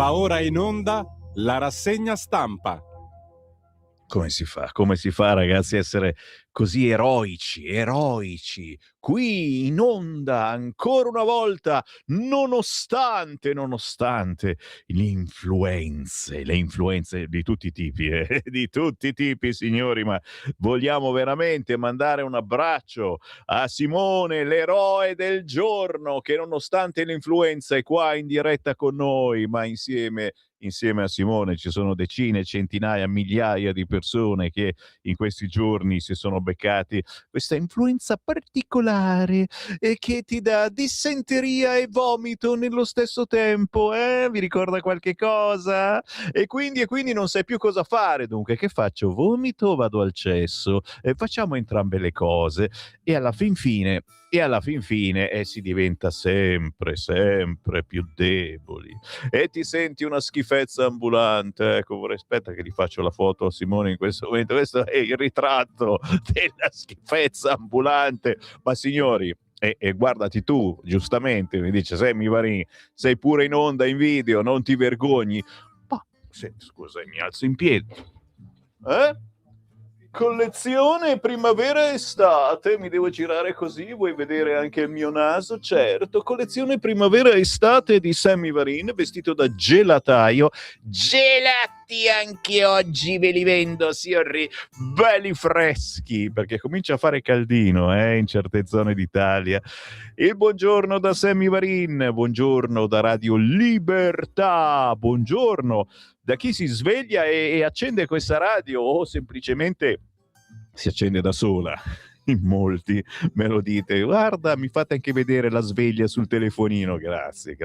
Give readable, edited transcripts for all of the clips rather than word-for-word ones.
Va ora in onda la rassegna stampa. Come si fa? Come si fa, ragazzi, a essere così eroici, qui in onda ancora una volta, nonostante le influenze di tutti i tipi, di tutti i tipi, signori, ma vogliamo veramente mandare un abbraccio a Simone, l'eroe del giorno, che nonostante l'influenza è qua in diretta con noi, ma insieme a Simone ci sono decine, centinaia, migliaia di persone che in questi giorni si sono beccati questa influenza particolare che ti dà dissenteria e vomito nello stesso tempo, vi ricorda qualche cosa? E quindi non sai più cosa fare. Dunque, che faccio? Vomito o vado al cesso? Facciamo entrambe le cose e alla fin fine si diventa sempre più deboli e ti senti una schifezza ambulante. Ecco, aspetta che gli faccio la foto a Simone in questo momento. Questo è il ritratto della schifezza ambulante. Ma signori, e guardati tu, giustamente, mi dice Sammy Varin, sei pure in onda in video, non ti vergogni? Ma senti, scusa, mi alzo in piedi. Collezione primavera-estate, mi devo girare così, vuoi vedere anche il mio naso? Certo, collezione primavera-estate di Sammy Varin, vestito da gelataio. Gelati anche oggi ve li vendo, signori, belli freschi, perché comincia a fare caldino in certe zone d'Italia. Il buongiorno da Sammy Varin, buongiorno da Radio Libertà, buongiorno da chi si sveglia e accende questa radio o semplicemente si accende da sola. In molti me lo dite, guarda, mi fate anche vedere la sveglia sul telefonino. Grazie.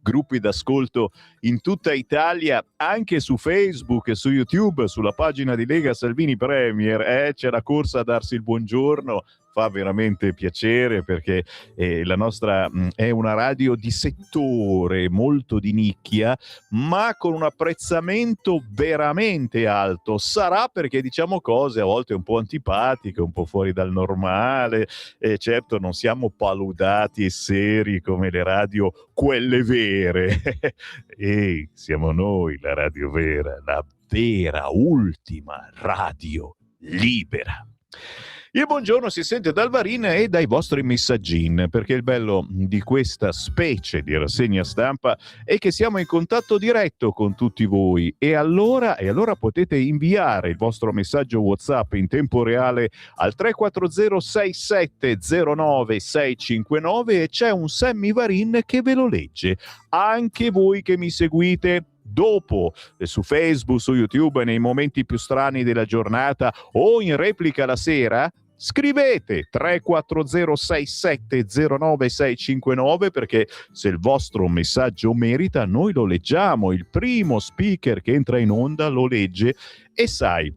Gruppi d'ascolto in tutta Italia, anche su Facebook e su YouTube, sulla pagina di Lega Salvini Premier, c'è la corsa a darsi il buongiorno. Fa veramente piacere perché la nostra è una radio di settore, molto di nicchia, ma con un apprezzamento veramente alto. Sarà perché diciamo cose a volte un po' antipatiche, un po' fuori dal normale, e certo non siamo paludati e seri come le radio, quelle vere. E siamo noi la radio vera, la vera ultima radio libera. Il buongiorno si sente dal Varin e dai vostri messaggin, perché il bello di questa specie di rassegna stampa è che siamo in contatto diretto con tutti voi e allora potete inviare il vostro messaggio WhatsApp in tempo reale al 340 6709 659 e c'è un Sammy Varin che ve lo legge. Anche voi che mi seguite dopo su Facebook, su YouTube, nei momenti più strani della giornata o in replica la sera, scrivete 340 6709 659 perché se il vostro messaggio merita noi lo leggiamo, il primo speaker che entra in onda lo legge. E sai,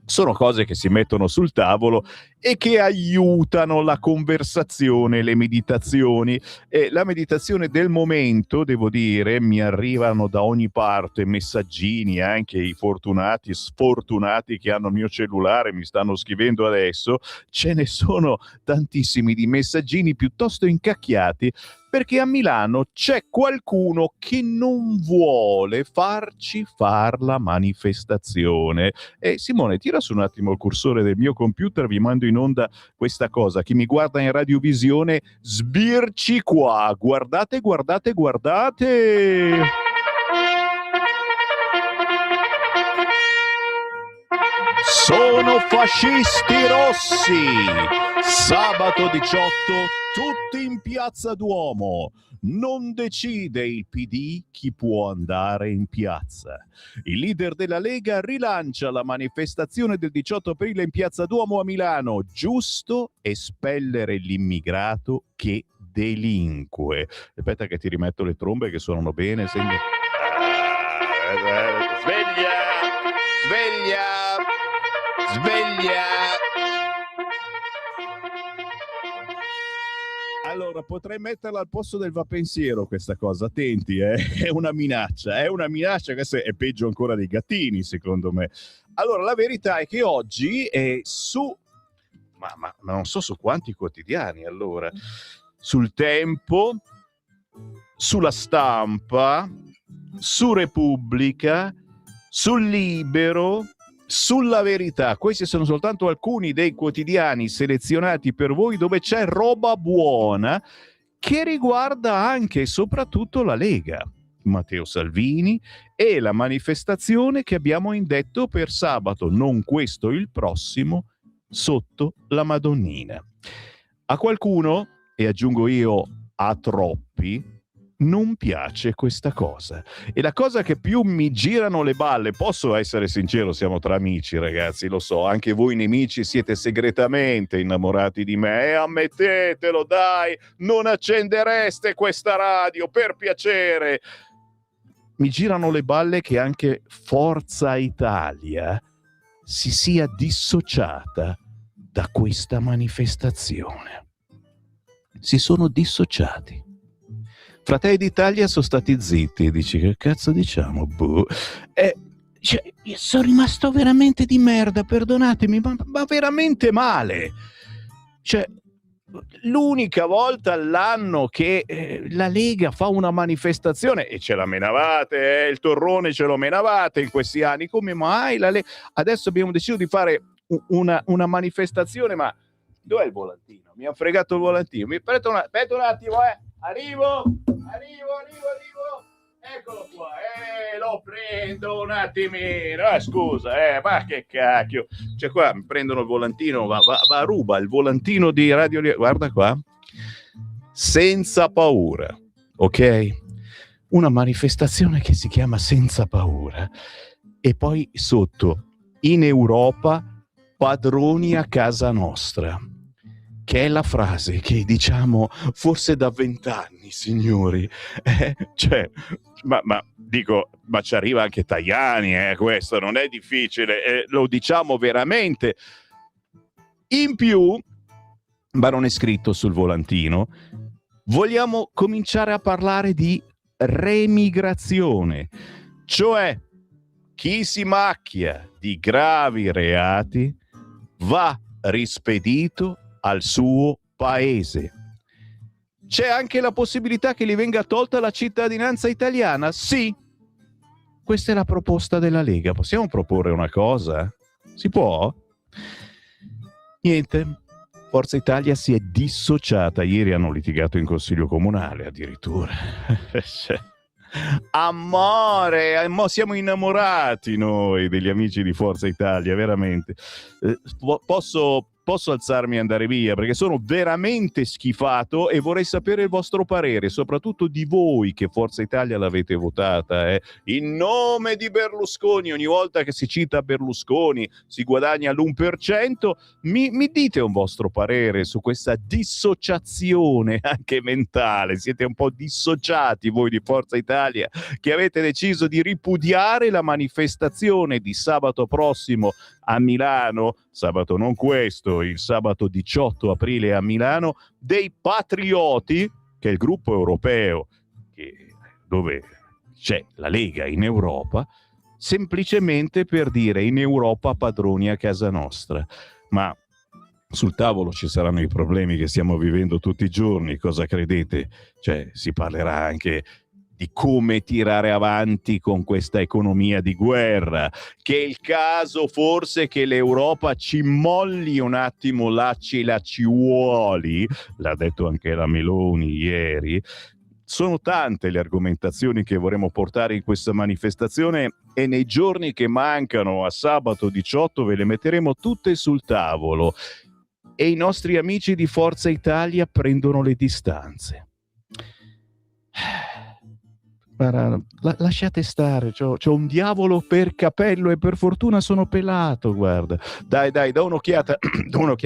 sono cose che si mettono sul tavolo e che aiutano la conversazione, le meditazioni. E la meditazione del momento, devo dire, mi arrivano da ogni parte messaggini, anche i fortunati, sfortunati che hanno il mio cellulare mi stanno scrivendo adesso. Ce ne sono tantissimi di messaggini piuttosto incacchiati, perché a Milano c'è qualcuno che non vuole farci far la manifestazione. E Simone, tira su un attimo il cursore del mio computer, vi mando in onda questa cosa. Chi mi guarda in radiovisione, sbirci qua. Guardate. Sono fascisti rossi! Sabato 18, tutti in Piazza Duomo. Non decide il PD chi può andare in piazza. Il leader della Lega rilancia la manifestazione del 18 aprile in Piazza Duomo a Milano. Giusto espellere l'immigrato che delinque. Aspetta che ti rimetto le trombe che suonano bene. Sveglia! Allora, potrei metterla al posto del va pensiero questa cosa, attenti, è una minaccia, questo è peggio ancora dei gattini, secondo me. Allora, la verità è che oggi è ma non so su quanti quotidiani, allora, sul Tempo, sulla Stampa, su Repubblica, sul Libero, sulla Verità. Questi sono soltanto alcuni dei quotidiani selezionati per voi dove c'è roba buona che riguarda anche e soprattutto la Lega, Matteo Salvini e la manifestazione che abbiamo indetto per sabato, non questo il prossimo, sotto la Madonnina. A qualcuno, e aggiungo io a troppi, non piace questa cosa. E la cosa che più mi girano le balle, posso essere sincero, siamo tra amici ragazzi, lo so, anche voi nemici siete segretamente innamorati di me, e ammettetelo dai, non accendereste questa radio, per piacere. Mi girano le balle che anche Forza Italia si sia dissociata da questa manifestazione. Si sono dissociati. Fratelli d'Italia sono stati zitti, dici che cazzo diciamo? Cioè, io sono rimasto veramente di merda, perdonatemi, ma veramente male. Cioè, l'unica volta all'anno che la Lega fa una manifestazione, e ce la menavate, il torrone ce lo menavate in questi anni, come mai la Lega? Adesso abbiamo deciso di fare una manifestazione, ma dov'è il volantino? Mi ha fregato il volantino, aspetta un attimo, Arrivo. Eccolo qua, lo prendo un attimino. Scusa, ma che cacchio. Cioè qua mi prendono il volantino, va a ruba il volantino di Radio. Guarda qua. Senza paura, ok? Una manifestazione che si chiama Senza paura. E poi sotto, in Europa, padroni a casa nostra. Che è la frase che diciamo forse da 20 anni, signori. Cioè, ma dico, ma ci arriva anche Tajani, questo non è difficile, lo diciamo veramente. In più, ma non è scritto sul volantino, vogliamo cominciare a parlare di remigrazione, cioè chi si macchia di gravi reati va rispedito al suo paese. C'è anche la possibilità che gli venga tolta la cittadinanza italiana? Sì. Questa è la proposta della Lega. Possiamo proporre una cosa? Si può? Niente. Forza Italia si è dissociata. Ieri hanno litigato in Consiglio Comunale addirittura. Amore, siamo innamorati noi degli amici di Forza Italia, veramente. Posso alzarmi e andare via perché sono veramente schifato e vorrei sapere il vostro parere, soprattutto di voi che Forza Italia l'avete votata. In nome di Berlusconi, ogni volta che si cita Berlusconi si guadagna l'1%. Mi dite un vostro parere su questa dissociazione anche mentale. Siete un po' dissociati voi di Forza Italia che avete deciso di ripudiare la manifestazione di sabato prossimo a Milano, sabato non questo, il sabato 18 aprile a Milano, dei Patrioti, che è il gruppo europeo dove c'è la Lega in Europa, semplicemente per dire in Europa padroni a casa nostra. Ma sul tavolo ci saranno i problemi che stiamo vivendo tutti i giorni, cosa credete? Cioè, si parlerà anche di come tirare avanti con questa economia di guerra, che è il caso forse che l'Europa ci molli un attimo lacciuoli, l'ha detto anche la Meloni ieri. Sono tante le argomentazioni che vorremmo portare in questa manifestazione e nei giorni che mancano a sabato 18 ve le metteremo tutte sul tavolo e i nostri amici di Forza Italia prendono le distanze. Lasciate stare, c'ho un diavolo per capello e per fortuna sono pelato, guarda. Dai, da un'occhiata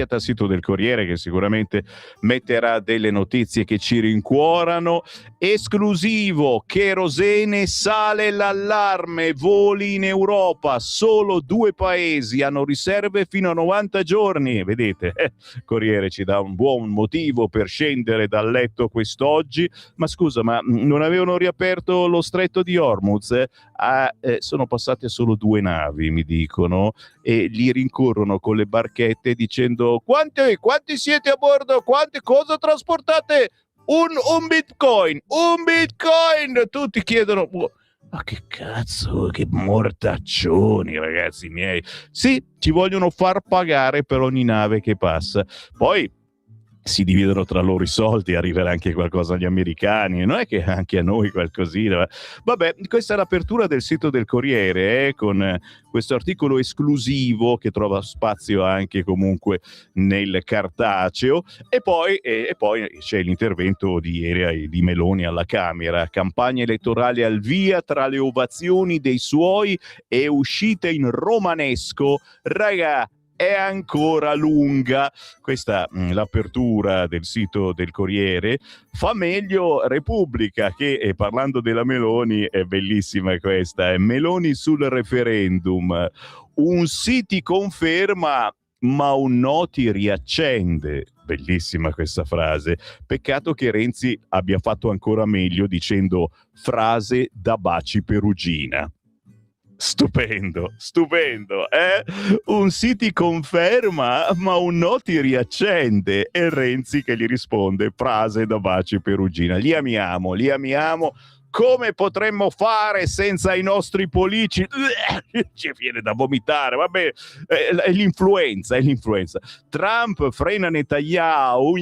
al sito del Corriere che sicuramente metterà delle notizie che ci rincuorano. Esclusivo, Cherosene, sale l'allarme, voli in Europa, solo 2 paesi hanno riserve fino a 90 giorni. Vedete, Corriere ci dà un buon motivo per scendere dal letto quest'oggi. Ma scusa, ma non avevano riaperto lo stretto di Hormuz? Sono passate solo 2 navi, mi dicono, e li rincorrono con le barchette dicendo quanti siete a bordo, cosa trasportate? Un bitcoin, tutti chiedono Ma che cazzo, che mortaccioni, ragazzi miei. Sì, ci vogliono far pagare per ogni nave che passa. Poi si dividono tra loro i soldi, arriverà anche qualcosa agli americani, non è che anche a noi qualcosina. Vabbè, questa è l'apertura del sito del Corriere, con questo articolo esclusivo che trova spazio anche comunque nel cartaceo, e poi c'è l'intervento di ieri di Meloni alla Camera, campagna elettorale al via tra le ovazioni dei suoi e uscite in romanesco, raga, è ancora lunga. Questa l'apertura del sito del Corriere. Fa meglio Repubblica, che parlando della Meloni è bellissima questa, è Meloni sul referendum, un sì ti conferma ma un no ti riaccende. Bellissima questa frase. Peccato che Renzi abbia fatto ancora meglio dicendo frase da baci perugina. Stupendo, stupendo, eh? Un sì ti conferma, ma un no ti riaccende. E Renzi che gli risponde, frase da baci perugina. Li amiamo, li amiamo. Come potremmo fare senza i nostri politici? Ci viene da vomitare, vabbè, è l'influenza, è l'influenza. Trump frena Netanyahu,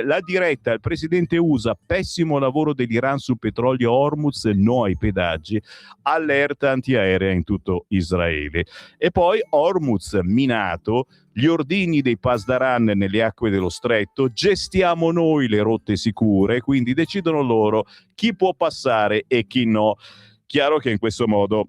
la diretta, il presidente USA, pessimo lavoro dell'Iran su petrolio Hormuz, no ai pedaggi, allerta antiaerea in tutto Israele. E poi Hormuz minato, gli ordini dei Pasdaran nelle acque dello stretto, gestiamo noi le rotte sicure, quindi decidono loro chi può passare e chi no. Chiaro che in questo modo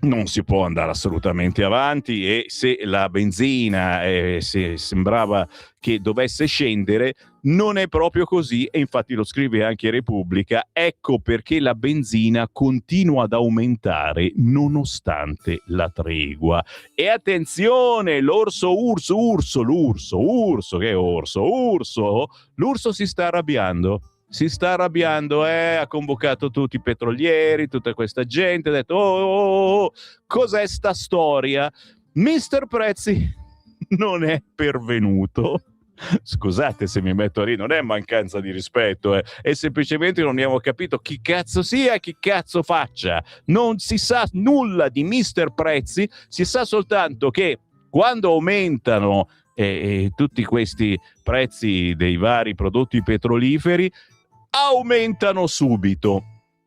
non si può andare assolutamente avanti, e se la benzina se sembrava che dovesse scendere, non è proprio così, e infatti lo scrive anche Repubblica. Ecco perché la benzina continua ad aumentare nonostante la tregua. E attenzione, l'orso si sta arrabbiando. Si sta arrabbiando, ha convocato tutti i petrolieri, tutta questa gente, ha detto cos'è sta storia? Mister Prezzi non è pervenuto. Scusate se mi metto a ridere, non è mancanza di rispetto, è semplicemente non abbiamo capito chi cazzo sia e chi cazzo faccia. Non si sa nulla di Mister Prezzi, si sa soltanto che quando aumentano tutti questi prezzi dei vari prodotti petroliferi, aumentano subito.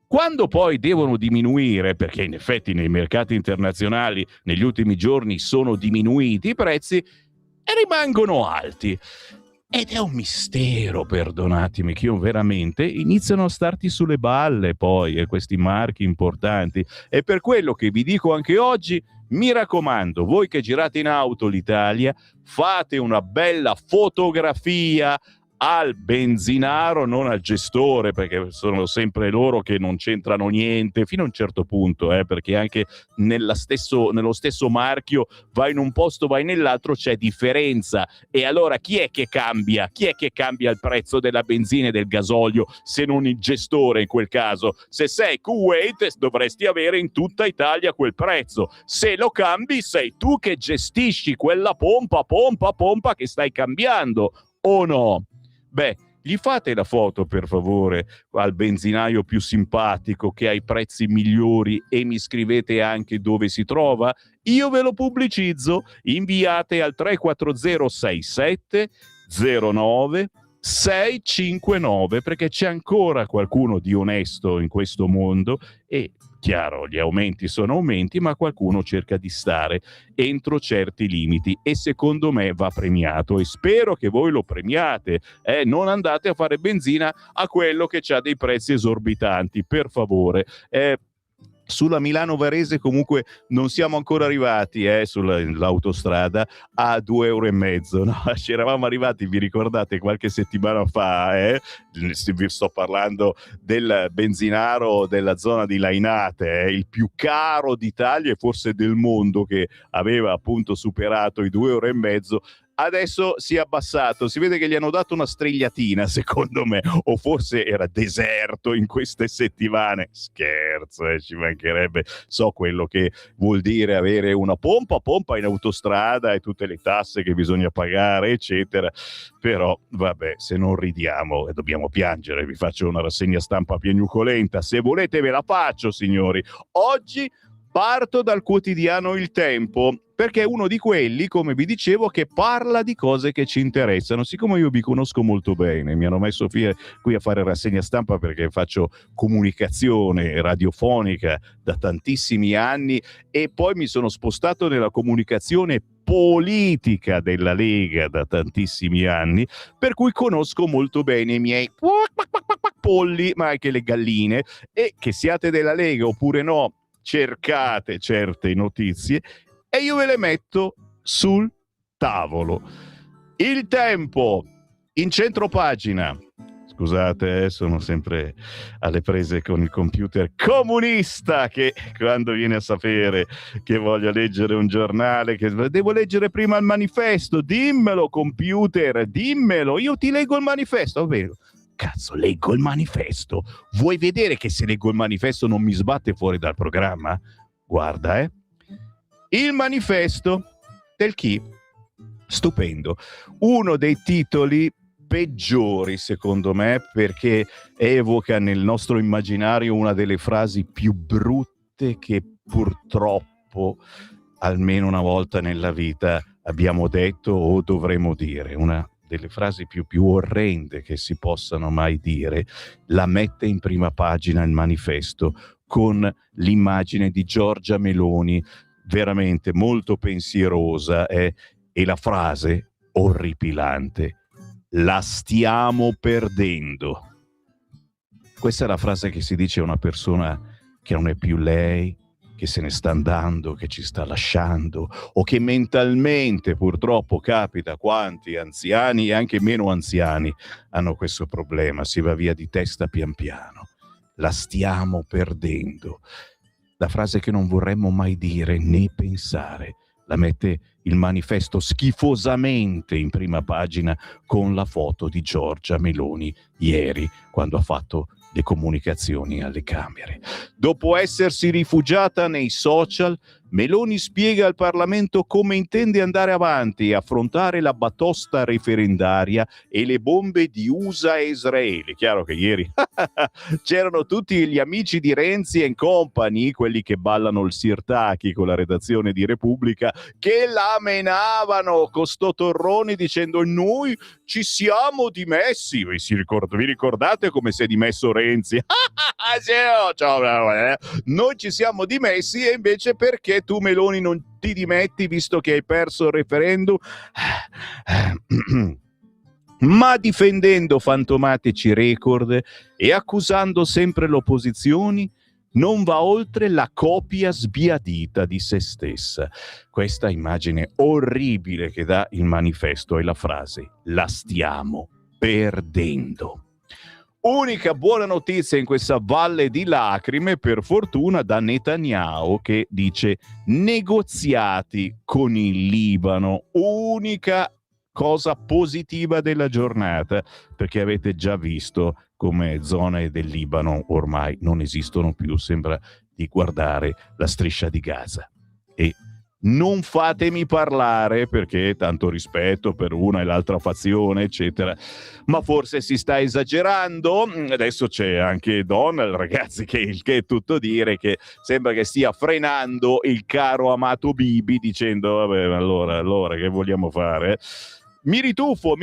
Quando poi devono diminuire, perché in effetti nei mercati internazionali negli ultimi giorni sono diminuiti i prezzi, e rimangono alti. Ed è un mistero, perdonatemi, che io veramente iniziano a starti sulle balle poi questi marchi importanti. E per quello che vi dico anche oggi, mi raccomando, voi che girate in auto l'Italia, fate una bella fotografia al benzinaro, non al gestore, perché sono sempre loro che non c'entrano niente fino a un certo punto, perché anche nello stesso marchio vai in un posto, vai nell'altro, c'è differenza. E allora chi è che cambia? Chi è che cambia il prezzo della benzina e del gasolio se non il gestore in quel caso? Se sei Kuwait dovresti avere in tutta Italia quel prezzo. Se lo cambi sei tu che gestisci quella pompa che stai cambiando, o no? Beh, gli fate la foto per favore al benzinaio più simpatico che ha i prezzi migliori e mi scrivete anche dove si trova? Io ve lo pubblicizzo. Inviate al 34067 09 659, perché c'è ancora qualcuno di onesto in questo mondo. E chiaro, gli aumenti sono aumenti, ma qualcuno cerca di stare entro certi limiti e secondo me va premiato, e spero che voi lo premiate. Non andate a fare benzina a quello che ha dei prezzi esorbitanti, per favore. Sulla Milano-Varese comunque non siamo ancora arrivati sull'autostrada a 2,5 euro. No, ci eravamo arrivati, vi ricordate, qualche settimana fa, vi sto parlando del benzinaro della zona di Lainate, il più caro d'Italia e forse del mondo, che aveva appunto superato i 2,5 euro. adesso si è abbassato, si vede che gli hanno dato una strigliatina secondo me, o forse era deserto in queste settimane. Scherzo, ci mancherebbe, so quello che vuol dire avere una pompa in autostrada e tutte le tasse che bisogna pagare eccetera, però vabbè, se non ridiamo dobbiamo piangere. Vi faccio una rassegna stampa piagnucolenta, se volete ve la faccio signori. Oggi parto dal quotidiano Il Tempo, perché è uno di quelli, come vi dicevo, che parla di cose che ci interessano. Siccome io vi conosco molto bene, mi hanno messo qui a fare rassegna stampa perché faccio comunicazione radiofonica da tantissimi anni e poi mi sono spostato nella comunicazione politica della Lega da tantissimi anni, per cui conosco molto bene i miei polli, ma anche le galline, e che siate della Lega oppure no, cercate certe notizie e io ve le metto sul tavolo. Il Tempo, in centro pagina. Scusate, sono sempre alle prese con il computer comunista che quando viene a sapere che voglio leggere un giornale, che devo leggere prima il manifesto, dimmelo computer, dimmelo, io ti leggo il manifesto, ovvero cazzo, leggo il manifesto. Vuoi vedere che se leggo il manifesto non mi sbatte fuori dal programma? Guarda, il manifesto del chi? Stupendo. Uno dei titoli peggiori, secondo me, perché evoca nel nostro immaginario una delle frasi più brutte che purtroppo, almeno una volta nella vita, abbiamo detto o dovremo dire. Una delle frasi più orrende che si possano mai dire, la mette in prima pagina il manifesto con l'immagine di Giorgia Meloni, veramente molto pensierosa, e la frase orripilante: la stiamo perdendo. Questa è la frase che si dice a una persona che non è più lei, che se ne sta andando, che ci sta lasciando, o che mentalmente purtroppo capita. Quanti anziani e anche meno anziani hanno questo problema, si va via di testa pian piano. La stiamo perdendo. La frase che non vorremmo mai dire né pensare, la mette il manifesto schifosamente in prima pagina con la foto di Giorgia Meloni ieri, quando ha fatto le comunicazioni alle Camere. Dopo essersi rifugiata nei social, Meloni spiega al Parlamento come intende andare avanti e affrontare la batosta referendaria e le bombe di USA e Israele. Chiaro che ieri c'erano tutti gli amici di Renzi and Company, quelli che ballano il Sirtaki con la redazione di Repubblica, che la menavano con sto Torroni dicendo: noi ci siamo dimessi. Vi ricordate come si è dimesso Renzi? Noi ci siamo dimessi, e invece perché tu Meloni non ti dimetti visto che hai perso il referendum? Ma difendendo fantomatici record e accusando sempre le opposizioni, non va oltre la copia sbiadita di se stessa. Questa immagine orribile che dà il manifesto è la frase: la stiamo perdendo. Unica buona notizia in questa valle di lacrime, per fortuna, da Netanyahu, che dice negoziati con il Libano. Unica cosa positiva della giornata, perché avete già visto come zone del Libano ormai non esistono più, sembra di guardare la striscia di Gaza. E non fatemi parlare, perché tanto rispetto per una e l'altra fazione eccetera, ma forse si sta esagerando. Adesso c'è anche Donald, ragazzi, che è tutto dire, che sembra che stia frenando il caro amato Bibi dicendo vabbè, allora che vogliamo fare? Mi ritufo,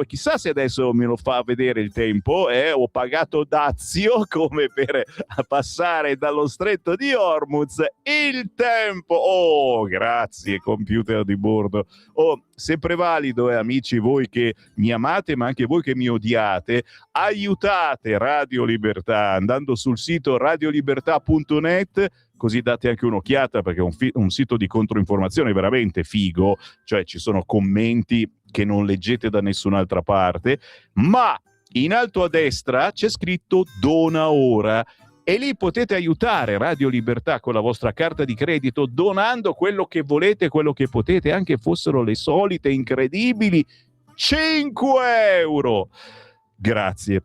chissà se adesso me lo fa vedere il Tempo, ho pagato dazio come per passare dallo stretto di Hormuz. Il Tempo, oh grazie computer di bordo, sempre valido, amici, voi che mi amate ma anche voi che mi odiate, aiutate Radio Libertà andando sul sito radiolibertà.net, così date anche un'occhiata, perché è un sito di controinformazione veramente figo, cioè ci sono commenti che non leggete da nessun'altra parte, ma in alto a destra c'è scritto dona ora, E lì potete aiutare Radio Libertà con la vostra carta di credito donando quello che volete, quello che potete, anche fossero le solite incredibili 5 euro. Grazie.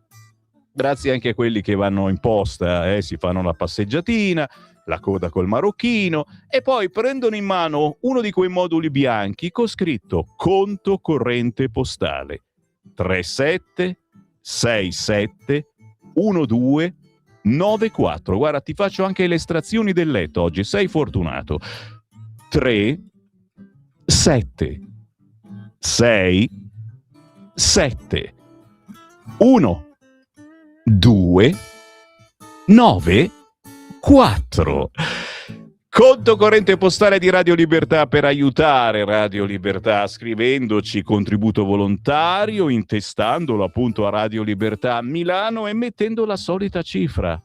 Grazie anche a quelli che vanno in posta, si fanno la passeggiatina, la coda col marocchino e poi prendono in mano uno di quei moduli bianchi con scritto conto corrente postale 37671294. Guarda, ti faccio anche le estrazioni del letto oggi, sei fortunato. 3 7 6 7 1 2 9 4. Conto corrente postale di Radio Libertà per aiutare Radio Libertà scrivendoci contributo volontario, intestandolo appunto a Radio Libertà Milano e mettendo la solita cifra,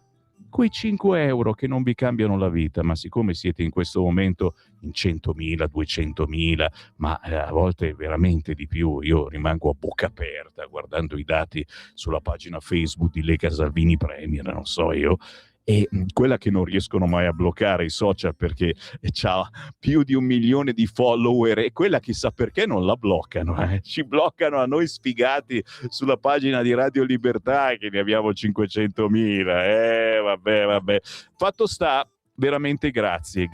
quei 5 euro che non vi cambiano la vita, ma siccome siete in questo momento in 100.000, 200.000, ma a volte veramente di più, io rimango a bocca aperta guardando i dati sulla pagina Facebook di Lega Salvini Premier, non so io, e quella che non riescono mai a bloccare i social perché c'ha più di 1 milione di follower e quella chissà perché non la bloccano, ci bloccano a noi sfigati sulla pagina di Radio Libertà che ne abbiamo 500.000, vabbè, fatto sta. Veramente grazie a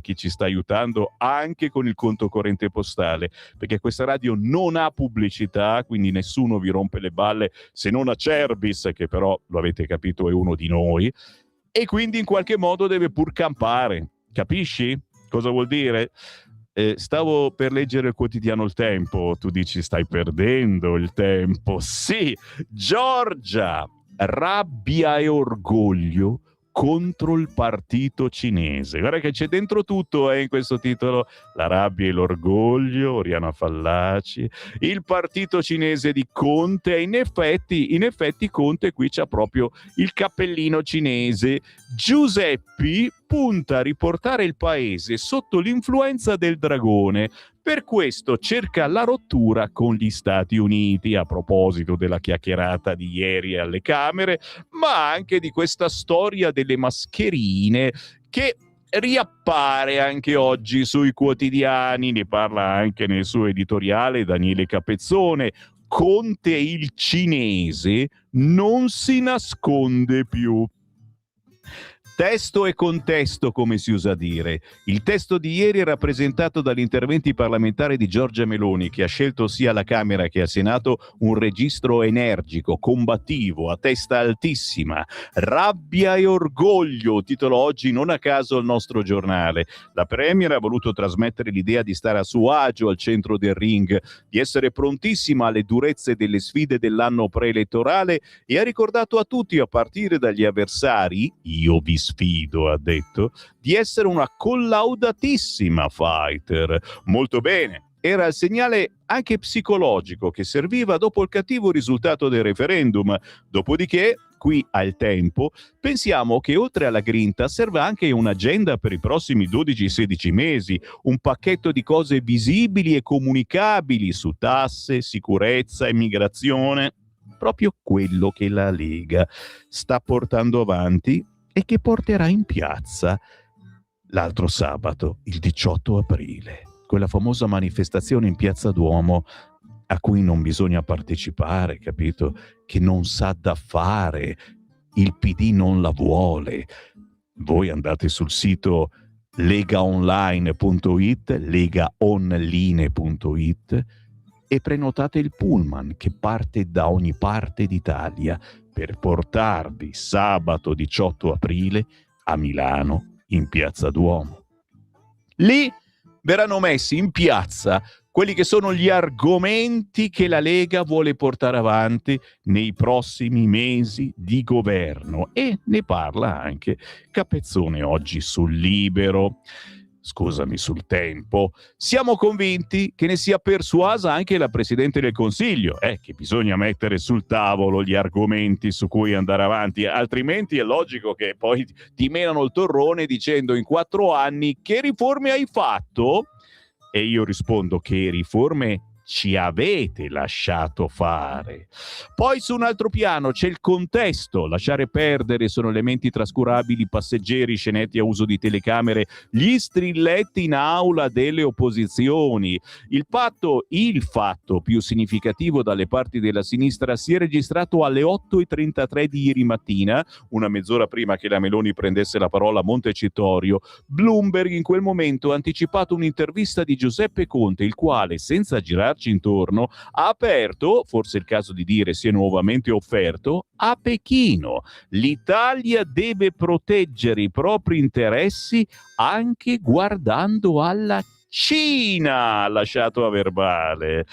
chi ci sta aiutando anche con il conto corrente postale, perché questa radio non ha pubblicità, quindi nessuno vi rompe le balle se non a Cerbis, che però lo avete capito è uno di noi, e quindi in qualche modo deve pur campare. Capisci cosa vuol dire? Stavo per leggere il quotidiano Il Tempo, tu dici stai perdendo il tempo. Sì, Giorgia, rabbia e orgoglio contro il partito cinese. Guarda che c'è dentro tutto in questo titolo: la rabbia e l'orgoglio, Oriana Fallaci, il partito cinese di Conte. E in effetti Conte qui c'ha proprio il cappellino cinese. Giuseppi punta a riportare il paese sotto l'influenza del dragone. Per questo cerca la rottura con gli Stati Uniti, a proposito della chiacchierata di ieri alle Camere, ma anche di questa storia delle mascherine che riappare anche oggi sui quotidiani, ne parla anche nel suo editoriale Daniele Capezzone. Conte il cinese non si nasconde più. Testo e contesto, come si usa dire. Il testo di ieri è rappresentato dagli interventi parlamentari di Giorgia Meloni, che ha scelto sia alla Camera che al Senato un registro energico, combattivo, a testa altissima. Rabbia e orgoglio, titolo oggi non a caso il nostro giornale. La Premier ha voluto trasmettere l'idea di stare a suo agio al centro del ring, di essere prontissima alle durezze delle sfide dell'anno preelettorale e ha ricordato a tutti, a partire dagli avversari, io vi sfido, ha detto, di essere una collaudatissima fighter. Molto bene, era il segnale anche psicologico che serviva dopo il cattivo risultato del referendum. Dopodiché, qui al Tempo, pensiamo che oltre alla grinta serva anche un'agenda per i prossimi 12-16 mesi, un pacchetto di cose visibili e comunicabili su tasse, sicurezza, immigrazione, proprio quello che la Lega sta portando avanti e che porterà in piazza l'altro sabato, il 18 aprile, quella famosa manifestazione in Piazza Duomo a cui non bisogna partecipare, capito? Che non sa da fare, il PD non la vuole. Voi andate sul sito legaonline.it e prenotate il pullman che parte da ogni parte d'Italia per portarvi sabato 18 aprile a Milano in Piazza Duomo. Lì verranno messi in piazza quelli che sono gli argomenti che la Lega vuole portare avanti nei prossimi mesi di governo, e ne parla anche Capezzone oggi sul Libero. Scusami, sul Tempo. Siamo convinti che ne sia persuasa anche la Presidente del Consiglio, che bisogna mettere sul tavolo gli argomenti su cui andare avanti, altrimenti è logico che poi ti menano il torrone dicendo in 4 anni che riforme hai fatto? E io rispondo che riforme ci avete lasciato fare. Poi su un altro piano c'è il contesto, lasciare perdere sono elementi trascurabili, passeggeri, scenetti a uso di telecamere, gli strilletti in aula delle opposizioni. Il fatto più significativo dalle parti della sinistra si è registrato alle 8:33 di ieri mattina, una mezz'ora prima che la Meloni prendesse la parola a Montecitorio. Bloomberg in quel momento ha anticipato un'intervista di Giuseppe Conte, il quale, senza girarci intorno, ha aperto, forse è il caso di dire si è nuovamente offerto, a Pechino. L'Italia deve proteggere i propri interessi anche guardando alla Cina, ha lasciato a verbale.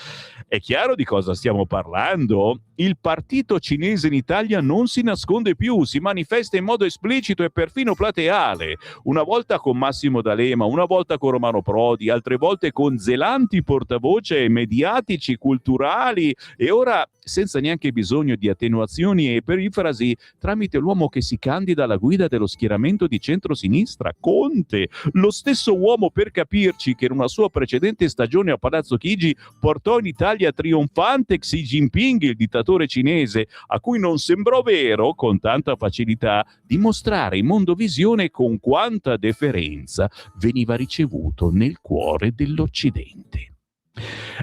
È chiaro di cosa stiamo parlando? Il partito cinese in Italia non si nasconde più, si manifesta in modo esplicito e perfino plateale. Una volta con Massimo D'Alema, una volta con Romano Prodi, altre volte con zelanti portavoce mediatici, culturali, e ora senza neanche bisogno di attenuazioni e perifrasi, tramite l'uomo che si candida alla guida dello schieramento di centrosinistra, Conte, lo stesso uomo, per capirci, che in una sua precedente stagione a Palazzo Chigi portò in Italia trionfante Xi Jinping, il dittatore cinese, a cui non sembrò vero, con tanta facilità, dimostrare in mondovisione con quanta deferenza veniva ricevuto nel cuore dell'Occidente.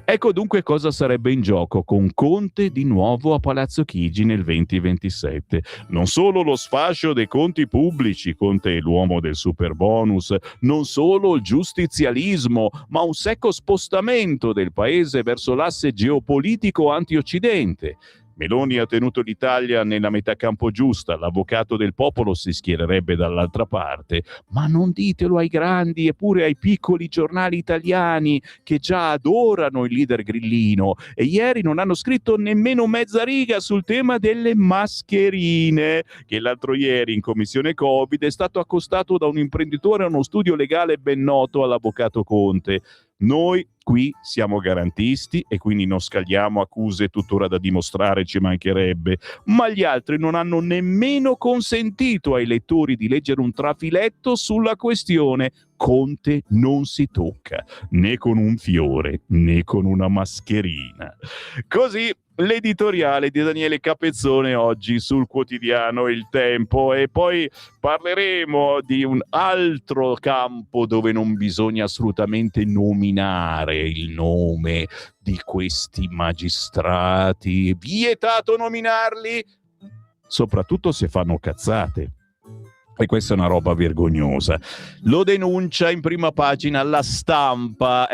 Ecco dunque cosa sarebbe in gioco con Conte di nuovo a Palazzo Chigi nel 2027. Non solo lo sfascio dei conti pubblici, Conte è l'uomo del superbonus, non solo il giustizialismo, ma un secco spostamento del paese verso l'asse geopolitico anti-Occidente. Meloni ha tenuto l'Italia nella metà campo giusta, l'avvocato del popolo si schiererebbe dall'altra parte, ma non ditelo ai grandi e pure ai piccoli giornali italiani che già adorano il leader grillino e ieri non hanno scritto nemmeno mezza riga sul tema delle mascherine, che l'altro ieri in commissione Covid è stato accostato da un imprenditore a uno studio legale ben noto all'avvocato Conte. Noi qui siamo garantisti e quindi non scagliamo accuse tuttora da dimostrare, ci mancherebbe, ma gli altri non hanno nemmeno consentito ai lettori di leggere un trafiletto sulla questione. Conte non si tocca, né con un fiore, né con una mascherina. Così l'editoriale di Daniele Capezzone oggi sul quotidiano Il Tempo, e poi parleremo di un altro campo dove non bisogna assolutamente nominare il nome di questi magistrati. Vietato nominarli, soprattutto se fanno cazzate. E questa è una roba vergognosa. Lo denuncia in prima pagina La Stampa,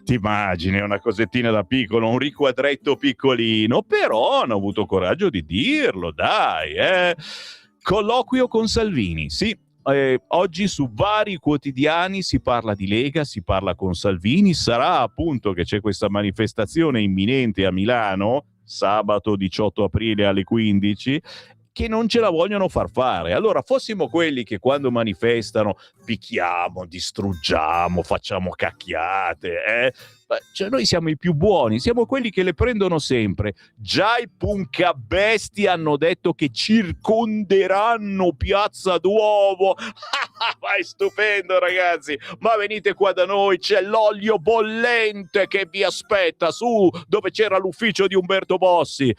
ti immagini, una cosettina da piccolo, un riquadretto piccolino, però hanno avuto coraggio di dirlo, dai. Colloquio con Salvini, sì. Oggi su vari quotidiani si parla di Lega, si parla con Salvini. Sarà appunto che c'è questa manifestazione imminente a Milano, sabato 18 aprile alle 15, che non ce la vogliono far fare. Allora, fossimo quelli che quando manifestano picchiamo, distruggiamo, facciamo cacchiate, cioè noi siamo i più buoni, siamo quelli che le prendono sempre. Già i punkabesti hanno detto che circonderanno Piazza Duomo. Ma è stupendo, ragazzi, ma venite qua da noi, c'è l'olio bollente che vi aspetta su dove c'era l'ufficio di Umberto Bossi.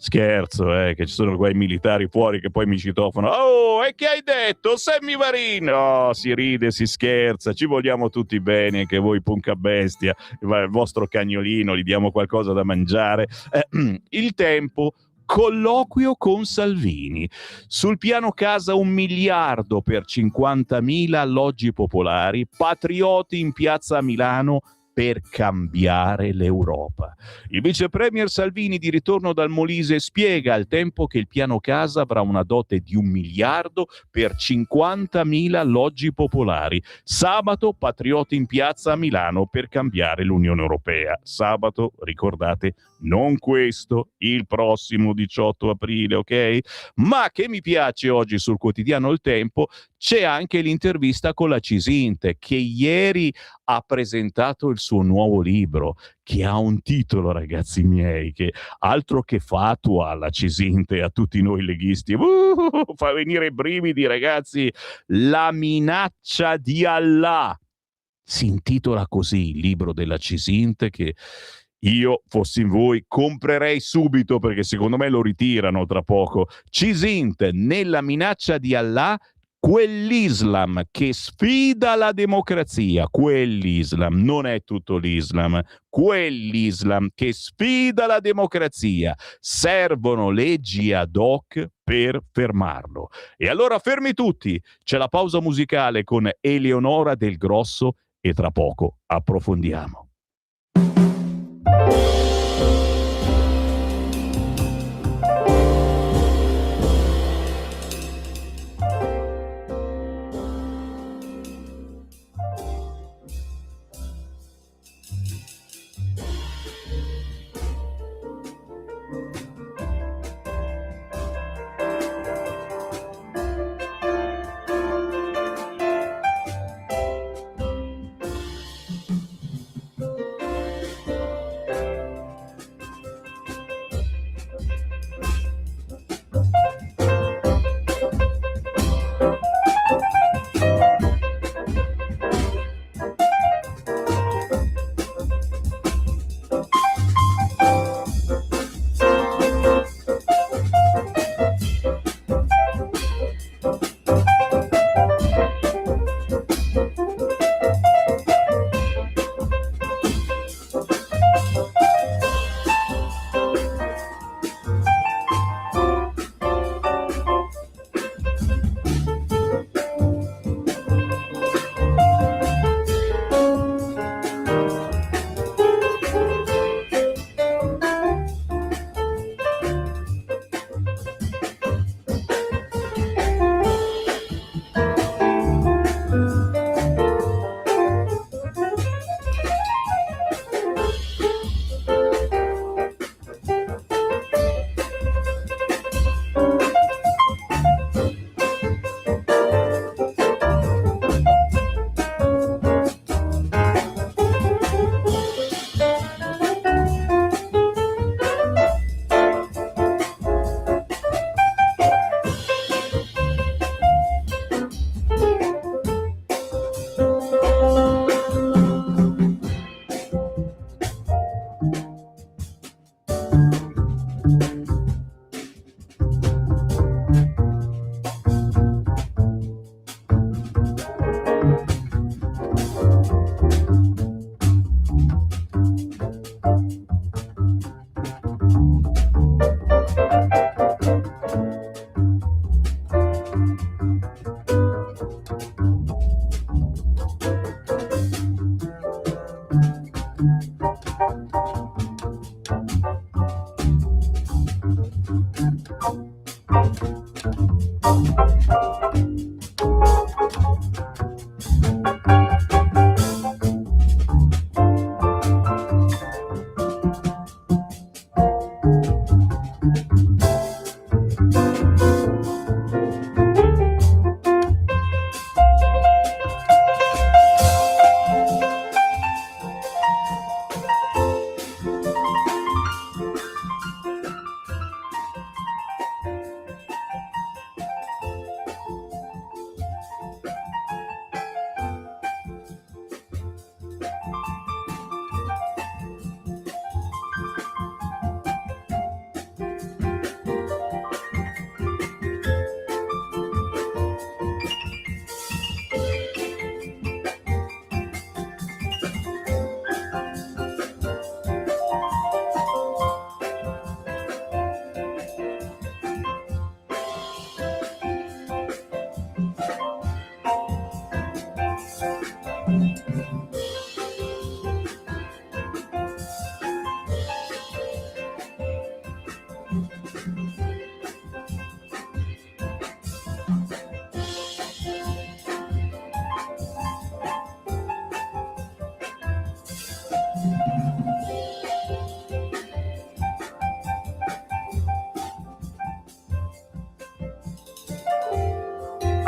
Scherzo, che ci sono quei militari fuori che poi mi citofono. Oh, e che hai detto? Sammy Varin? No, si ride, si scherza, ci vogliamo tutti bene, anche voi punca bestia, il vostro cagnolino, gli diamo qualcosa da mangiare. Il Tempo, colloquio con Salvini. Sul piano casa 1 miliardo per 50.000 alloggi popolari, patrioti in piazza a Milano, per cambiare l'Europa. Il vice premier Salvini, di ritorno dal Molise, spiega al Tempo che il piano casa avrà una dote di 1 miliardo per 50.000 alloggi popolari. Sabato, patrioti in piazza a Milano per cambiare l'Unione Europea. Sabato, ricordate, non questo, il prossimo 18 aprile, ok? Ma che mi piace oggi sul quotidiano Il Tempo, c'è anche l'intervista con la Cisinte, che ieri ha presentato il suo nuovo libro, che ha un titolo, ragazzi miei, che altro che fatua alla Cisinte, a tutti noi leghisti, fa venire i brividi, ragazzi. La minaccia di Allah. Si intitola così il libro della Cisint, che io, fossi in voi, comprerei subito, perché secondo me lo ritirano tra poco. Cisint, nella minaccia di Allah, quell'Islam che sfida la democrazia, quell'Islam, non è tutto l'Islam, quell'Islam che sfida la democrazia. Servono leggi ad hoc per fermarlo. E allora fermi tutti, c'è la pausa musicale con Eleonora Del Grosso e tra poco approfondiamo.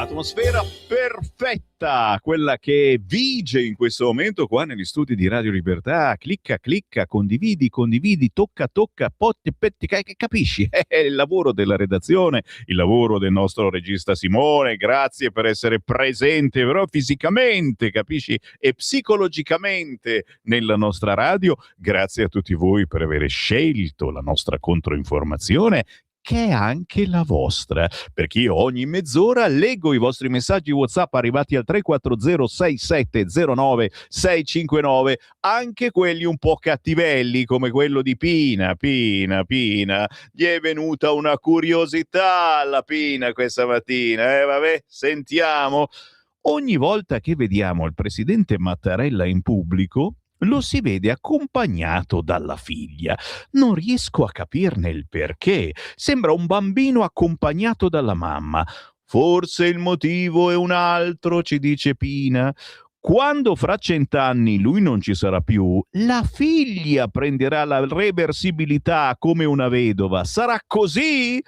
Atmosfera perfetta, quella che vige in questo momento qua negli studi di Radio Libertà. Clicca, clicca, condividi, tocca, petti, capisci? È il lavoro della redazione, il lavoro del nostro regista Simone. Grazie per essere presente, però fisicamente, capisci? E psicologicamente nella nostra radio. Grazie a tutti voi per aver scelto la nostra controinformazione, che è anche la vostra, perché io ogni mezz'ora leggo i vostri messaggi WhatsApp arrivati al 340 6709 659, anche quelli un po' cattivelli come quello di Pina. Gli è venuta una curiosità alla Pina questa mattina, vabbè, sentiamo. Ogni volta che vediamo il presidente Mattarella in pubblico, lo si vede accompagnato dalla figlia. Non riesco a capirne il perché. Sembra un bambino accompagnato dalla mamma. Forse il motivo è un altro, ci dice Pina. Quando fra 100 anni lui non ci sarà più, la figlia prenderà la reversibilità come una vedova. Sarà così?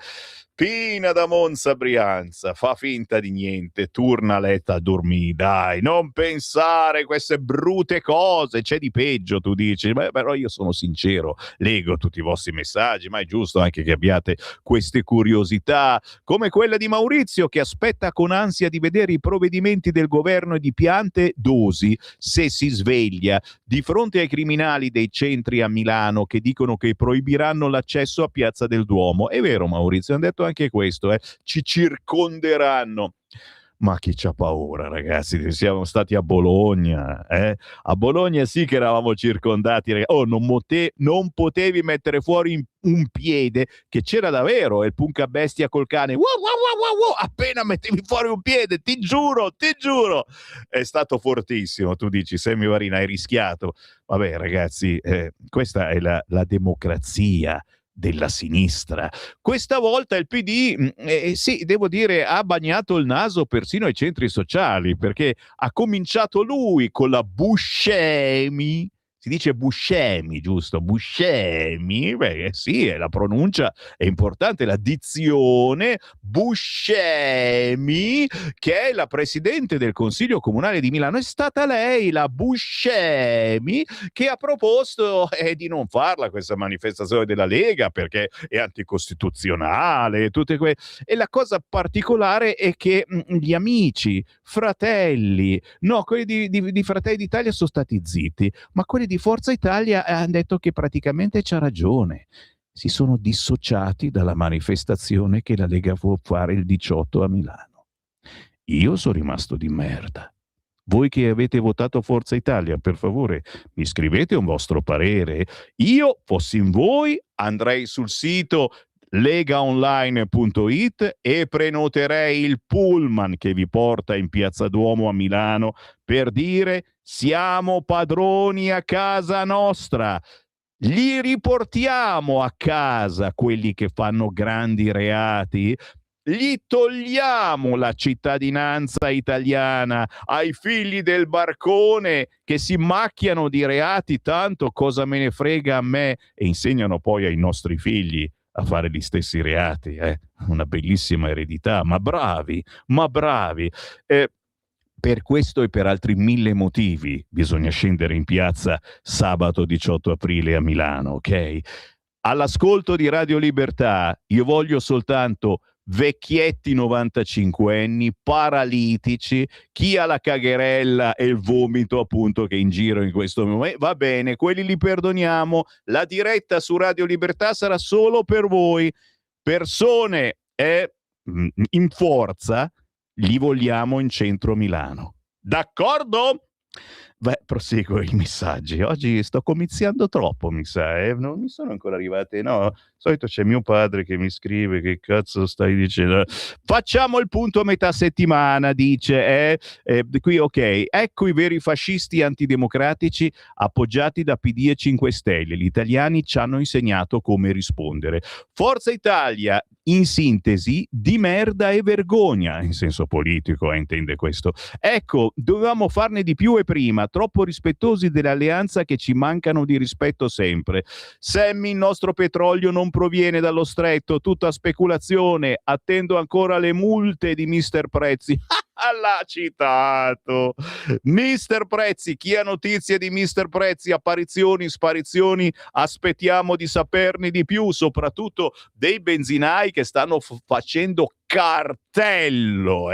Pina da Monza Brianza, fa finta di niente, torna a letto a dormire, dai, non pensare queste brutte cose, c'è di peggio, tu dici. Beh, però io sono sincero, leggo tutti i vostri messaggi, ma è giusto anche che abbiate queste curiosità, come quella di Maurizio che aspetta con ansia di vedere i provvedimenti del governo e di piante dosi se si sveglia di fronte ai criminali dei centri a Milano che dicono che proibiranno l'accesso a Piazza del Duomo. È vero, Maurizio, hanno detto anche questo, ci circonderanno. Ma chi c'ha paura, ragazzi? Siamo stati a Bologna, A Bologna sì che eravamo circondati, ragazzi. Oh, non potevi mettere fuori un piede, che c'era davvero il punca bestia col cane. Wow, wow, wow, wow. Appena mettevi fuori un piede, ti giuro, è stato fortissimo. Tu dici, Sammy Varin, hai rischiato. Vabbè, ragazzi, questa è la democrazia della sinistra. Questa volta il PD, sì, devo dire, ha bagnato il naso persino ai centri sociali, perché ha cominciato lui con la Buscemi. Si dice Buscemi, giusto? Buscemi, beh sì, la pronuncia è importante, la dizione. Buscemi, che è la presidente del Consiglio Comunale di Milano, è stata lei, la Buscemi, che ha proposto di non farla questa manifestazione della Lega perché è anticostituzionale, e la cosa particolare è che gli amici, fratelli, no, quelli di Fratelli d'Italia sono stati zitti, ma quelli di Forza Italia hanno detto che praticamente c'ha ragione. Si sono dissociati dalla manifestazione che la Lega può fare il 18 a Milano. Io sono rimasto di merda. Voi che avete votato Forza Italia, per favore, mi scrivete un vostro parere. Io, fossi in voi, andrei sul sito legaonline.it e prenoterei il pullman che vi porta in Piazza Duomo a Milano per dire: siamo padroni a casa nostra. Li riportiamo a casa quelli che fanno grandi reati, gli togliamo la cittadinanza italiana ai figli del barcone che si macchiano di reati, tanto cosa me ne frega a me, e insegnano poi ai nostri figli a fare gli stessi reati. Una bellissima eredità, ma bravi. Per questo e per altri 1000 motivi bisogna scendere in piazza sabato 18 aprile a Milano, ok? All'ascolto di Radio Libertà io voglio soltanto vecchietti 95enni, paralitici, chi ha la cagherella e il vomito appunto che è in giro in questo momento. Va bene, quelli li perdoniamo. La diretta su Radio Libertà sarà solo per voi. Persone in forza li vogliamo in centro Milano. D'accordo? Beh, proseguo i messaggi. Oggi sto comiziando troppo, mi sa, non mi sono ancora arrivati. No, di solito c'è mio padre che mi scrive: che cazzo stai dicendo? Facciamo il punto a metà settimana, dice. Qui, ok, ecco i veri fascisti antidemocratici appoggiati da PD e 5 Stelle. Gli italiani ci hanno insegnato come rispondere. Forza Italia, in sintesi, di merda e vergogna, in senso politico, intende questo. Ecco, dovevamo farne di più e prima, troppo rispettosi dell'alleanza che ci mancano di rispetto sempre. Sammy, il nostro petrolio non proviene dallo stretto, tutta speculazione, attendo ancora le multe di Mister Prezzi. L'ha citato Mister Prezzi. Chi ha notizie di Mister Prezzi? Apparizioni, sparizioni? Aspettiamo di saperne di più, soprattutto dei benzinai che stanno facendo cartello,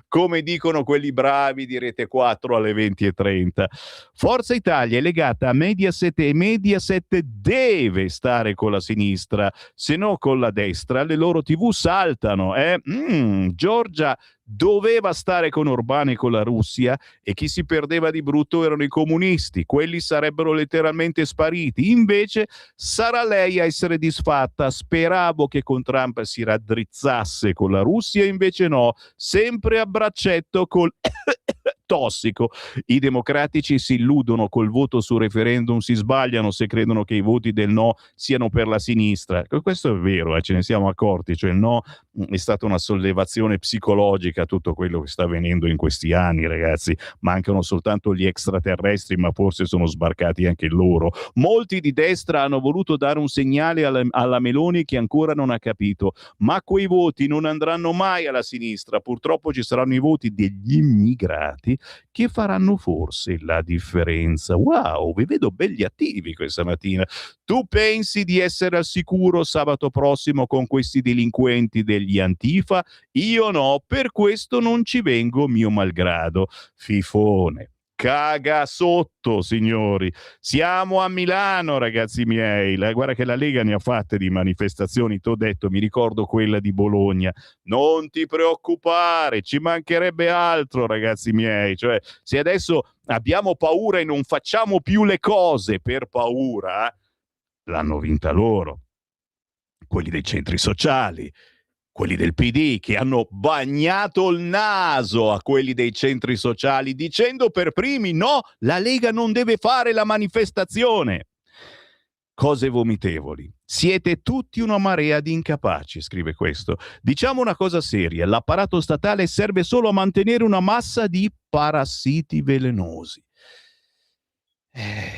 come dicono quelli bravi di Rete 4 alle 20:30. Forza Italia è legata a Mediaset e Mediaset deve stare con la sinistra, se no con la destra le loro TV saltano. Giorgia doveva stare con Orbán e con la Russia, e chi si perdeva di brutto erano i comunisti, quelli sarebbero letteralmente spariti. Invece sarà lei a essere disfatta. Speravo che con Trump si raddrizzasse con la Russia, invece no, sempre a braccetto col tossico. I democratici si illudono col voto sul referendum, si sbagliano se credono che i voti del no siano per la sinistra. Questo è vero, ce ne siamo accorti, cioè il no è stata una sollevazione psicologica, tutto quello che sta avvenendo in questi anni, ragazzi. Mancano soltanto gli extraterrestri, ma forse sono sbarcati anche loro. Molti di destra hanno voluto dare un segnale alla Meloni che ancora non ha capito, ma quei voti non andranno mai alla sinistra. Purtroppo ci saranno i voti degli immigrati che faranno forse la differenza. Wow, vi vedo belli attivi questa mattina. Tu pensi di essere al sicuro sabato prossimo con questi delinquenti degli Antifa? Io no, per questo non ci vengo mio malgrado. Fifone. Caga sotto, signori. Siamo a Milano, ragazzi miei. Guarda che la Lega ne ha fatte di manifestazioni, t'ho detto, mi ricordo quella di Bologna. Non ti preoccupare, ci mancherebbe altro, ragazzi miei. Cioè, se adesso abbiamo paura e non facciamo più le cose per paura, l'hanno vinta loro. Quelli dei centri sociali, quelli del PD, che hanno bagnato il naso a quelli dei centri sociali dicendo per primi no, la Lega non deve fare la manifestazione. Cose vomitevoli. Siete tutti una marea di incapaci, scrive questo. Diciamo una cosa seria, l'apparato statale serve solo a mantenere una massa di parassiti velenosi.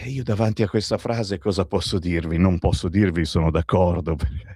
Io davanti a questa frase cosa posso dirvi? Non posso dirvi sono d'accordo,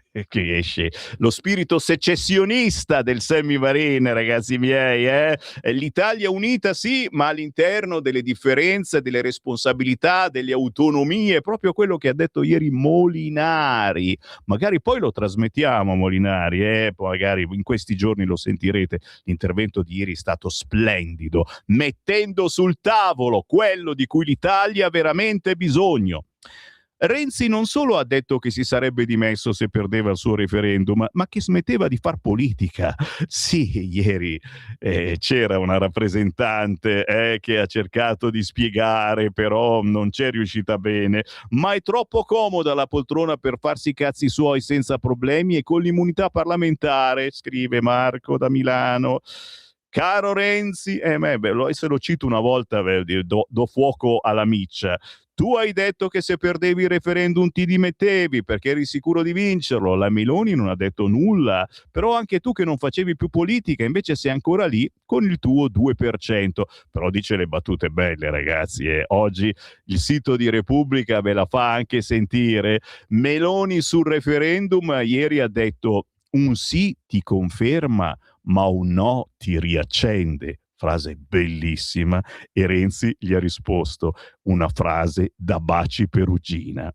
perché esce lo spirito secessionista del Semivarin, ragazzi miei. L'Italia unita sì, ma all'interno delle differenze, delle responsabilità, delle autonomie, proprio quello che ha detto ieri Molinari. Magari poi lo trasmettiamo Molinari, poi magari in questi giorni lo sentirete. L'intervento di ieri è stato splendido, mettendo sul tavolo quello di cui l'Italia ha veramente bisogno. Renzi non solo ha detto che si sarebbe dimesso se perdeva il suo referendum, ma che smetteva di far politica. Sì, ieri c'era una rappresentante che ha cercato di spiegare, però non c'è riuscita bene. Ma è troppo comoda la poltrona per farsi i cazzi suoi senza problemi e con l'immunità parlamentare, scrive Marco da Milano. Caro Renzi, se lo cito una volta do fuoco alla miccia. Tu hai detto che se perdevi il referendum ti dimettevi perché eri sicuro di vincerlo. La Meloni non ha detto nulla, però anche tu che non facevi più politica invece sei ancora lì con il tuo 2%. Però dice le battute belle, ragazzi. Oggi il sito di Repubblica ve la fa anche sentire. Meloni sul referendum ieri ha detto: un sì ti conferma, ma un no ti riaccende. Frase bellissima. E Renzi gli ha risposto: una frase da Baci Perugina.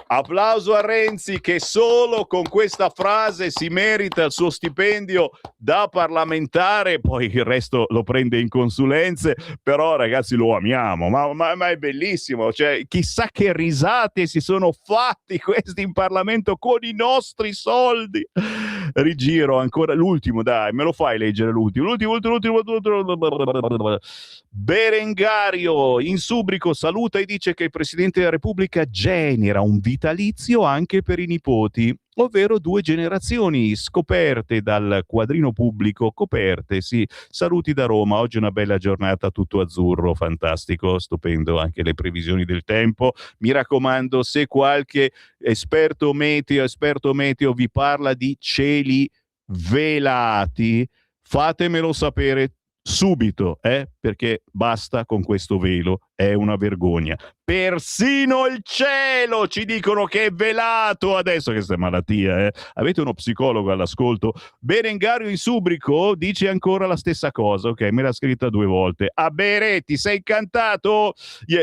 Applauso a Renzi che solo con questa frase si merita il suo stipendio da parlamentare, poi il resto lo prende in consulenze, però ragazzi lo amiamo, ma è bellissimo, cioè chissà che risate si sono fatti questi in Parlamento con i nostri soldi. Rigiro ancora l'ultimo, dai, me lo fai leggere l'ultimo. Berengario in Subrico saluta e dice che il Presidente della Repubblica genera un vitalizio anche per i nipoti, ovvero 2 generazioni scoperte dal quadrino pubblico, coperte, sì. Saluti da Roma, oggi una bella giornata, tutto azzurro, fantastico, stupendo, anche le previsioni del tempo. Mi raccomando, se qualche esperto meteo vi parla di cieli velati, fatemelo sapere subito, perché basta con questo velo, è una vergogna. Persino il cielo ci dicono che è velato adesso. Questa è malattia, eh? Avete uno psicologo all'ascolto? Berengario in Subrico dice ancora la stessa cosa, ok, me l'ha scritta 2 volte. A Beretti, sei incantato?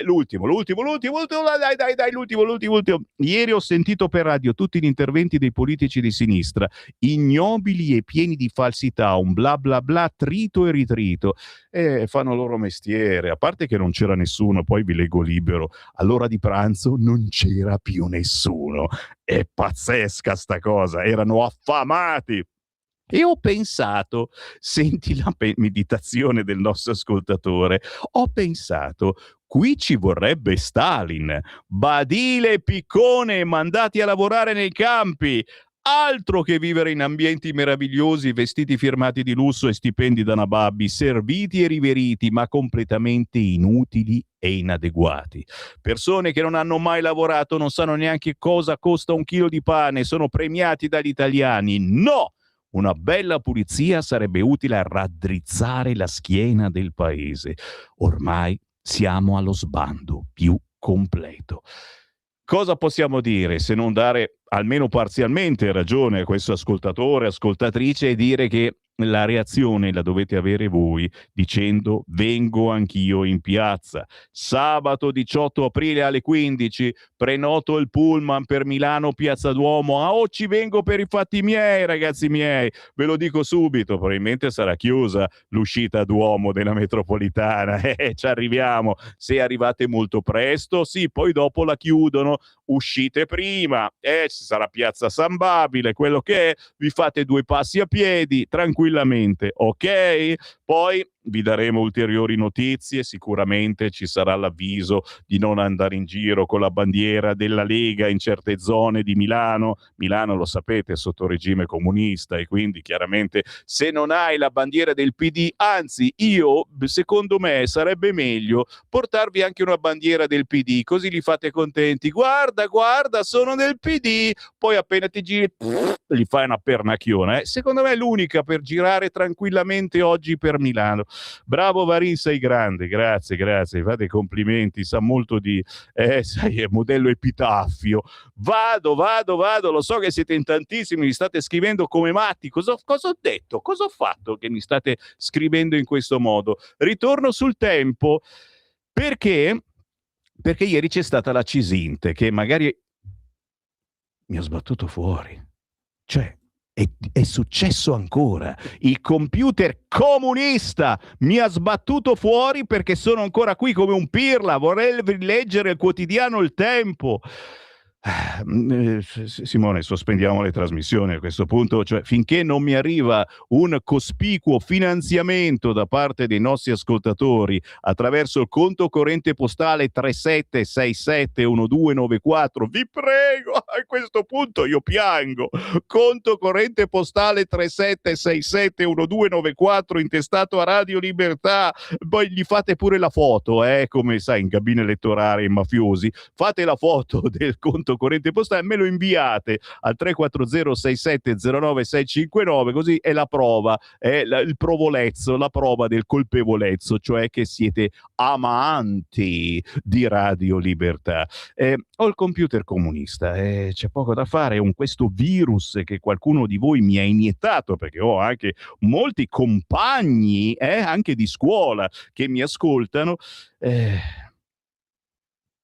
L'ultimo, dai, l'ultimo. Ieri ho sentito per radio tutti gli interventi dei politici di sinistra, ignobili e pieni di falsità, un bla bla bla, trito e ritrito. Fanno il loro mestiere, a parte che non c'era nessuno, poi vi leggo libero, all'ora di pranzo non c'era più nessuno. È pazzesca sta cosa, erano affamati. E ho pensato, senti la meditazione del nostro ascoltatore, ho pensato, qui ci vorrebbe Stalin, Badile e Piccone mandati a lavorare nei campi. Altro che vivere in ambienti meravigliosi, vestiti firmati di lusso e stipendi da nababbi, serviti e riveriti, ma completamente inutili e inadeguati. Persone che non hanno mai lavorato, non sanno neanche cosa costa un chilo di pane, sono premiati dagli italiani. No! Una bella pulizia sarebbe utile a raddrizzare la schiena del paese. Ormai siamo allo sbando più completo. Cosa possiamo dire se non dare almeno parzialmente ragione a questo ascoltatore, ascoltatrice, e dire che la reazione la dovete avere voi dicendo vengo anch'io in piazza. Sabato 18 aprile alle 15 prenoto il pullman per Milano Piazza Duomo. Ci vengo per i fatti miei, ragazzi miei. Ve lo dico subito, probabilmente sarà chiusa l'uscita Duomo della metropolitana. Ci arriviamo. Se arrivate molto presto, sì, poi dopo la chiudono. Uscite prima, ci sarà Piazza San Babile, quello che è, vi fate 2 passi a piedi tranquillamente, ok? Poi vi daremo ulteriori notizie, sicuramente ci sarà l'avviso di non andare in giro con la bandiera della Lega in certe zone di Milano. Milano, lo sapete, è sotto regime comunista e quindi chiaramente se non hai la bandiera del PD, anzi secondo me sarebbe meglio portarvi anche una bandiera del PD, così li fate contenti. Guarda, sono del PD, poi appena ti giri gli fai una pernacchiona. Secondo me è l'unica per girare tranquillamente oggi per Milano. Bravo Varin, sei grande, grazie, fate complimenti, sa molto di sai, è modello epitaffio. Vado, lo so che siete in tantissimi, mi state scrivendo come matti. Cosa ho detto? Cosa ho fatto che mi state scrivendo in questo modo? Ritorno sul tempo perché ieri c'è stata la Cisinte che magari mi ha sbattuto fuori. Cioè, è successo ancora. Il computer comunista mi ha sbattuto fuori perché sono ancora qui come un pirla. Vorrei leggere il quotidiano Il Tempo. Simone, sospendiamo le trasmissioni a questo punto, cioè finché non mi arriva un cospicuo finanziamento da parte dei nostri ascoltatori attraverso il conto corrente postale 37671294, vi prego, a questo punto io piango. Conto corrente postale 37671294 intestato a Radio Libertà. Poi gli fate pure la foto, come sai in cabina elettorale i mafiosi, fate la foto del conto corrente postale, me lo inviate al 3406709 così è la prova, è il provolezzo, la prova del colpevolezzo, cioè che siete amanti di Radio Libertà. Ho il computer comunista, c'è poco da fare, questo virus che qualcuno di voi mi ha iniettato, perché ho anche molti compagni anche di scuola che mi ascoltano,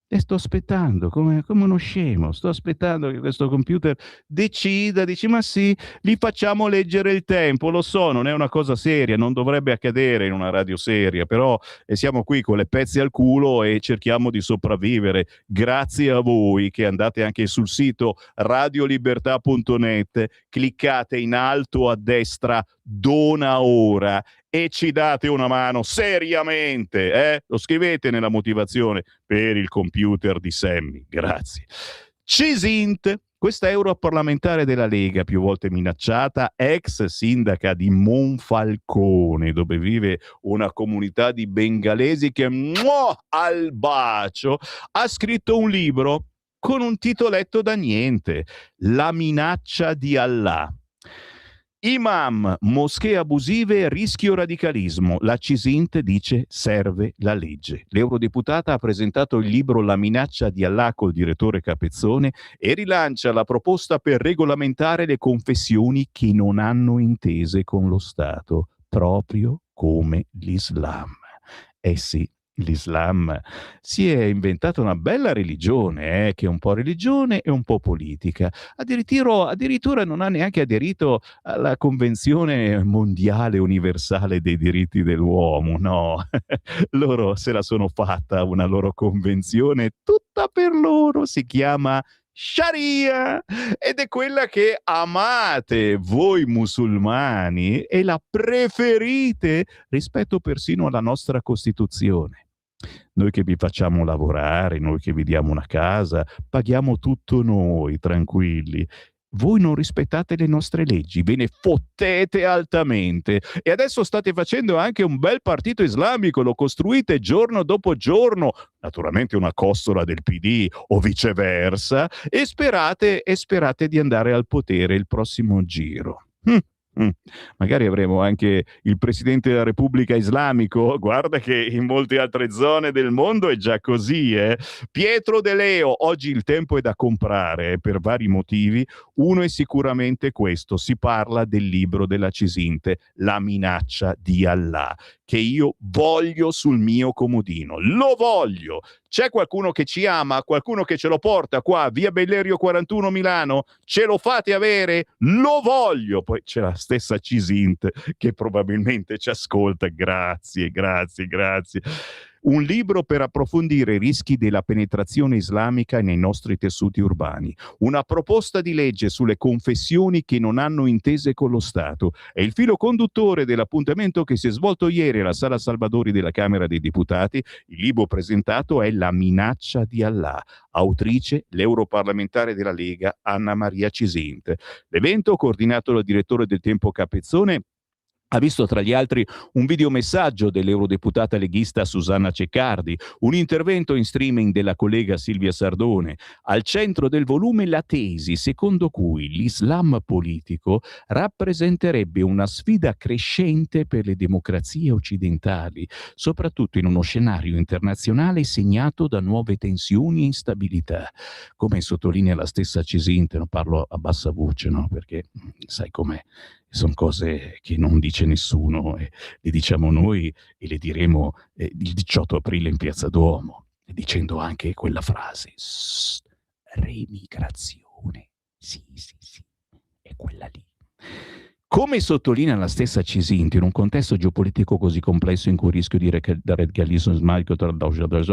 e sto aspettando come uno scemo, sto aspettando che questo computer decida, dici ma sì, li facciamo leggere Il Tempo, lo so, non è una cosa seria, non dovrebbe accadere in una radio seria, però siamo qui con le pezze al culo e cerchiamo di sopravvivere, grazie a voi che andate anche sul sito radiolibertà.net, cliccate in alto a destra, dona ora, e ci date una mano seriamente, lo scrivete nella motivazione per il computer di Sammy, grazie. Cisint, questa europarlamentare della Lega, più volte minacciata, ex sindaca di Monfalcone, dove vive una comunità di bengalesi che al bacio, ha scritto un libro con un titoletto da niente, La minaccia di Allah. Imam, moschee abusive, rischio radicalismo. La Cisint dice serve la legge. L'eurodeputata ha presentato il libro La minaccia di Allah col direttore Capezzone e rilancia la proposta per regolamentare le confessioni che non hanno intese con lo Stato, proprio come l'Islam. Eh sì, l'Islam si è inventato una bella religione, che è un po' religione e un po' politica. Addirittura non ha neanche aderito alla Convenzione Mondiale Universale dei diritti dell'uomo, no. Loro se la sono fatta una loro convenzione tutta per loro, si chiama Sharia ed è quella che amate voi musulmani e la preferite rispetto persino alla nostra Costituzione. Noi che vi facciamo lavorare, noi che vi diamo una casa, paghiamo tutto noi, tranquilli. Voi non rispettate le nostre leggi, ve ne fottete altamente. E adesso state facendo anche un bel partito islamico, lo costruite giorno dopo giorno, naturalmente una costola del PD o viceversa, e sperate di andare al potere il prossimo giro. Magari avremo anche il presidente della Repubblica Islamico. Guarda che in molte altre zone del mondo è già così, Pietro De Leo, oggi il tempo è da comprare per vari motivi. Uno è sicuramente questo: si parla del libro della Cisinte, La minaccia di Allah, che io voglio sul mio comodino. Lo voglio! C'è qualcuno che ci ama, qualcuno che ce lo porta qua, via Bellerio 41 Milano? Ce lo fate avere? Lo voglio! Poi c'è la stessa Cisint che probabilmente ci ascolta. Grazie. Un libro per approfondire i rischi della penetrazione islamica nei nostri tessuti urbani. Una proposta di legge sulle confessioni che non hanno intese con lo Stato. È il filo conduttore dell'appuntamento che si è svolto ieri alla Sala Salvadori della Camera dei Deputati. Il libro presentato è La minaccia di Allah. Autrice l'europarlamentare della Lega Anna Maria Cisint. L'evento, coordinato dal direttore del Tempo Capezzone, ha visto tra gli altri un videomessaggio dell'eurodeputata leghista Susanna Ceccardi, un intervento in streaming della collega Silvia Sardone. Al centro del volume la tesi secondo cui l'Islam politico rappresenterebbe una sfida crescente per le democrazie occidentali, soprattutto in uno scenario internazionale segnato da nuove tensioni e instabilità. Come sottolinea la stessa Cisint, parlo a bassa voce, no? Perché sai com'è. Sono cose che non dice nessuno, e le diciamo noi e le diremo il 18 aprile in Piazza Duomo, dicendo anche quella frase: remigrazione. Sì, è quella lì. Come sottolinea la stessa Cisint, in un contesto geopolitico così complesso in cui il rischio di radicalismo islamico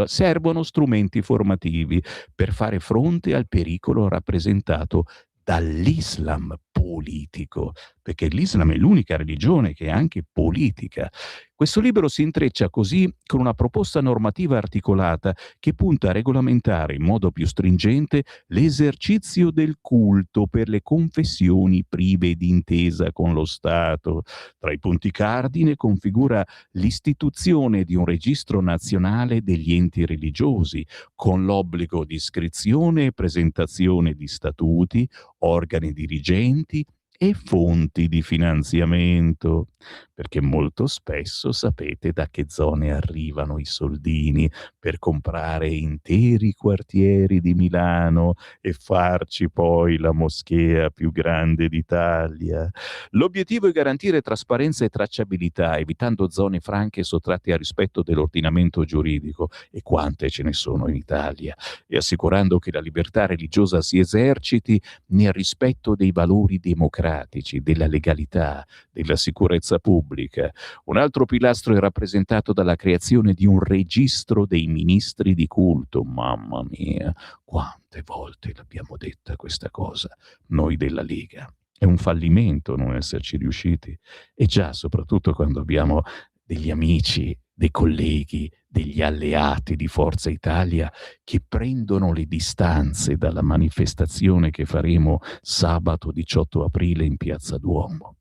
servono strumenti formativi per fare fronte al pericolo rappresentato dall'Islam politico, perché l'Islam è l'unica religione che è anche politica. Questo libro si intreccia così con una proposta normativa articolata che punta a regolamentare in modo più stringente l'esercizio del culto per le confessioni prive di intesa con lo Stato. Tra i punti cardine configura l'istituzione di un registro nazionale degli enti religiosi, con l'obbligo di iscrizione e presentazione di statuti, organi dirigenti e fonti di finanziamento, perché molto spesso sapete da che zone arrivano i soldini per comprare interi quartieri di Milano e farci poi la moschea più grande d'Italia. L'obiettivo è garantire trasparenza e tracciabilità, evitando zone franche sottratte al rispetto dell'ordinamento giuridico, e quante ce ne sono in Italia, e assicurando che la libertà religiosa si eserciti nel rispetto dei valori democratici, della legalità, della sicurezza pubblica. Un altro pilastro è rappresentato dalla creazione di un registro dei ministri di culto. Mamma mia, quante volte l'abbiamo detta questa cosa, noi della Lega. È un fallimento non esserci riusciti. E già, soprattutto quando abbiamo degli amici, dei colleghi, degli alleati di Forza Italia che prendono le distanze dalla manifestazione che faremo sabato 18 aprile in Piazza Duomo.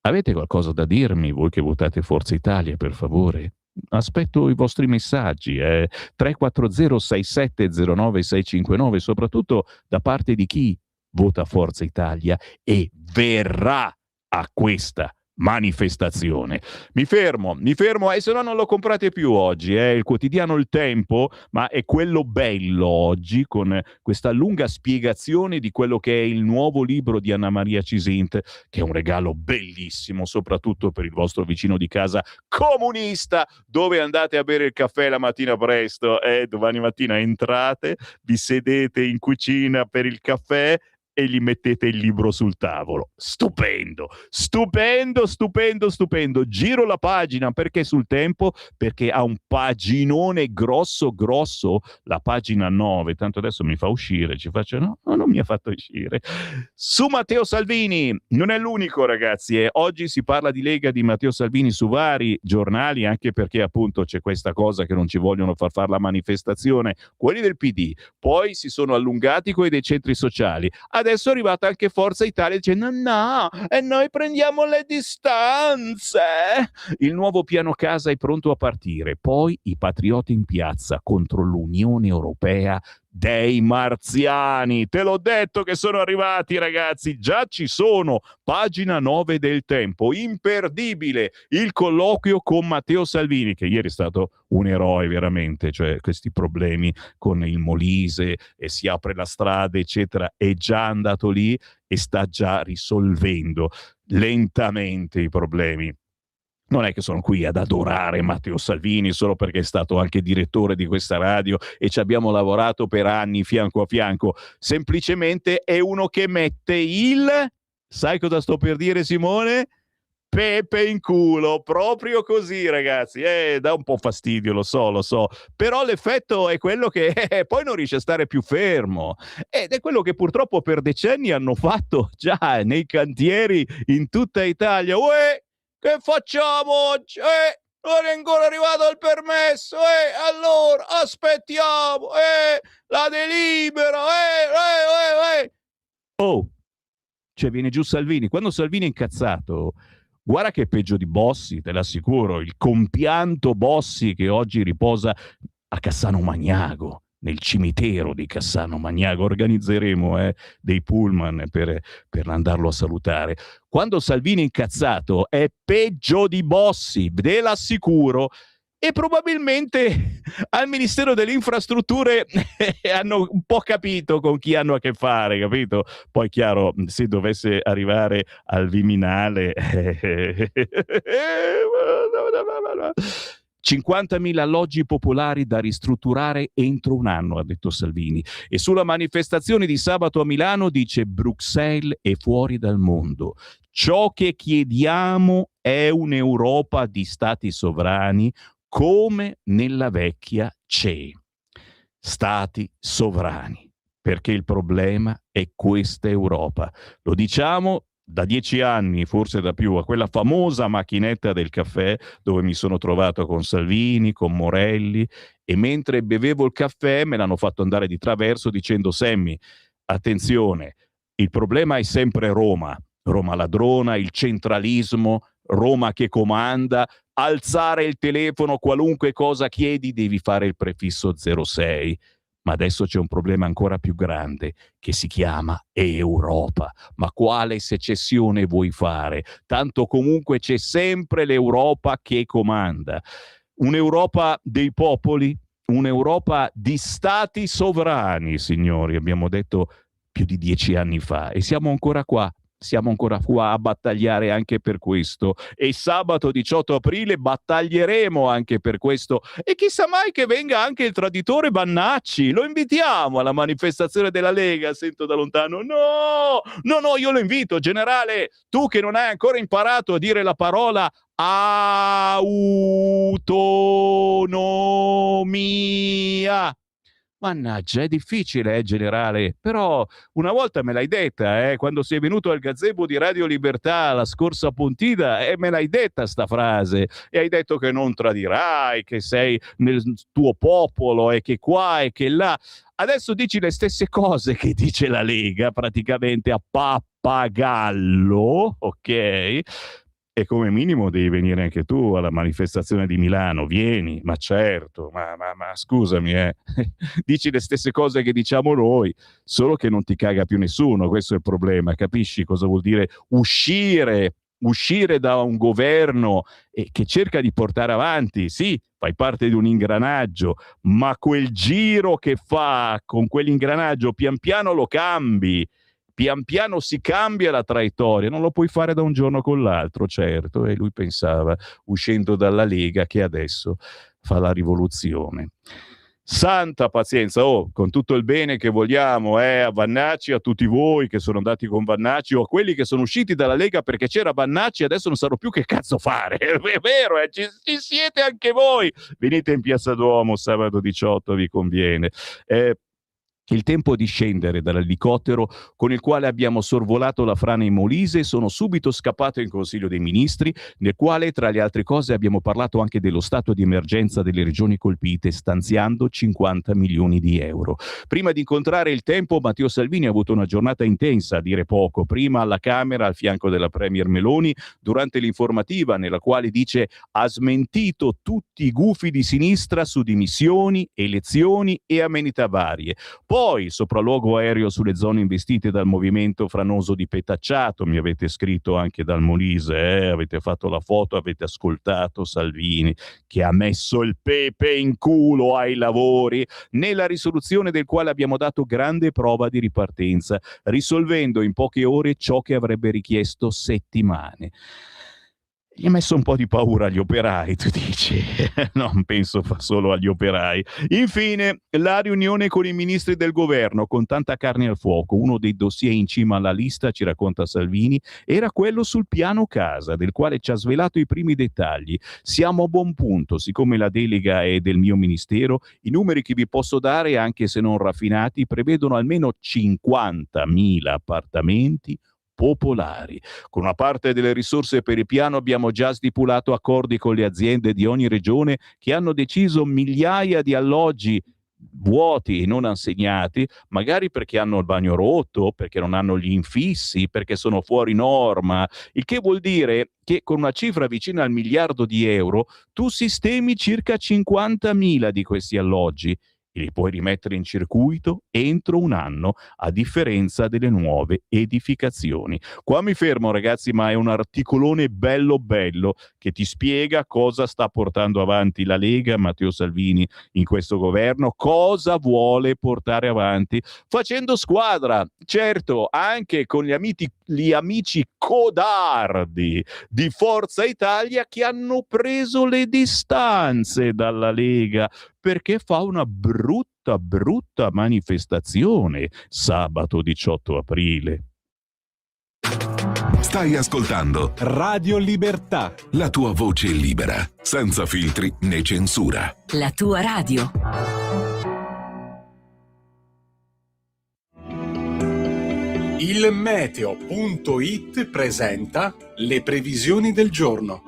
Avete qualcosa da dirmi, voi che votate Forza Italia, per favore? Aspetto i vostri messaggi, 340 6709 659, soprattutto da parte di chi vota Forza Italia e verrà a questa manifestazione. Mi fermo e se no non lo comprate più oggi, il quotidiano Il Tempo, ma è quello bello oggi, con questa lunga spiegazione di quello che è il nuovo libro di Anna Maria Cisint, che è un regalo bellissimo, soprattutto per il vostro vicino di casa comunista, dove andate a bere il caffè la mattina presto, domani mattina entrate, vi sedete in cucina per il caffè e gli mettete il libro sul tavolo. Stupendo, stupendo, stupendo, stupendo. Giro la pagina perché sul Tempo, perché ha un paginone grosso, grosso, la pagina 9, tanto adesso mi fa uscire, ci faccio no, non mi ha fatto uscire. Su Matteo Salvini, non è l'unico ragazzi, oggi si parla di Lega di Matteo Salvini su vari giornali, anche perché appunto c'è questa cosa che non ci vogliono far fare la manifestazione, quelli del PD, poi si sono allungati quelli dei centri sociali. Adesso è arrivata anche Forza Italia dicendo no, e noi prendiamo le distanze. Il nuovo piano casa è pronto a partire, poi i patrioti in piazza contro l'Unione Europea dei marziani. Te l'ho detto che sono arrivati ragazzi, già ci sono. Pagina 9 del Tempo, imperdibile il colloquio con Matteo Salvini, che ieri è stato un eroe veramente, cioè questi problemi con il Molise e si apre la strada eccetera, è già andato lì e sta già risolvendo lentamente i problemi. Non è che sono qui ad adorare Matteo Salvini solo perché è stato anche direttore di questa radio e ci abbiamo lavorato per anni fianco a fianco, semplicemente è uno che mette il, sai cosa sto per dire Simone? Pepe in culo, proprio così ragazzi, dà un po' fastidio, lo so, però l'effetto è quello che poi non riesce a stare più fermo, ed è quello che purtroppo per decenni hanno fatto già nei cantieri in tutta Italia. Uè, che facciamo oggi? Non è ancora arrivato il permesso, allora aspettiamo, la delibera, Oh, cioè viene giù Salvini, quando Salvini è incazzato, guarda che è peggio di Bossi, te l'assicuro, il compianto Bossi che oggi riposa a Cassano Magnago, nel cimitero di Cassano Magnago. Organizzeremo dei pullman per andarlo a salutare. Quando Salvini è incazzato è peggio di Bossi, ve l'assicuro. E probabilmente al Ministero delle Infrastrutture hanno un po' capito con chi hanno a che fare, capito? Poi chiaro, se dovesse arrivare al Viminale 50.000 alloggi popolari da ristrutturare entro un anno, ha detto Salvini. E sulla manifestazione di sabato a Milano dice: Bruxelles è fuori dal mondo. Ciò che chiediamo è un'Europa di stati sovrani come nella vecchia CE. Stati sovrani, perché il problema è questa Europa. Lo diciamo da 10 anni, forse da più, a quella famosa macchinetta del caffè dove mi sono trovato con Salvini, con Morelli, e mentre bevevo il caffè me l'hanno fatto andare di traverso dicendo: Sammy, attenzione, il problema è sempre Roma, Roma ladrona, il centralismo, Roma che comanda, alzare il telefono, qualunque cosa chiedi devi fare il prefisso 06. Ma adesso c'è un problema ancora più grande che si chiama Europa. Ma quale secessione vuoi fare? Tanto comunque c'è sempre l'Europa che comanda. Un'Europa dei popoli, un'Europa di stati sovrani, signori, abbiamo detto più di 10 anni fa, e siamo ancora qua. Siamo ancora qua a battagliare anche per questo, e sabato 18 aprile battaglieremo anche per questo, e chissà mai che venga anche il traditore Bannacci, lo invitiamo alla manifestazione della Lega. Sento da lontano: no, io lo invito, generale, tu che non hai ancora imparato a dire la parola autonomia. Mannaggia, è difficile, generale, però una volta me l'hai detta, quando sei venuto al gazebo di Radio Libertà la scorsa puntata, me l'hai detta sta frase, e hai detto che non tradirai, che sei nel tuo popolo e che qua e che là. Adesso dici le stesse cose che dice la Lega, praticamente a pappagallo, ok? E come minimo devi venire anche tu alla manifestazione di Milano, vieni, ma certo, ma scusami, dici le stesse cose che diciamo noi, solo che non ti caga più nessuno, questo è il problema, capisci cosa vuol dire uscire uscire da un governo che cerca di portare avanti, sì, fai parte di un ingranaggio, ma quel giro che fa con quell'ingranaggio pian piano lo cambi. Pian piano si cambia la traiettoria, non lo puoi fare da un giorno con l'altro, certo, e lui pensava, uscendo dalla Lega, che adesso fa la rivoluzione. Santa pazienza, con tutto il bene che vogliamo a Vannacci, a tutti voi che sono andati con Vannacci o a quelli che sono usciti dalla Lega perché c'era Vannacci, adesso non sanno più che cazzo fare. È vero, ci siete anche voi. Venite in Piazza Duomo sabato 18, vi conviene. Il tempo di scendere dall'elicottero con il quale abbiamo sorvolato la frana in Molise, sono subito scappato in Consiglio dei Ministri, nel quale, tra le altre cose, abbiamo parlato anche dello stato di emergenza delle regioni colpite, stanziando 50 milioni di euro. Prima di incontrare il tempo, Matteo Salvini ha avuto una giornata intensa, a dire poco, prima alla Camera al fianco della Premier Meloni, durante l'informativa nella quale dice ha smentito tutti i gufi di sinistra su dimissioni, elezioni e amenità varie. Poi sopralluogo aereo sulle zone investite dal movimento franoso di Petacciato, mi avete scritto anche dal Molise, avete fatto la foto, avete ascoltato Salvini che ha messo il pepe in culo ai lavori, nella risoluzione del quale abbiamo dato grande prova di ripartenza, risolvendo in poche ore ciò che avrebbe richiesto settimane. Gli ha messo un po' di paura agli operai, tu dici? Non penso fa solo agli operai. Infine, la riunione con i ministri del governo, con tanta carne al fuoco. Uno dei dossier in cima alla lista, ci racconta Salvini, era quello sul piano casa, del quale ci ha svelato i primi dettagli. Siamo a buon punto, siccome la delega è del mio ministero, i numeri che vi posso dare, anche se non raffinati, prevedono almeno 50.000 appartamenti popolari. Con una parte delle risorse per il piano abbiamo già stipulato accordi con le aziende di ogni regione che hanno deciso migliaia di alloggi vuoti e non assegnati, magari perché hanno il bagno rotto, perché non hanno gli infissi, perché sono fuori norma, il che vuol dire che con una cifra vicina al 1 miliardo di euro tu sistemi circa 50.000 di questi alloggi e li puoi rimettere in circuito entro un anno, a differenza delle nuove edificazioni. Qua mi fermo, ragazzi, ma è un articolone bello bello che ti spiega cosa sta portando avanti la Lega, Matteo Salvini, in questo governo, cosa vuole portare avanti, facendo squadra, certo, anche con gli amici codardi di Forza Italia che hanno preso le distanze dalla Lega, perché fa una brutta manifestazione sabato 18 aprile. Stai ascoltando Radio Libertà. la tua voce libera, senza filtri né censura. La tua radio. Il meteo.it presenta le previsioni del giorno.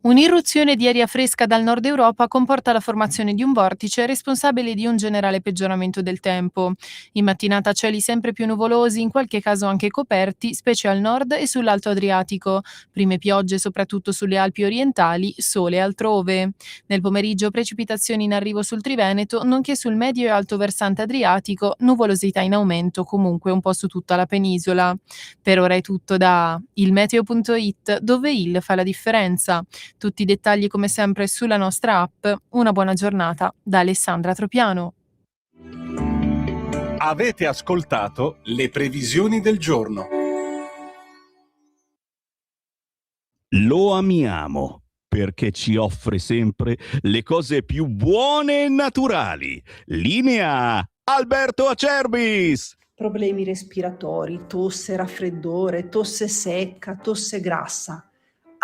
Un'irruzione di aria fresca dal nord Europa comporta la formazione di un vortice responsabile di un generale peggioramento del tempo. In mattinata cieli sempre più nuvolosi, in qualche caso anche coperti, specie al nord e sull'Alto Adriatico. Prime piogge soprattutto sulle Alpi orientali, sole altrove. Nel pomeriggio precipitazioni in arrivo sul Triveneto, nonché sul medio e alto versante adriatico, nuvolosità in aumento comunque un po' su tutta la penisola. Per ora è tutto da ilmeteo.it, dove il fa la differenza. Tutti i dettagli come sempre sulla nostra app. Una buona giornata da Alessandra Tropiano. Avete ascoltato le previsioni del giorno. Lo amiamo perché ci offre sempre le cose più buone e naturali. Linea Alberto Acerbis. Problemi respiratori, tosse, raffreddore, tosse secca, tosse grassa.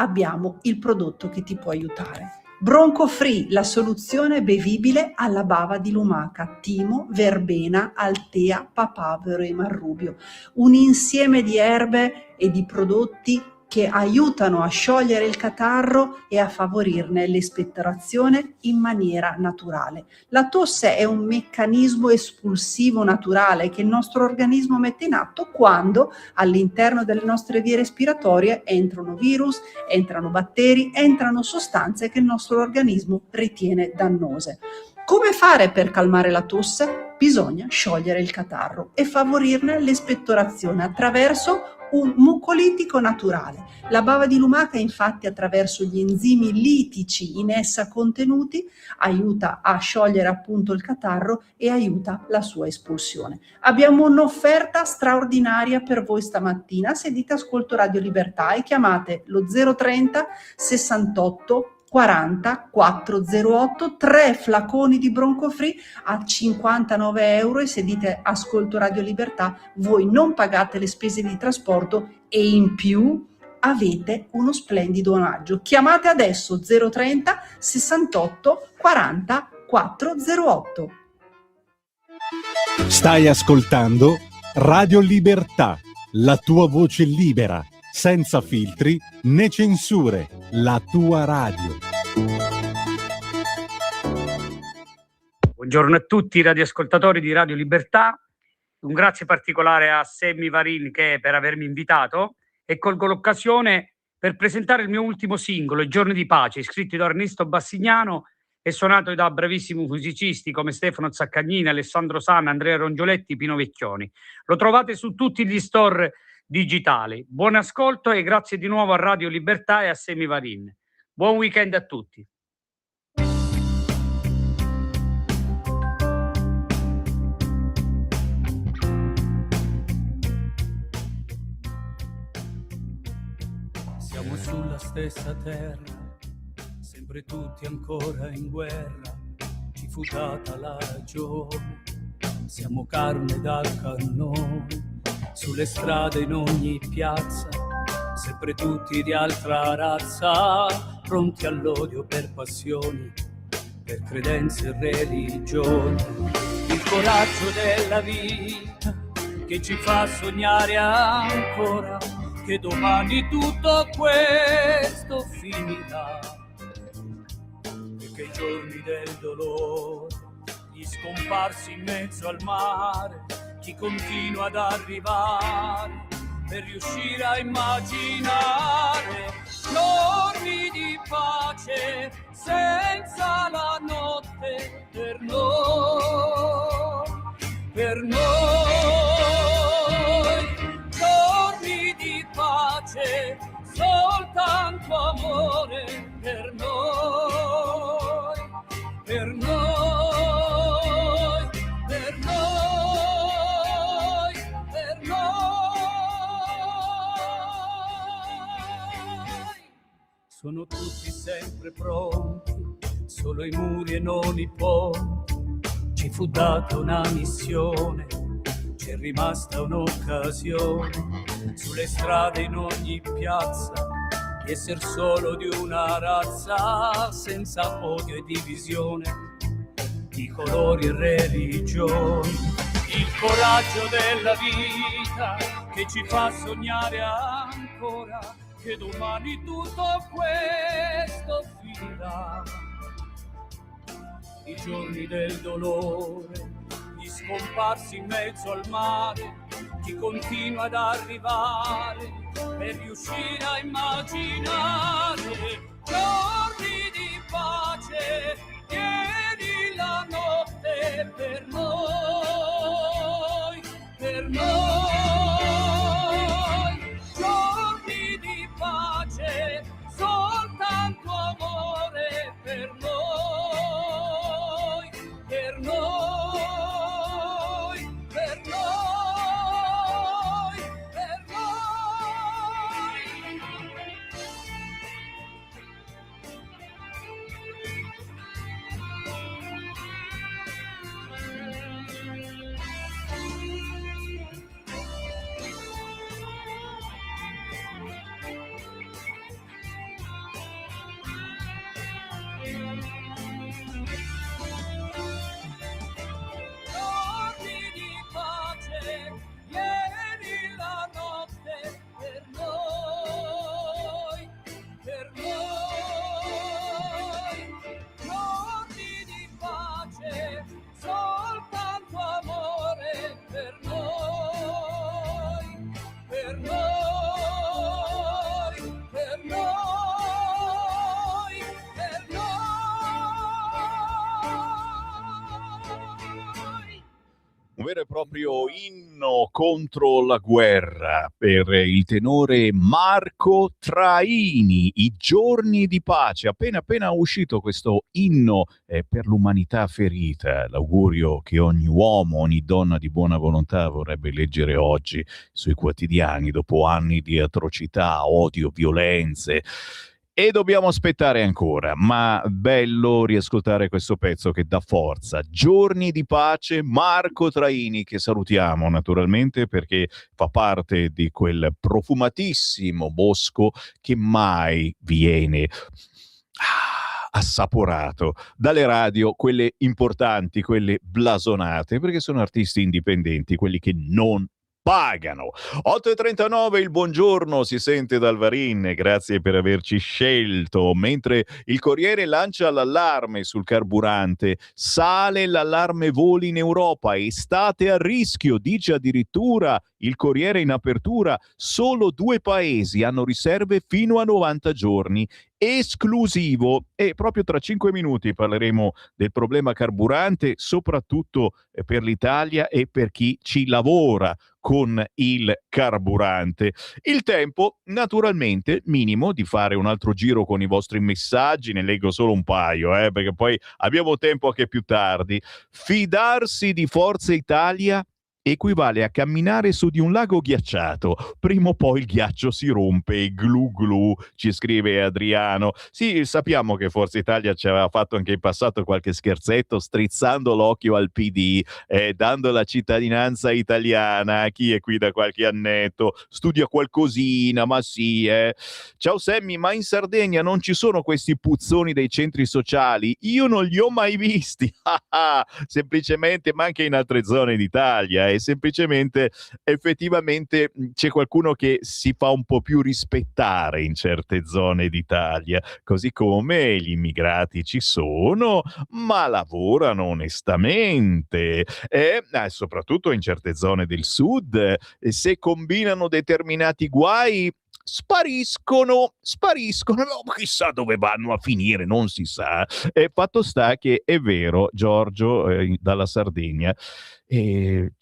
Abbiamo il prodotto che ti può aiutare. Bronco Free, la soluzione bevibile alla bava di lumaca, timo, verbena, altea, papavero e marrubio. Un insieme di erbe e di prodotti che aiutano a sciogliere il catarro e a favorirne l'espettorazione in maniera naturale. La tosse è un meccanismo espulsivo naturale che il nostro organismo mette in atto quando all'interno delle nostre vie respiratorie entrano virus, entrano batteri, entrano sostanze che il nostro organismo ritiene dannose. Come fare per calmare la tosse? Bisogna sciogliere il catarro e favorirne l'espettorazione attraverso un mucolitico naturale. La bava di lumaca, infatti, attraverso gli enzimi litici in essa contenuti, aiuta a sciogliere appunto il catarro e aiuta la sua espulsione. Abbiamo un'offerta straordinaria per voi stamattina. Se dite ascolto Radio Libertà e chiamate lo 030 68 40 408, 3 flaconi di Bronco Free a 59 euro, e se dite ascolto Radio Libertà voi non pagate le spese di trasporto e in più avete uno splendido omaggio. Chiamate adesso 030 68 40 408. Stai ascoltando Radio Libertà, la tua voce libera, senza filtri né censure, la tua radio. Buongiorno a tutti i radioascoltatori di Radio Libertà. Un grazie particolare a Sammy Varin per avermi invitato, e colgo l'occasione per presentare il mio ultimo singolo, I giorni di pace, scritto da Ernesto Bassignano e suonato da bravissimi musicisti come Stefano Zaccagnini, Alessandro Sana, Andrea Rongioletti, Pino Vecchioni. Lo trovate su tutti gli store digitali. Buon ascolto e grazie di nuovo a Radio Libertà e a Sammy Varin. Buon weekend a tutti. Siamo sulla stessa terra, sempre tutti ancora in guerra, ci fu data la ragione, siamo carne dal cannone, sulle strade in ogni piazza, sempre tutti di altra razza, pronti all'odio per passioni, per credenze e religioni. Il coraggio della vita che ci fa sognare ancora che domani tutto questo finirà, e che i giorni del dolore, gli scomparsi in mezzo al mare, chi continua ad arrivare per riuscire a immaginare giorni di pace senza la notte per noi, per noi, giorni di pace, soltanto amore per noi, per noi, per noi, per noi. Sono tutti sempre pronti, solo i muri e non i ponti, ci fu data una missione, c'è rimasta un'occasione, sulle strade in ogni piazza, di essere solo di una razza, senza odio e divisione, di colori e religioni. Il coraggio della vita che ci fa sognare ancora che domani tutto questo finirà. I giorni del dolore, gli scomparsi in mezzo al mare, chi continua ad arrivare per riuscire a immaginare giorni di pace, ieri la notte per noi, per noi, giorni di pace, soltanto amore per noi, per noi, per noi, per noi. vero e proprio inno contro la guerra per il tenore Marco Traini, I giorni di pace. Appena uscito questo inno per l'umanità ferita, l'augurio che ogni uomo, ogni donna di buona volontà vorrebbe leggere oggi sui quotidiani dopo anni di atrocità, odio, violenze. E dobbiamo aspettare ancora, ma bello riascoltare questo pezzo che dà forza. Giorni di pace, Marco Traini, che salutiamo naturalmente perché fa parte di quel profumatissimo bosco che mai viene assaporato dalle radio, quelle importanti, quelle blasonate, perché sono artisti indipendenti, quelli che non pagano. 8:39, il buongiorno si sente dal Varin, grazie per averci scelto. Mentre il Corriere lancia l'allarme sul carburante, sale l'allarme voli in Europa, estate a rischio, dice addirittura il Corriere in apertura, solo 2 paesi hanno riserve fino a 90 giorni. Esclusivo, e proprio tra 5 minuti parleremo del problema carburante, soprattutto per l'Italia e per chi ci lavora con il carburante. Il tempo, naturalmente, minimo di fare un altro giro con i vostri messaggi, ne leggo solo un paio, perché poi abbiamo tempo anche più tardi. Fidarsi di Forza Italia equivale a camminare su di un lago ghiacciato. Prima o poi il ghiaccio si rompe, glu glu, ci scrive Adriano. Sì, sappiamo che Forza Italia ci aveva fatto anche in passato qualche scherzetto, strizzando l'occhio al PD, dando la cittadinanza italiana a chi è qui da qualche annetto, studia qualcosina, ma sì. Ciao Sammy, ma in Sardegna non ci sono questi puzzoni dei centri sociali? Io non li ho mai visti. Semplicemente, ma anche in altre zone d'Italia, semplicemente effettivamente c'è qualcuno che si fa un po' più rispettare in certe zone d'Italia, così come gli immigrati ci sono, ma lavorano onestamente, e soprattutto in certe zone del sud, se combinano determinati guai spariscono, chissà dove vanno a finire, non si sa. Fatto sta che è vero, Giorgio, dalla Sardegna,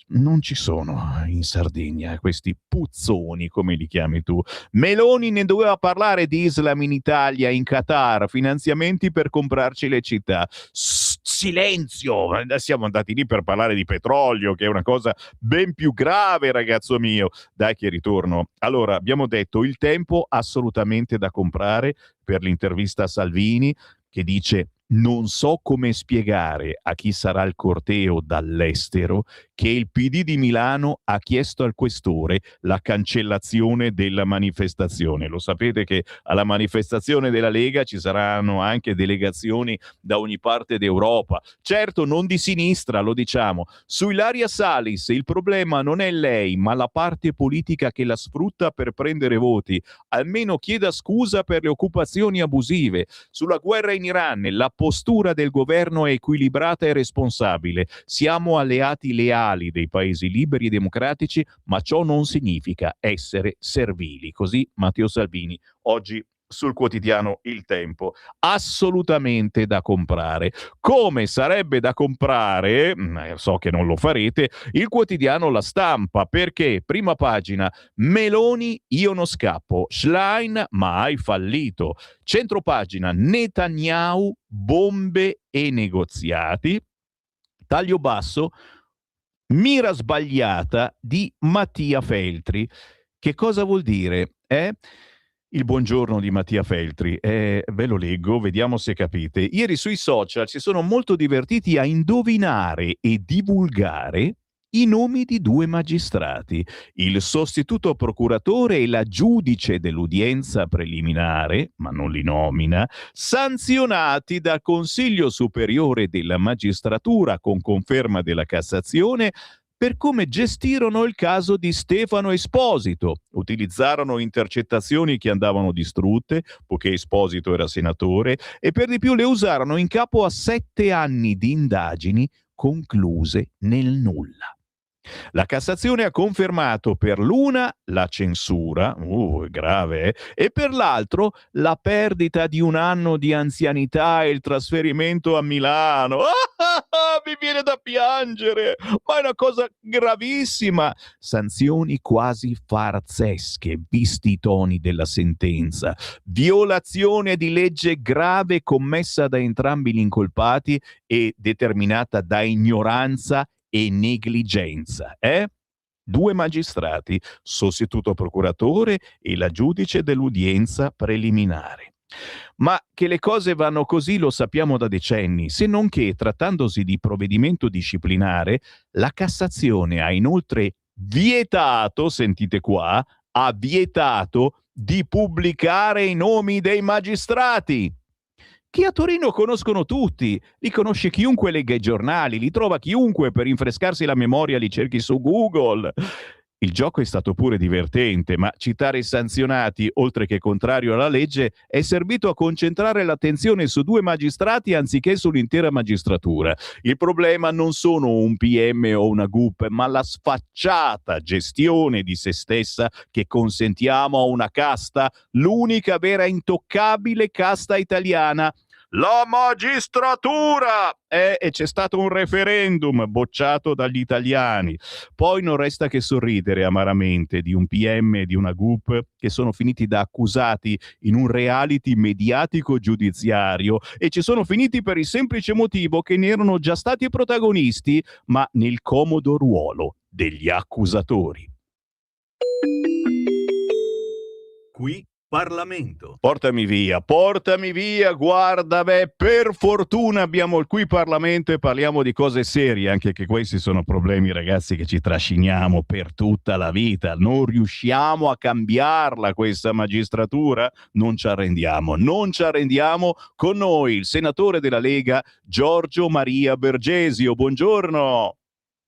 non ci sono in Sardegna questi puzzoni, come li chiami tu. Meloni ne doveva parlare di Islam in Italia, in Qatar, finanziamenti per comprarci le città. Silenzio! Siamo andati lì per parlare di petrolio, che è una cosa ben più grave, ragazzo mio. Dai che ritorno. Allora, abbiamo detto il tempo assolutamente da comprare per l'intervista a Salvini, che dice: non so come spiegare a chi sarà il corteo dall'estero che il PD di Milano ha chiesto al questore la cancellazione della manifestazione. Lo sapete che alla manifestazione della Lega ci saranno anche delegazioni da ogni parte d'Europa. Certo, non di sinistra, lo diciamo. Su Ilaria Salis il problema non è lei, ma la parte politica che la sfrutta per prendere voti. Almeno chieda scusa per le occupazioni abusive. Sulla guerra in Iran, la postura del governo è equilibrata e responsabile. Siamo alleati leali dei paesi liberi e democratici, ma ciò non significa essere servili. Così Matteo Salvini oggi sul quotidiano Il Tempo. Assolutamente da comprare. Come sarebbe da comprare, so che non lo farete, il quotidiano La Stampa, perché prima pagina: Meloni, io non scappo, Schlein, ma hai fallito. Centropagina: Netanyahu, bombe e negoziati. Taglio basso: mira sbagliata di Mattia Feltri. Che cosa vuol dire? Il buongiorno di Mattia Feltri, ve lo leggo, vediamo se capite. Ieri sui social si sono molto divertiti a indovinare e divulgare i nomi di 2 magistrati, il sostituto procuratore e la giudice dell'udienza preliminare, ma non li nomina, sanzionati dal Consiglio Superiore della Magistratura con conferma della Cassazione per come gestirono il caso di Stefano Esposito. Utilizzarono intercettazioni che andavano distrutte, poiché Esposito era senatore, e per di più le usarono in capo a 7 anni di indagini concluse nel nulla. La Cassazione ha confermato per l'una la censura, grave, e per l'altro la perdita di un anno di anzianità e il trasferimento a Milano. Mi viene da piangere, ma è una cosa gravissima. Sanzioni quasi farsesche, visti i toni della sentenza. Violazione di legge grave commessa da entrambi gli incolpati e determinata da ignoranza e negligenza. 2 magistrati, sostituto procuratore e la giudice dell'udienza preliminare. Ma che le cose vanno così lo sappiamo da decenni, se non che, trattandosi di provvedimento disciplinare, la Cassazione ha inoltre vietato, sentite qua, ha vietato di pubblicare i nomi dei magistrati, che a Torino conoscono tutti, li conosce chiunque legga i giornali, li trova chiunque, per rinfrescarsi la memoria li cerchi su Google. Il gioco è stato pure divertente, ma citare i sanzionati, oltre che contrario alla legge, è servito a concentrare l'attenzione su 2 magistrati anziché sull'intera magistratura. Il problema non sono un PM o una GUP, ma la sfacciata gestione di se stessa che consentiamo a una casta, l'unica vera intoccabile casta italiana, la magistratura! E c'è stato un referendum bocciato dagli italiani. Poi non resta che sorridere amaramente di un PM e di una GUP che sono finiti da accusati in un reality mediatico giudiziario e ci sono finiti per il semplice motivo che ne erano già stati protagonisti, ma nel comodo ruolo degli accusatori. Qui Parlamento. Portami via, guarda, per fortuna abbiamo il Qui Parlamento e parliamo di cose serie, anche che questi sono problemi, ragazzi, che ci trasciniamo per tutta la vita. Non riusciamo a cambiarla questa magistratura, non ci arrendiamo. Con noi il senatore della Lega Giorgio Maria Bergesio. Buongiorno.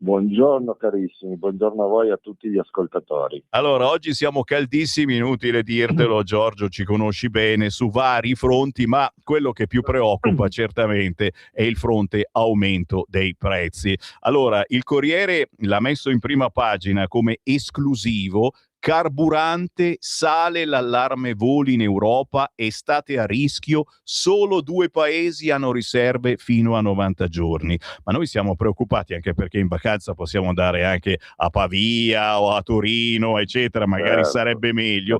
Buongiorno carissimi, buongiorno a voi e a tutti gli ascoltatori. Allora, oggi siamo caldissimi, inutile dirtelo, Giorgio, ci conosci bene, su vari fronti, ma quello che più preoccupa certamente è il fronte aumento dei prezzi. Allora, il Corriere l'ha messo in prima pagina come esclusivo: carburante, sale l'allarme voli in Europa, estate a rischio, solo 2 paesi hanno riserve fino a 90 giorni. Ma noi siamo preoccupati anche perché in vacanza possiamo andare anche a Pavia o a Torino, eccetera, magari sarebbe meglio.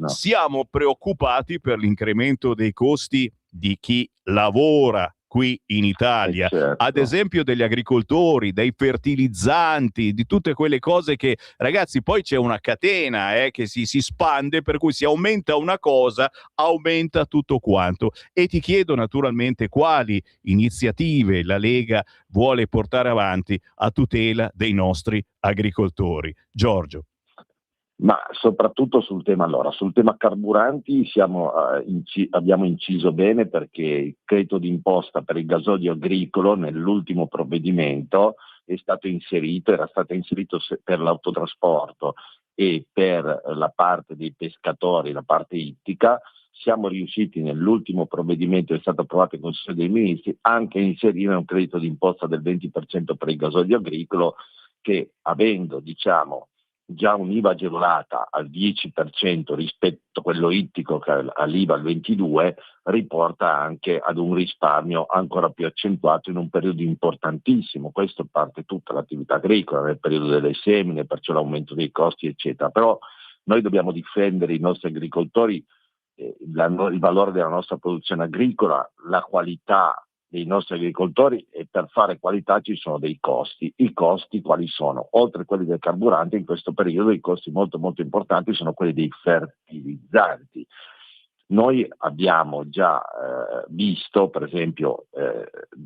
Siamo preoccupati per l'incremento dei costi di chi lavora qui in Italia, ad esempio degli agricoltori, dei fertilizzanti, di tutte quelle cose che, ragazzi, poi c'è una catena che si spande, per cui si aumenta una cosa, aumenta tutto quanto. E ti chiedo naturalmente quali iniziative la Lega vuole portare avanti a tutela dei nostri agricoltori. Giorgio. Ma soprattutto sul tema carburanti abbiamo inciso bene, perché il credito d'imposta per il gasolio agricolo nell'ultimo provvedimento era stato inserito per l'autotrasporto e per la parte dei pescatori, la parte ittica. Siamo riusciti nell'ultimo provvedimento che è stato approvato in Consiglio dei Ministri anche a inserire un credito d'imposta del 20% per il gasolio agricolo, che, avendo già un'IVA agevolata al 10% rispetto a quello ittico che ha l'IVA al 22%, riporta anche ad un risparmio ancora più accentuato in un periodo importantissimo. Questo parte tutta l'attività agricola nel periodo delle semine, perciò l'aumento dei costi eccetera. Però noi dobbiamo difendere i nostri agricoltori, il valore della nostra produzione agricola, la qualità dei nostri agricoltori, e per fare qualità ci sono dei costi. I costi quali sono? Oltre a quelli del carburante, in questo periodo i costi molto molto importanti sono quelli dei fertilizzanti. Noi abbiamo già visto, per esempio,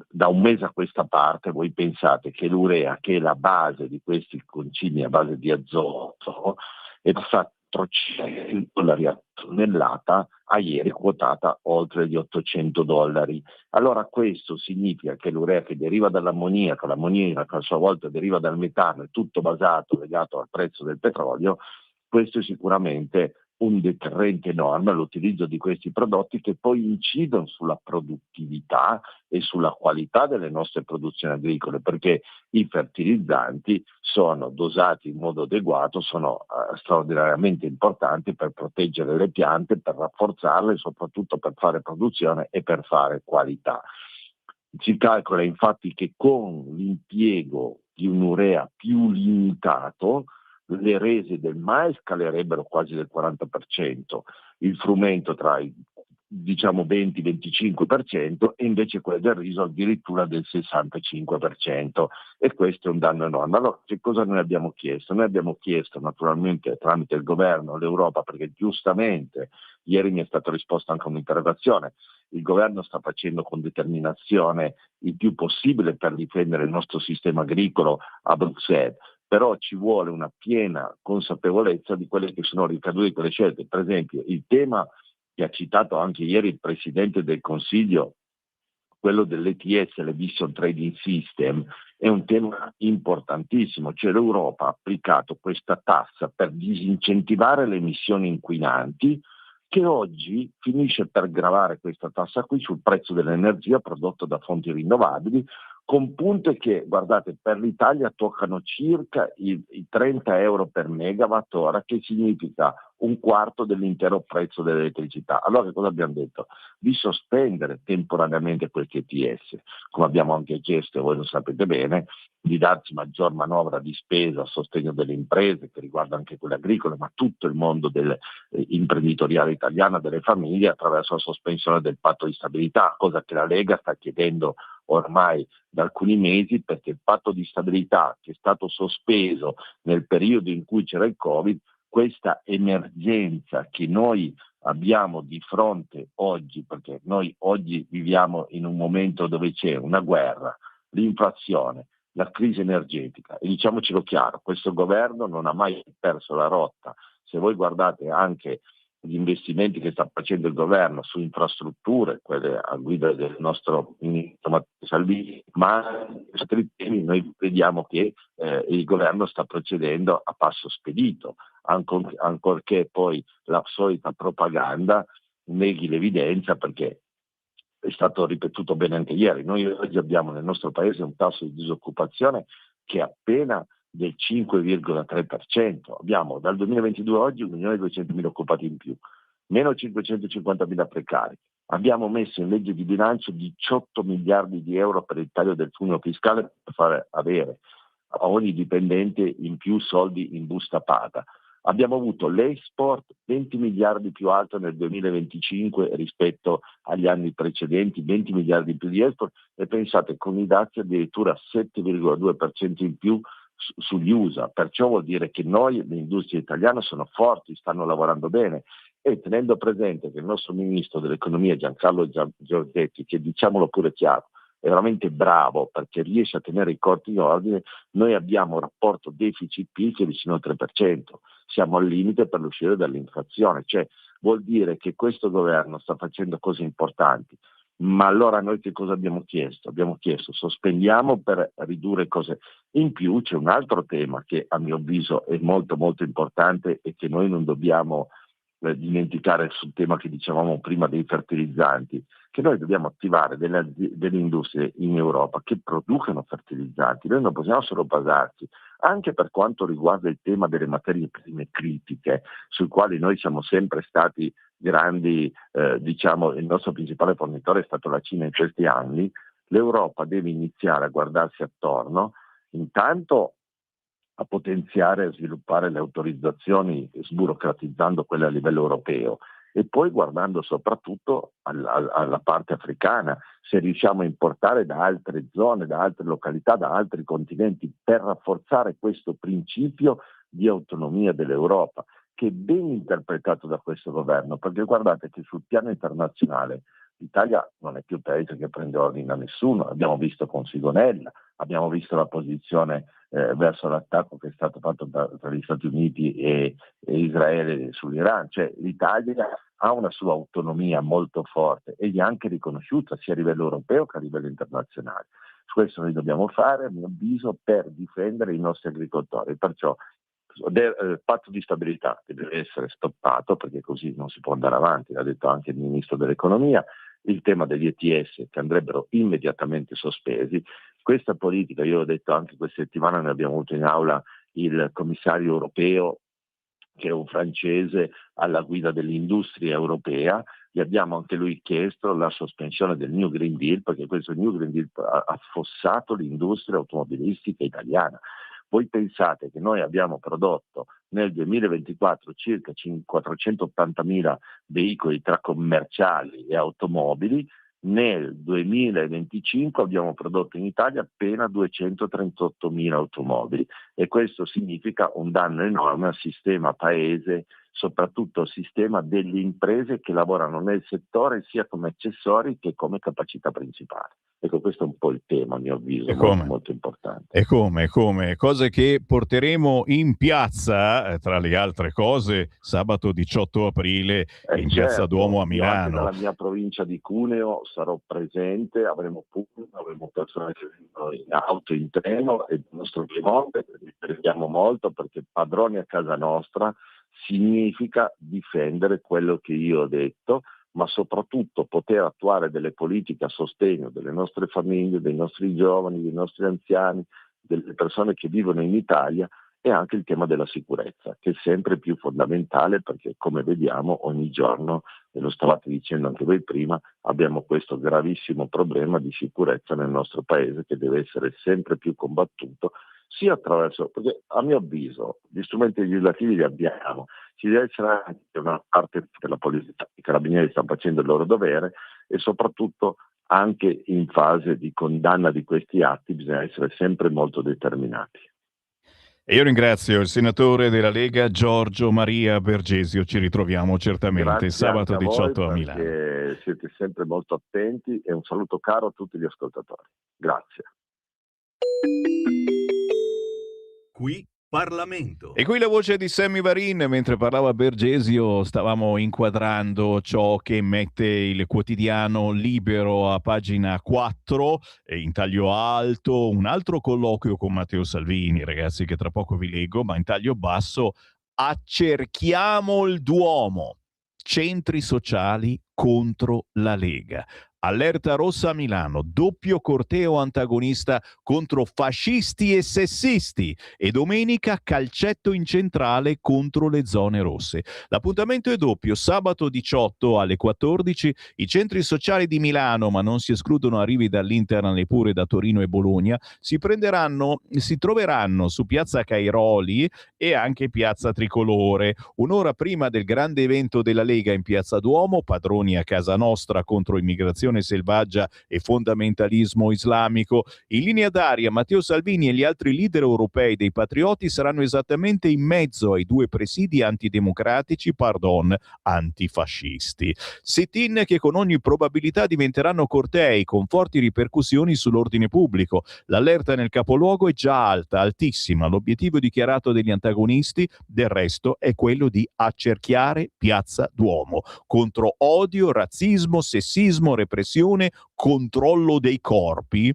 da un mese a questa parte, voi pensate che l'urea, che è la base di questi concimi a base di azoto, è passata $400 a tonnellata, a ieri quotata oltre gli $800. Allora questo significa che l'urea, che deriva dall'ammoniaco, l'ammoniaco a sua volta deriva dal metano, è tutto legato al prezzo del petrolio. Questo sicuramente un deterrente enorme all'utilizzo di questi prodotti che poi incidono sulla produttività e sulla qualità delle nostre produzioni agricole, perché i fertilizzanti sono dosati in modo adeguato, sono straordinariamente importanti per proteggere le piante, per rafforzarle e soprattutto per fare produzione e per fare qualità. Si calcola infatti che con l'impiego di un urea più limitato le rese del mais calerebbero quasi del 40%, il frumento tra i 20-25% e invece quelle del riso addirittura del 65%, e questo è un danno enorme. Allora che cosa noi abbiamo chiesto? Noi abbiamo chiesto naturalmente tramite il governo, l'Europa, perché giustamente ieri mi è stata risposta anche un'interrogazione, il governo sta facendo con determinazione il più possibile per difendere il nostro sistema agricolo a Bruxelles, però ci vuole una piena consapevolezza di quelle che sono ricadute di quelle scelte. Per esempio il tema che ha citato anche ieri il Presidente del Consiglio, quello dell'ETS, l'Emission Trading System, è un tema importantissimo, cioè l'Europa ha applicato questa tassa per disincentivare le emissioni inquinanti, che oggi finisce per gravare questa tassa qui sul prezzo dell'energia prodotta da fonti rinnovabili, con punte che, guardate, per l'Italia toccano circa i 30 euro per megawatt ora, che significa un quarto dell'intero prezzo dell'elettricità. Allora che cosa abbiamo detto? Di sospendere temporaneamente questi ETS, come abbiamo anche chiesto, e voi lo sapete bene, di darci maggior manovra di spesa a sostegno delle imprese, che riguarda anche quelle agricole, ma tutto il mondo imprenditoriale italiano, delle famiglie, attraverso la sospensione del patto di stabilità, cosa che la Lega sta chiedendo ormai da alcuni mesi, perché il patto di stabilità che è stato sospeso nel periodo in cui c'era il Covid, questa emergenza che noi abbiamo di fronte oggi, perché noi oggi viviamo in un momento dove c'è una guerra, l'inflazione, la crisi energetica, e diciamocelo chiaro, questo governo non ha mai perso la rotta. Se voi guardate anche gli investimenti che sta facendo il governo su infrastrutture, quelle a guida del nostro ministro Matteo Salvini, ma su altri temi noi vediamo che il governo sta procedendo a passo spedito, ancorché poi la solita propaganda neghi l'evidenza, perché è stato ripetuto bene anche ieri. Noi oggi abbiamo nel nostro paese un tasso di disoccupazione che è appena del 5,3%. Abbiamo dal 2022 a oggi 1.200.000 occupati in più, meno 550.000 precari. Abbiamo messo in legge di bilancio 18 miliardi di euro per il taglio del cuneo fiscale, per fare avere a ogni dipendente in più soldi in busta paga. Abbiamo avuto l'export 20 miliardi più alto nel 2025 rispetto agli anni precedenti, 20 miliardi in più di export, e pensate con i dazi addirittura 7,2% in più sugli USA. Perciò vuol dire che noi, le industrie italiane, sono forti, stanno lavorando bene, e tenendo presente che il nostro ministro dell'economia Giancarlo Giorgetti, che diciamolo pure chiaro, è veramente bravo perché riesce a tenere i conti in ordine, noi abbiamo un rapporto deficit-PIL che è vicino al 3%, siamo al limite per uscire dall'inflazione, cioè vuol dire che questo governo sta facendo cose importanti. Ma allora noi che cosa abbiamo chiesto? Abbiamo chiesto sospendiamo per ridurre cose. In più c'è un altro tema che a mio avviso è molto molto importante e che noi non dobbiamo dimenticare, sul tema che dicevamo prima dei fertilizzanti, che noi dobbiamo attivare delle industrie in Europa che producono fertilizzanti. Noi non possiamo solo basarci, anche per quanto riguarda il tema delle materie prime critiche, sui quali noi siamo sempre stati grandi, il nostro principale fornitore è stato la Cina in questi anni. L'Europa deve iniziare a guardarsi attorno, intanto a potenziare e sviluppare le autorizzazioni, sburocratizzando quelle a livello europeo, e poi guardando soprattutto alla parte africana, se riusciamo a importare da altre zone, da altre località, da altri continenti, per rafforzare questo principio di autonomia dell'Europa, che è ben interpretato da questo governo, perché guardate che sul piano internazionale l'Italia non è più paese che prende ordini da nessuno, abbiamo visto con Sigonella, abbiamo visto la posizione verso l'attacco che è stato fatto tra gli Stati Uniti e Israele sull'Iran, cioè l'Italia ha una sua autonomia molto forte e gli è anche riconosciuta sia a livello europeo che a livello internazionale. Questo noi dobbiamo fare, a mio avviso, per difendere i nostri agricoltori, perciò patto di stabilità che deve essere stoppato perché così non si può andare avanti, l'ha detto anche il ministro dell'economia, il tema degli ETS che andrebbero immediatamente sospesi. Questa politica, io ho detto anche questa settimana, ne abbiamo avuto in aula il commissario europeo che è un francese alla guida dell'industria europea, gli abbiamo anche lui chiesto la sospensione del New Green Deal perché questo New Green Deal ha affossato l'industria automobilistica italiana. Voi pensate che noi abbiamo prodotto nel 2024 circa 480.000 veicoli tra commerciali e automobili, nel 2025 abbiamo prodotto in Italia appena 238.000 automobili e questo significa un danno enorme al sistema paese, soprattutto al sistema delle imprese che lavorano nel settore sia come accessori che come capacità principale. Ecco, questo è un po' il tema, a mio avviso, molto, molto importante. E come? Cose che porteremo in piazza, tra le altre cose, sabato 18 aprile in Piazza Duomo a Milano. Anche dalla mia provincia di Cuneo sarò presente, avremo pubblico, avremo persone che vengono in auto, in treno e il nostro Piemonte, li prendiamo molto perché padroni a casa nostra significa difendere quello che io ho detto, ma soprattutto poter attuare delle politiche a sostegno delle nostre famiglie, dei nostri giovani, dei nostri anziani, delle persone che vivono in Italia e anche il tema della sicurezza, che è sempre più fondamentale perché come vediamo ogni giorno, e lo stavate dicendo anche voi prima, abbiamo questo gravissimo problema di sicurezza nel nostro paese che deve essere sempre più combattuto, sia attraverso, perché a mio avviso gli strumenti legislativi li abbiamo, ci deve essere anche una parte della politica, i carabinieri stanno facendo il loro dovere e soprattutto anche in fase di condanna di questi atti bisogna essere sempre molto determinati. E io ringrazio il senatore della Lega Giorgio Maria Bergesio, ci ritroviamo certamente Grazie sabato anche a 18 voi a Milano. perché siete sempre molto attenti e un saluto caro a tutti gli ascoltatori. Grazie. Qui Parlamento. E qui la voce di Sammy Varin, mentre parlava Bergesio stavamo inquadrando ciò che mette il quotidiano Libero a pagina 4 e in taglio alto un altro colloquio con Matteo Salvini, ragazzi, che tra poco vi leggo, ma in taglio basso: accerchiamo il Duomo, centri sociali contro la Lega. Allerta rossa a Milano, doppio corteo antagonista contro fascisti e sessisti e domenica calcetto in centrale contro le zone rosse. L'appuntamento è doppio, sabato 18 alle 14 i centri sociali di Milano, ma non si escludono arrivi dall'Inter neppure da Torino e Bologna, si troveranno su Piazza Cairoli e anche Piazza Tricolore. Un'ora prima del grande evento della Lega in Piazza Duomo, padroni a casa nostra contro immigrazione selvaggia e fondamentalismo islamico. In linea d'aria Matteo Salvini e gli altri leader europei dei patrioti saranno esattamente in mezzo ai due presidi antidemocratici, antifascisti. Sit-in che con ogni probabilità diventeranno cortei con forti ripercussioni sull'ordine pubblico. L'allerta nel capoluogo è già alta, altissima. L'obiettivo dichiarato degli antagonisti, del resto, è quello di accerchiare Piazza Duomo contro odio, razzismo, sessismo, repressione, controllo dei corpi,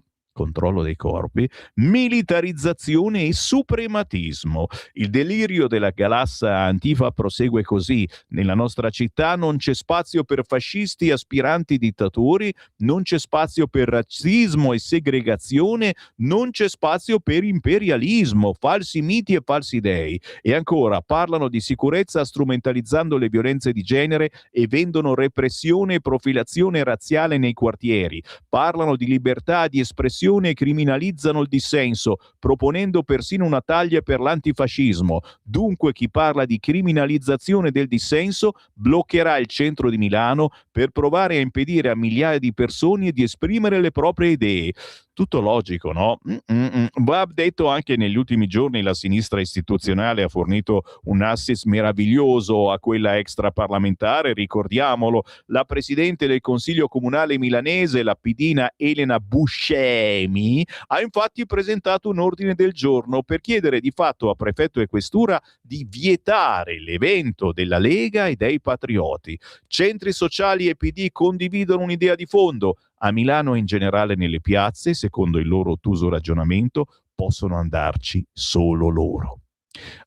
militarizzazione e suprematismo. Il delirio della galassa Antifa prosegue così: nella nostra città non c'è spazio per fascisti e aspiranti dittatori, non c'è spazio per razzismo e segregazione, non c'è spazio per imperialismo, falsi miti e falsi dei. E ancora parlano di sicurezza strumentalizzando le violenze di genere e vendono repressione e profilazione razziale nei quartieri. Parlano di libertà di espressione e criminalizzano il dissenso, proponendo persino una taglia per l'antifascismo. Dunque chi parla di criminalizzazione del dissenso bloccherà il centro di Milano per provare a impedire a migliaia di persone di esprimere le proprie idee. Tutto logico, no? Va detto anche negli ultimi giorni la sinistra istituzionale ha fornito un assist meraviglioso a quella extraparlamentare, ricordiamolo. La presidente del Consiglio Comunale milanese, la pidina Elena Buscemi, ha infatti presentato un ordine del giorno per chiedere di fatto a prefetto e questura di vietare l'evento della Lega e dei patrioti. Centri sociali e PD condividono un'idea di fondo. A Milano e in generale nelle piazze, secondo il loro ottuso ragionamento, possono andarci solo loro.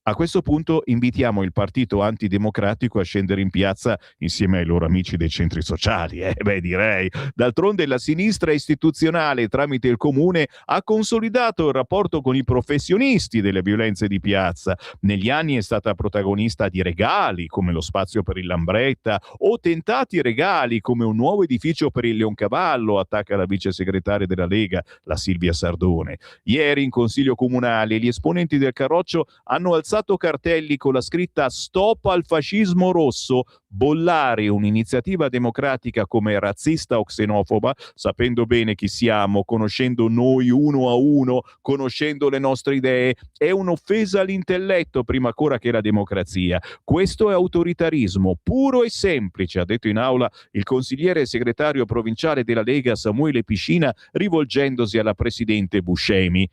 A questo punto invitiamo il partito antidemocratico a scendere in piazza insieme ai loro amici dei centri sociali. Direi. D'altronde la sinistra istituzionale tramite il comune ha consolidato il rapporto con i professionisti delle violenze di piazza. Negli anni è stata protagonista di regali come lo spazio per il Lambretta o tentati regali come un nuovo edificio per il Leoncavallo, attacca la vice segretaria della Lega, la Silvia Sardone. Ieri in Consiglio Comunale gli esponenti del Carroccio hanno alzato cartelli con la scritta "Stop al fascismo rosso", bollare un'iniziativa democratica come razzista o xenofoba, sapendo bene chi siamo, conoscendo noi uno a uno, conoscendo le nostre idee, è un'offesa all'intelletto prima ancora che la democrazia. Questo è autoritarismo puro e semplice, ha detto in aula il consigliere e segretario provinciale della Lega Samuele Piscina, rivolgendosi alla presidente Buscemi,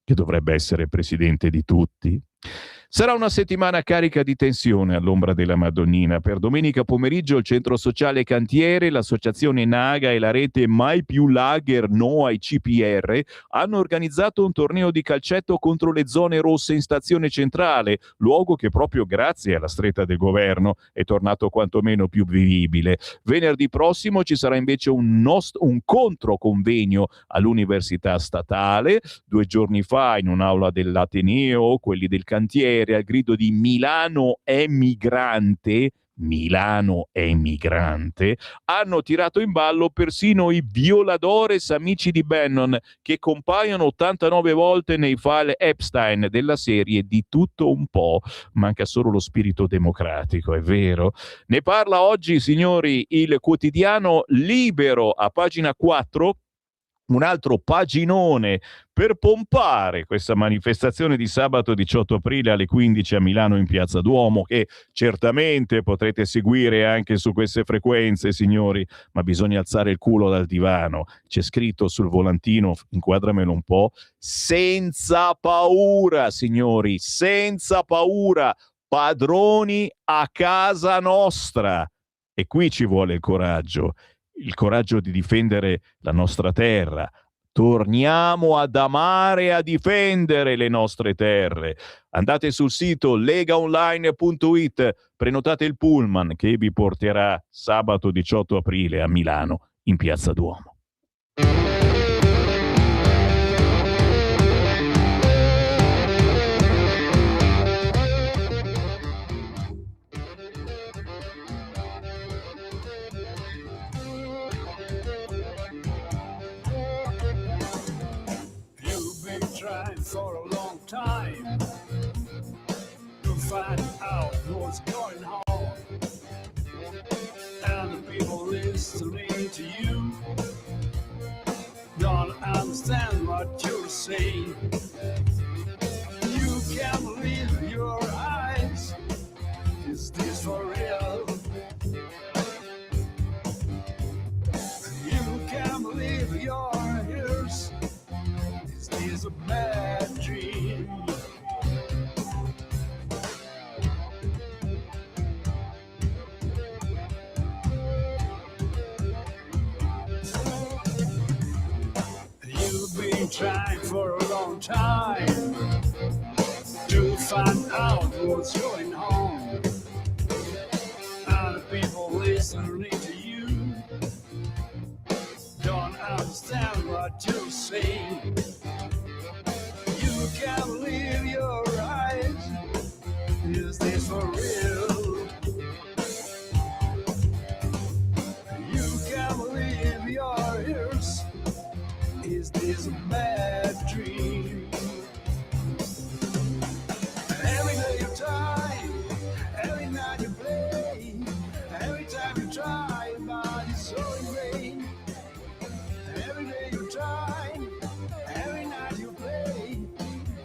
che dovrebbe essere presidente di tutti. Sarà una settimana carica di tensione all'ombra della Madonnina. Per domenica pomeriggio il centro sociale Cantiere, l'associazione Naga e la rete Mai più Lager No ai CPR hanno organizzato un torneo di calcetto contro le zone rosse in stazione centrale, luogo che proprio grazie alla stretta del governo è tornato quantomeno più vivibile. Venerdì prossimo ci sarà invece un controconvegno all'Università Statale. 2 giorni fa in un'aula dell'Ateneo, quelli del Cantiere, al grido di Milano è migrante, hanno tirato in ballo persino i violadores amici di Bannon, che compaiono 89 volte nei file Epstein della serie Di tutto un po'. Manca solo lo spirito democratico, è vero? Ne parla oggi, signori, il quotidiano Libero, a pagina 4, un altro paginone per pompare questa manifestazione di sabato 18 aprile alle 15 a Milano in Piazza Duomo, che certamente potrete seguire anche su queste frequenze, signori, ma bisogna alzare il culo dal divano. C'è scritto sul volantino, inquadramelo un po', senza paura, signori, senza paura, padroni a casa nostra. E qui ci vuole il coraggio di difendere la nostra terra. Torniamo ad amare e a difendere le nostre terre. Andate sul sito legaonline.it, prenotate il pullman che vi porterà sabato 18 aprile a Milano in Piazza Duomo. For a long time to find out what's going on, and the people listening to you don't understand what you're saying. You can't believe your eyes. Is this for real? You can't believe your ears. Is this a bad dream? You've been trying for a long time to find out what's going on, and the people listening to you don't understand what you're saying. You can't believe your eyes. Is this for real? You can't believe your ears. Is this a bad dream? Every day you try, every night you play, every time you try, body's so in vain. Every day you try, every night you play,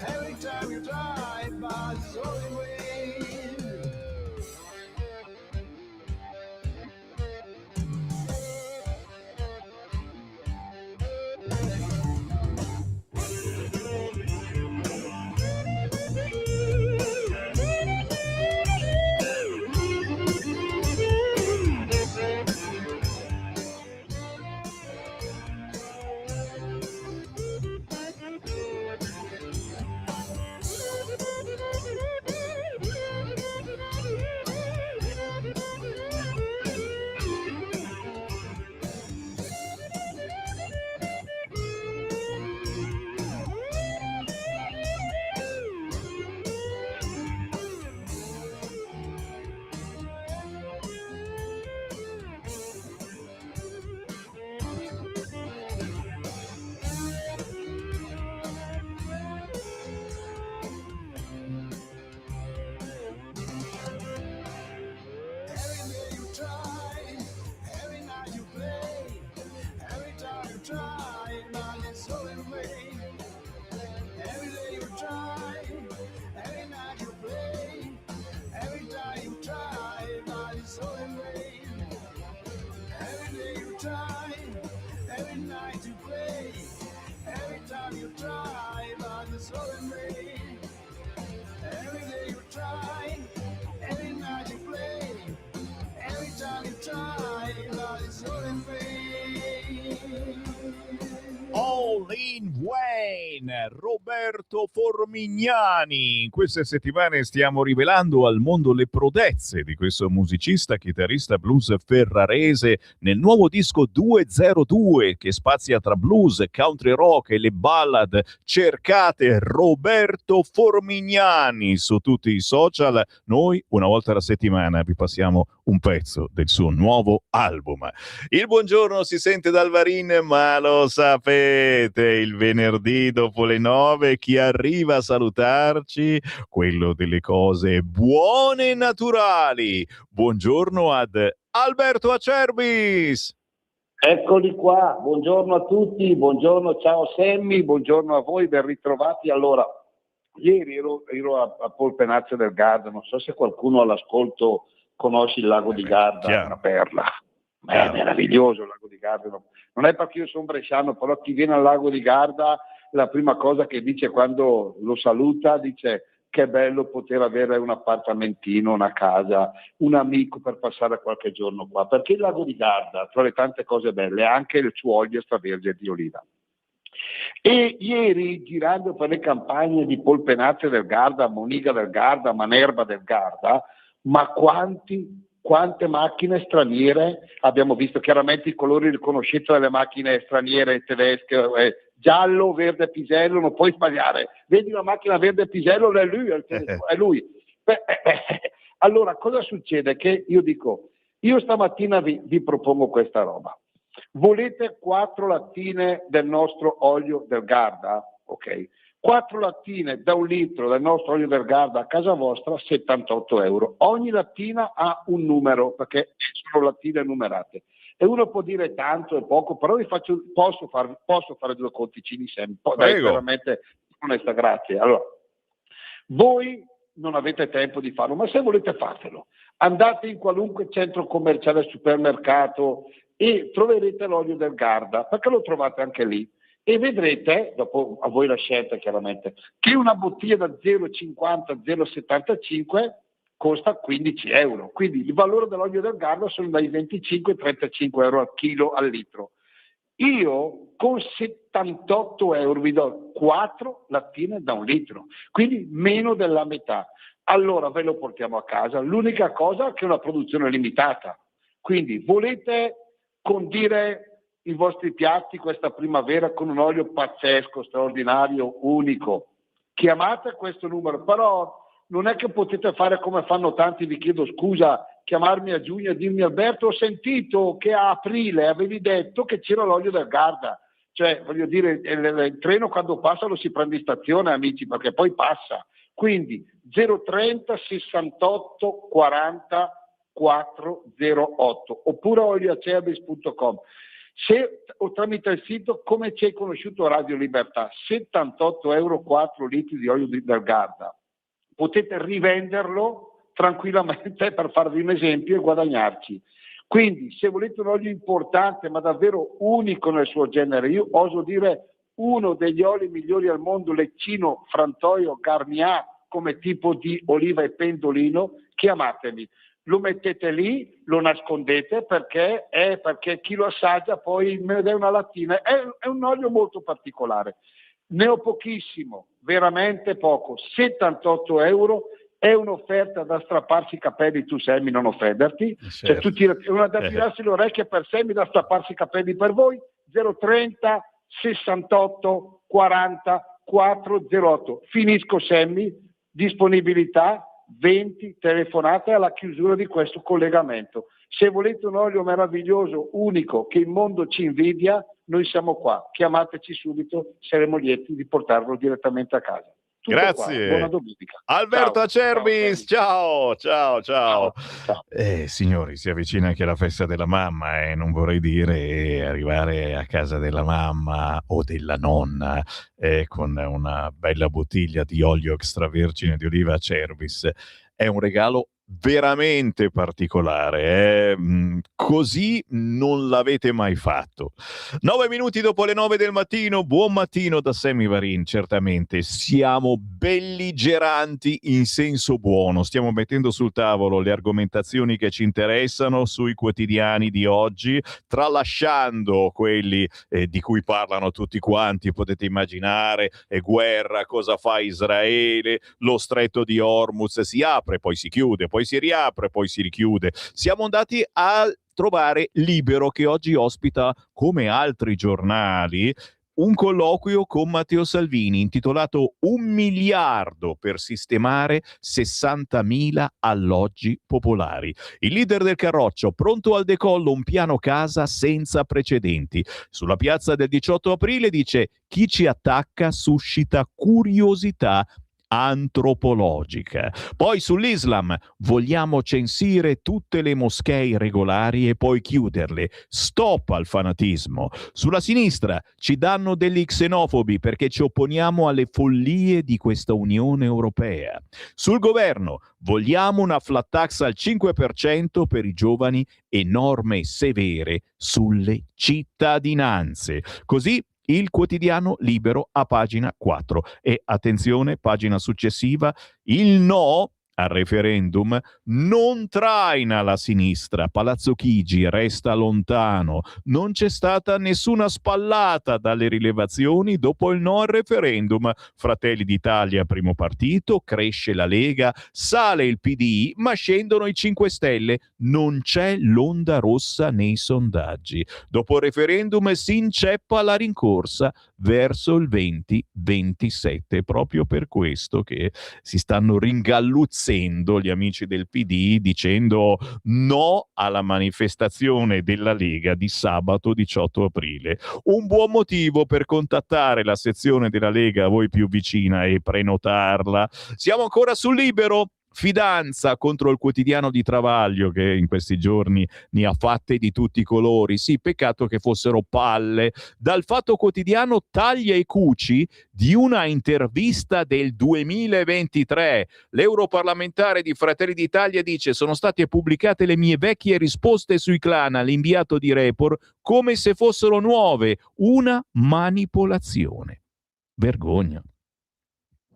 every time you try, body's so in vain. Lin Wayne, Roberto Formignani. In queste settimane stiamo rivelando al mondo le prodezze di questo musicista, chitarrista blues ferrarese nel nuovo disco 202 che spazia tra blues, country rock e le ballad. Cercate Roberto Formignani su tutti i social. Noi una volta alla settimana vi passiamo un pezzo del suo nuovo album. Il buongiorno si sente dal Varin, ma lo sapete, il venerdì dopo le 9 chi arriva a salutarci? Quello delle cose buone e naturali. Buongiorno ad Alberto Acerbis. Eccoli qua, buongiorno a tutti, buongiorno, ciao Sammy, buongiorno a voi, ben ritrovati. Allora, ieri ero a Polpenazzo del Garda, non so se qualcuno all'ascolto conosce il lago di Garda, chiaro. Una perla. È meraviglioso il lago di Garda, non è perché io sono bresciano, però chi viene al lago di Garda la prima cosa che dice quando lo saluta dice che bello poter avere un appartamentino, una casa, un amico per passare qualche giorno qua, perché il lago di Garda, tra le tante cose belle, ha anche il suo olio extravergine di oliva. E ieri, girando per le campagne di Polpenazzo del Garda, Moniga del Garda, Manerba del Garda, ma quante macchine straniere abbiamo visto. Chiaramente i colori li conoscete delle macchine straniere tedesche, giallo, verde, pisello, non puoi sbagliare. Vedi una macchina verde pisello, è lui, è lui. Allora, cosa succede? Che io dico, io stamattina vi propongo questa roba. Volete 4 lattine del nostro olio del Garda? Ok. 4 lattine da 1 litro del nostro olio del Garda a casa vostra, 78 euro. Ogni lattina ha un numero, perché sono lattine numerate. E uno può dire tanto e poco, però posso fare 2 conticini sempre. Dai, veramente onesta, grazie. Allora, voi non avete tempo di farlo, ma se volete fatelo. Andate in qualunque centro commerciale, supermercato e troverete l'olio del Garda, perché lo trovate anche lì. E vedrete, dopo a voi la scelta chiaramente, che una bottiglia da 0,50-0,75 costa 15 euro. Quindi il valore dell'olio del Garda sono dai 25 ai 35 euro al chilo, al litro. Io con 78 euro vi do 4 lattine da 1 litro, quindi meno della metà. Allora ve lo portiamo a casa. L'unica cosa è che è una produzione limitata. Quindi volete condire i vostri piatti questa primavera con un olio pazzesco, straordinario, unico, chiamate questo numero, però non è che potete fare come fanno tanti, vi chiedo scusa, chiamarmi a giugno e dirmi Alberto ho sentito che a aprile avevi detto che c'era l'olio del Garda, cioè voglio dire il treno quando passa lo si prende in stazione amici, perché poi passa, quindi 030 68 40 408 oppure olioacerbis.com. Se o tramite il sito come ci hai conosciuto Radio Libertà, 78 euro 4 litri di olio del Garda, potete rivenderlo tranquillamente per farvi un esempio e guadagnarci. Quindi se volete un olio importante ma davvero unico nel suo genere, io oso dire uno degli oli migliori al mondo, Leccino, Frantoio, Garnier come tipo di oliva e pendolino, chiamatemi. Lo mettete lì, lo nascondete perché chi lo assaggia poi me ne dà una lattina. È un olio molto particolare. Ne ho pochissimo, veramente poco. 78 euro è un'offerta da strapparsi i capelli, tu Sammy non offenderti. Certo. Cioè, una da tirarsi le orecchie per Sammy, da strapparsi i capelli per voi. 030 68 40 408. Finisco Sammy, disponibilità 20 telefonate alla chiusura di questo collegamento. Se volete un olio meraviglioso, unico, che il mondo ci invidia, noi siamo qua. Chiamateci subito, saremo lieti di portarlo direttamente a casa. Tutto Grazie. Qua. Buona domenica. Alberto Acerbis, ciao. Ciao. Signori, si avvicina anche la festa della mamma e non vorrei dire arrivare a casa della mamma o della nonna con una bella bottiglia di olio extravergine di oliva Acerbis. È un regalo veramente particolare, così non l'avete mai fatto. 9 minuti dopo le 9 del mattino, buon mattino da Sammy Varin. Certamente siamo belligeranti in senso buono, stiamo mettendo sul tavolo le argomentazioni che ci interessano sui quotidiani di oggi, tralasciando quelli di cui parlano tutti quanti, potete immaginare, guerra, cosa fa Israele, lo stretto di Hormuz si apre, poi si chiude, poi si riapre, poi si richiude. Siamo andati a trovare Libero, che oggi ospita, come altri giornali, un colloquio con Matteo Salvini intitolato "Un miliardo per sistemare 60.000 alloggi popolari". Il leader del Carroccio, pronto al decollo un piano casa senza precedenti. Sulla piazza del 18 aprile dice: chi ci attacca suscita curiosità antropologica. Poi sull'Islam: vogliamo censire tutte le moschee irregolari e poi chiuderle. Stop al fanatismo. Sulla sinistra: ci danno degli xenofobi perché ci opponiamo alle follie di questa Unione Europea. Sul governo: vogliamo una flat tax al 5% per i giovani e norme severe sulle cittadinanze. Così il quotidiano Libero a pagina 4. E attenzione, pagina successiva: il no al referendum non traina la sinistra. Palazzo Chigi resta lontano. Non c'è stata nessuna spallata dalle rilevazioni dopo il no al referendum. Fratelli d'Italia primo partito, cresce la Lega, sale il PD, ma scendono i 5 Stelle. Non c'è l'onda rossa nei sondaggi. Dopo il referendum si inceppa la rincorsa verso il 2027. Proprio per questo che si stanno ringalluzzando gli amici del PD dicendo no alla manifestazione della Lega di sabato 18 aprile. Un buon motivo per contattare la sezione della Lega a voi più vicina e prenotarla. Siamo ancora sul Libero. Fidanza contro il quotidiano di Travaglio, che in questi giorni ne ha fatte di tutti i colori. Sì, peccato che fossero palle. Dal Fatto Quotidiano: taglia e cuci di una intervista del 2023. L'europarlamentare di Fratelli d'Italia dice: sono state pubblicate le mie vecchie risposte sui clan all'inviato di Report come se fossero nuove. Una manipolazione. Vergogna.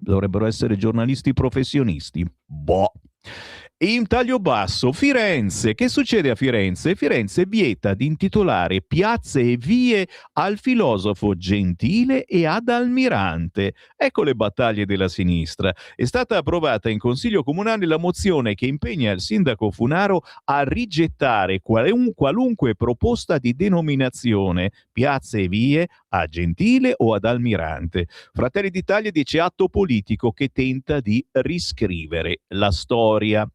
Dovrebbero essere giornalisti professionisti. Boh. In taglio basso, Firenze. Che succede a Firenze? Firenze vieta di intitolare piazze e vie al filosofo Gentile e ad Almirante. Ecco le battaglie della sinistra. È stata approvata in Consiglio Comunale la mozione che impegna il sindaco Funaro a rigettare qualunque proposta di denominazione piazze e vie a Gentile o ad Almirante. Fratelli d'Italia dice: atto politico che tenta di riscrivere la storia.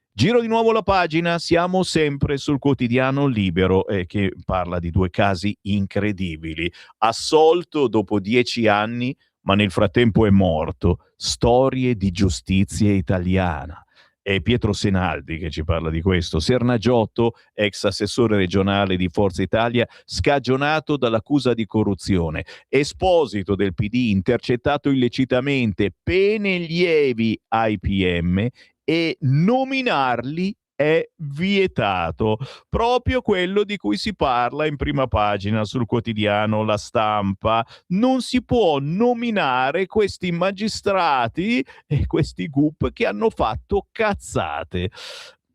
Giro di nuovo la pagina, siamo sempre sul quotidiano Libero, che parla di 2 casi incredibili. Assolto dopo 10 anni, ma nel frattempo è morto. Storie di giustizia italiana. È Pietro Senaldi che ci parla di questo. Sernagiotto, ex assessore regionale di Forza Italia, scagionato dall'accusa di corruzione. Esposito del PD, intercettato illecitamente, pene lievi ai PM e nominarli è vietato. Proprio quello di cui si parla in prima pagina sul quotidiano La Stampa. Non si può nominare questi magistrati e questi GUP che hanno fatto cazzate.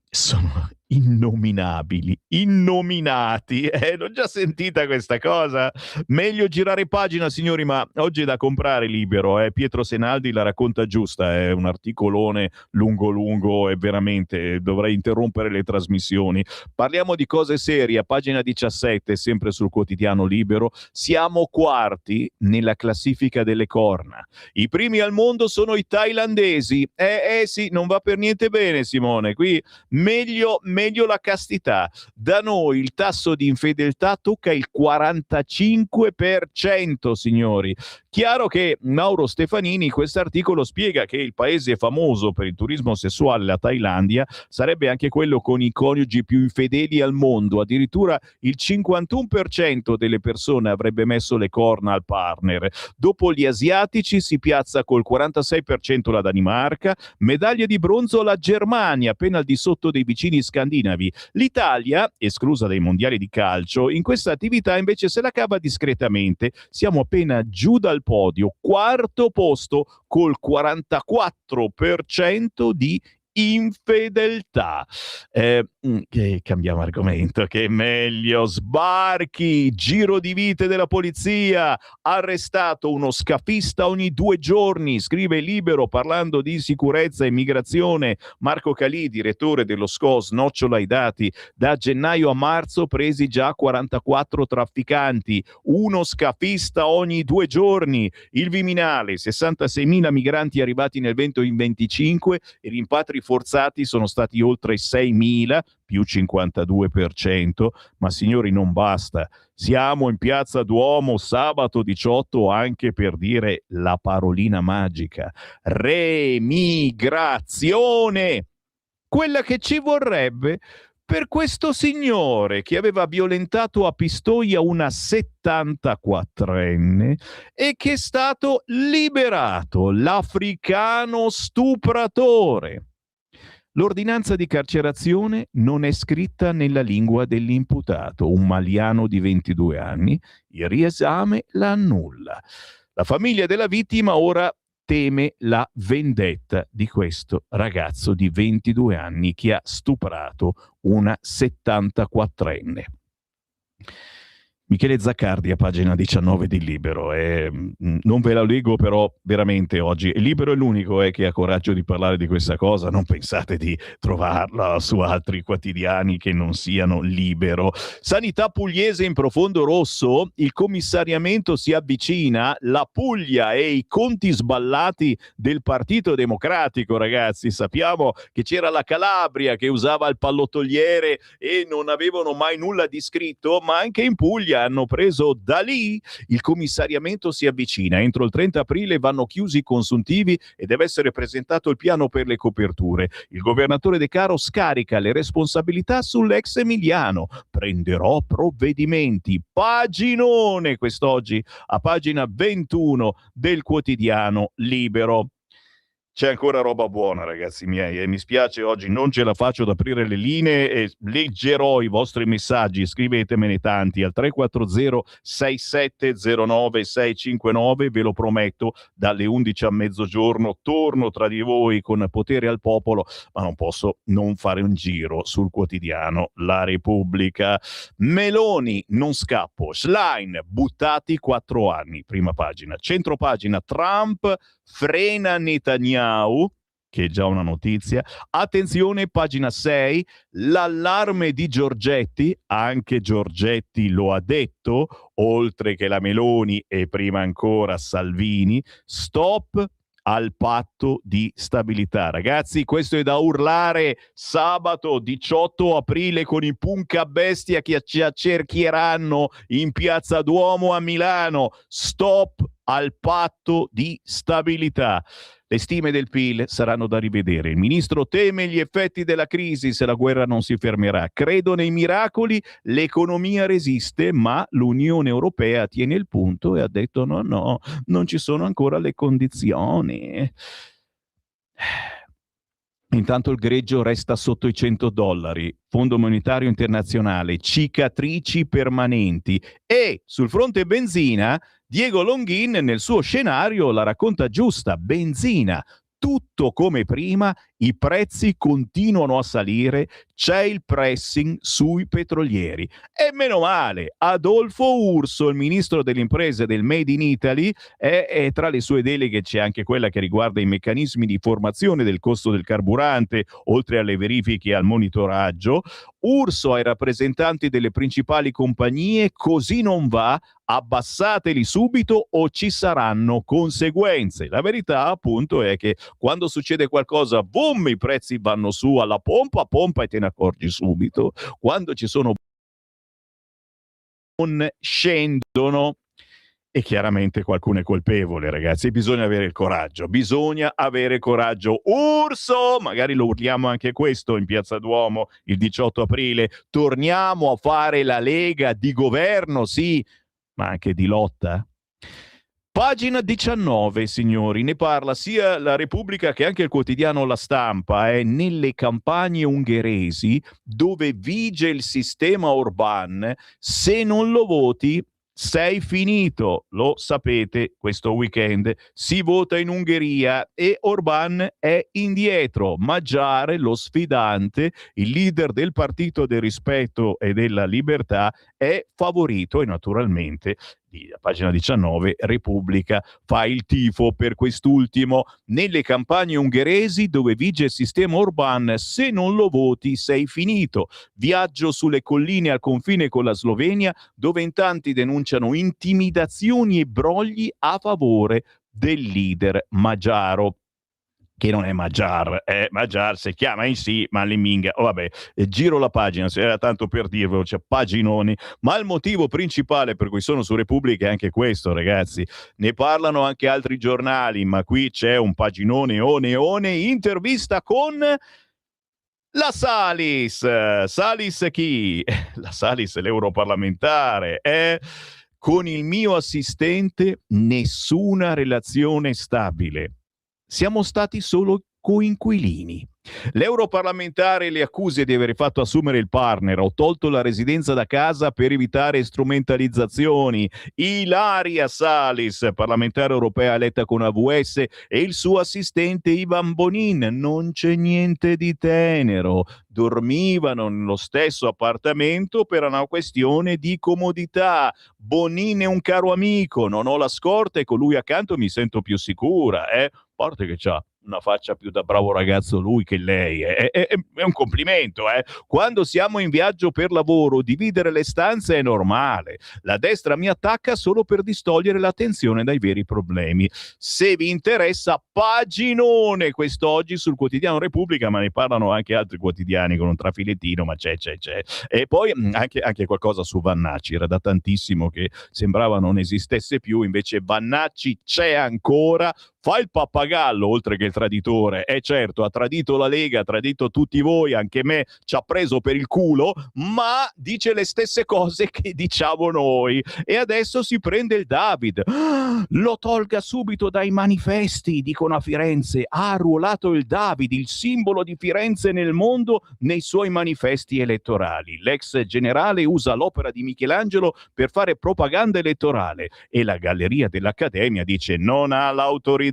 Sono innominabili, innominati. L'ho già sentita questa cosa. Meglio girare pagina, signori, ma oggi è da comprare Libero. Pietro Senaldi la racconta giusta, è un articolone lungo e veramente dovrei interrompere le trasmissioni. Parliamo di cose serie. A pagina 17, sempre sul quotidiano Libero: siamo quarti nella classifica delle corna. I primi al mondo sono i thailandesi. Sì, non va per niente bene, Simone. Qui meglio la castità. Da noi il tasso di infedeltà tocca il 45%, signori. Chiaro che Mauro Stefanini in quest'articolo spiega che il paese famoso per il turismo sessuale, la Thailandia, sarebbe anche quello con i coniugi più infedeli al mondo. Addirittura il 51% delle persone avrebbe messo le corna al partner. Dopo gli asiatici si piazza col 46% la Danimarca, medaglia di bronzo la Germania, appena al di sotto dei vicini scandinavi. L'Italia, esclusa dai mondiali di calcio, in questa attività invece se la cava discretamente. Siamo appena giù dal podio, quarto posto col 44% di infedeltà. Che cambiamo argomento, che è meglio. Sbarchi, giro di vite della polizia, arrestato uno scafista ogni 2 giorni, scrive Libero parlando di sicurezza e immigrazione. Marco Calì, direttore dello SCOS, nocciola i dati: da gennaio a marzo presi già 44 trafficanti, uno scafista ogni 2 giorni. Il Viminale, 66.000 migranti arrivati nel 2025, i rimpatri forzati sono stati oltre 6.000, più 52%, ma signori non basta. Siamo in Piazza Duomo sabato 18 anche per dire la parolina magica: remigrazione, quella che ci vorrebbe per questo signore che aveva violentato a Pistoia una 74enne e che è stato liberato, l'africano stupratore. L'ordinanza di carcerazione non è scritta nella lingua dell'imputato, un maliano di 22 anni. Il riesame la annulla. La famiglia della vittima ora teme la vendetta di questo ragazzo di 22 anni che ha stuprato una 74enne. Michele Zaccardi a pagina 19 di Libero. Non ve la leggo però veramente oggi. Libero è l'unico che ha coraggio di parlare di questa cosa. Non pensate di trovarla su altri quotidiani che non siano Libero. Sanità pugliese in profondo rosso. Il commissariamento si avvicina. La Puglia e i conti sballati del Partito Democratico, ragazzi. Sappiamo che c'era la Calabria che usava il pallottoliere e non avevano mai nulla di scritto, ma anche in Puglia hanno preso da lì. Il commissariamento si avvicina. Entro il 30 aprile vanno chiusi i consuntivi e deve essere presentato il piano per le coperture. Il governatore De Caro scarica le responsabilità sull'ex Emiliano. Prenderò provvedimenti. Paginone quest'oggi a pagina 21 del quotidiano Libero. C'è ancora roba buona, ragazzi miei, e mi spiace oggi non ce la faccio ad aprire le linee e leggerò i vostri messaggi. Scrivetemene tanti al 340-6709-659, ve lo prometto. Dalle 11 a mezzogiorno torno tra di voi con Potere al Popolo, ma non posso non fare un giro sul quotidiano La Repubblica. Meloni, non scappo. Schlein, buttati 4 anni. Prima pagina. Centro pagina, Trump frena Netanyahu, che è già una notizia. Attenzione, pagina 6, l'allarme di Giorgetti, anche Giorgetti lo ha detto, oltre che la Meloni e prima ancora Salvini, stop al patto di stabilità. Ragazzi, questo è da urlare sabato 18 aprile con i punca bestia che ci accerchieranno in Piazza Duomo a Milano. Stop al patto di stabilità. Le stime del PIL saranno da rivedere. Il ministro teme gli effetti della crisi se la guerra non si fermerà. Credo nei miracoli, l'economia resiste, ma l'Unione Europea tiene il punto e ha detto no, non ci sono ancora le condizioni. Intanto il greggio resta sotto i $100. Fondo Monetario Internazionale, cicatrici permanenti. E sul fronte benzina, Diego Longhin nel suo scenario la racconta giusta. Benzina, tutto come prima, i prezzi continuano a salire, c'è il pressing sui petrolieri. E meno male, Adolfo Urso, il ministro delle imprese del Made in Italy, e tra le sue deleghe c'è anche quella che riguarda i meccanismi di formazione del costo del carburante, oltre alle verifiche e al monitoraggio. Urso ai rappresentanti delle principali compagnie: così non va, abbassateli subito o ci saranno conseguenze. La verità appunto è che quando succede qualcosa, boom, i prezzi vanno su alla pompa e te ne accorgi subito. Quando ci sono non scendono. E chiaramente qualcuno è colpevole, ragazzi. Bisogna avere il coraggio. Bisogna avere coraggio. Urso! Magari lo urliamo anche questo in Piazza Duomo il 18 aprile. Torniamo a fare la Lega di governo, sì, ma anche di lotta. Pagina 19, signori, ne parla sia la Repubblica che anche il quotidiano La Stampa. Nelle campagne ungheresi, dove vige il sistema Orbán, se non lo voti sei finito. Lo sapete, questo weekend si vota in Ungheria e Orbán è indietro. Magyar, lo sfidante, il leader del Partito del Rispetto e della Libertà, è favorito e naturalmente a pagina 19 Repubblica fa il tifo per quest'ultimo. Nelle campagne ungheresi dove vige il sistema Orbán, se non lo voti sei finito. Viaggio sulle colline al confine con la Slovenia, dove in tanti denunciano intimidazioni e brogli a favore del leader magiaro, che non è Magyar, è Magyar, si chiama in sì, ma l'imminga. Oh, vabbè, giro la pagina, se era tanto per dirvelo, c'è paginoni, ma il motivo principale per cui sono su Repubblica è anche questo, ragazzi. Ne parlano anche altri giornali, ma qui c'è un paginone oneone, intervista con la Salis. Salis chi? La Salis, l'europarlamentare, con il mio assistente nessuna relazione stabile. Siamo stati solo coinquilini. L'europarlamentare le accuse di aver fatto assumere il partner, ho tolto la residenza da casa per evitare strumentalizzazioni. Ilaria Salis, parlamentare europea eletta con AVS, e il suo assistente Ivan Bonin, non c'è niente di tenero, dormivano nello stesso appartamento per una questione di comodità. Bonin è un caro amico, non ho la scorta e con lui accanto mi sento più sicura, A parte che c'ha una faccia più da bravo ragazzo lui che lei, è un complimento. Quando siamo in viaggio per lavoro, dividere le stanze è normale. La destra mi attacca solo per distogliere l'attenzione dai veri problemi. Se vi interessa, paginone quest'oggi sul quotidiano Repubblica, ma ne parlano anche altri quotidiani con un trafilettino, ma c'è. E poi anche qualcosa su Vannacci, era da tantissimo che sembrava non esistesse più, invece Vannacci c'è ancora, fa il pappagallo oltre che il traditore, certo, ha tradito la Lega, ha tradito tutti voi, anche me, ci ha preso per il culo, ma dice le stesse cose che diciamo noi, e adesso si prende il David. Lo tolga subito dai manifesti, dicono a Firenze, ha arruolato il David, il simbolo di Firenze nel mondo, nei suoi manifesti elettorali. L'ex generale usa l'opera di Michelangelo per fare propaganda elettorale e la galleria dell'Accademia dice non ha l'autorizzazione.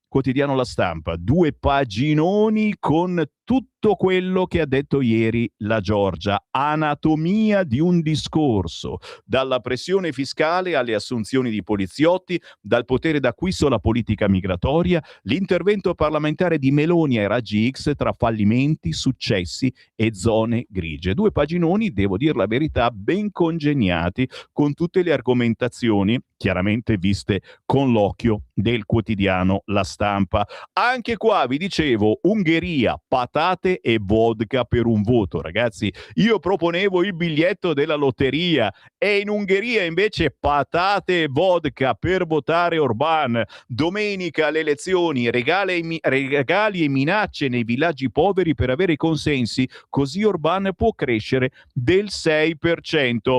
Quotidiano La Stampa, 2 paginoni con tutto quello che ha detto ieri la Giorgia. Anatomia di un discorso, dalla pressione fiscale alle assunzioni di poliziotti, dal potere d'acquisto alla politica migratoria, l'intervento parlamentare di Meloni ai raggi X tra fallimenti, successi e zone grigie. 2 paginoni, devo dire la verità, ben congegnati con tutte le argomentazioni, chiaramente viste con l'occhio del quotidiano La Stampa. Anche qua vi dicevo, Ungheria, patate e vodka per un voto, ragazzi. Io proponevo il biglietto della lotteria e in Ungheria invece patate e vodka per votare Orbán. Domenica le elezioni, regali e minacce nei villaggi poveri per avere i consensi, così Orbán può crescere del 6%.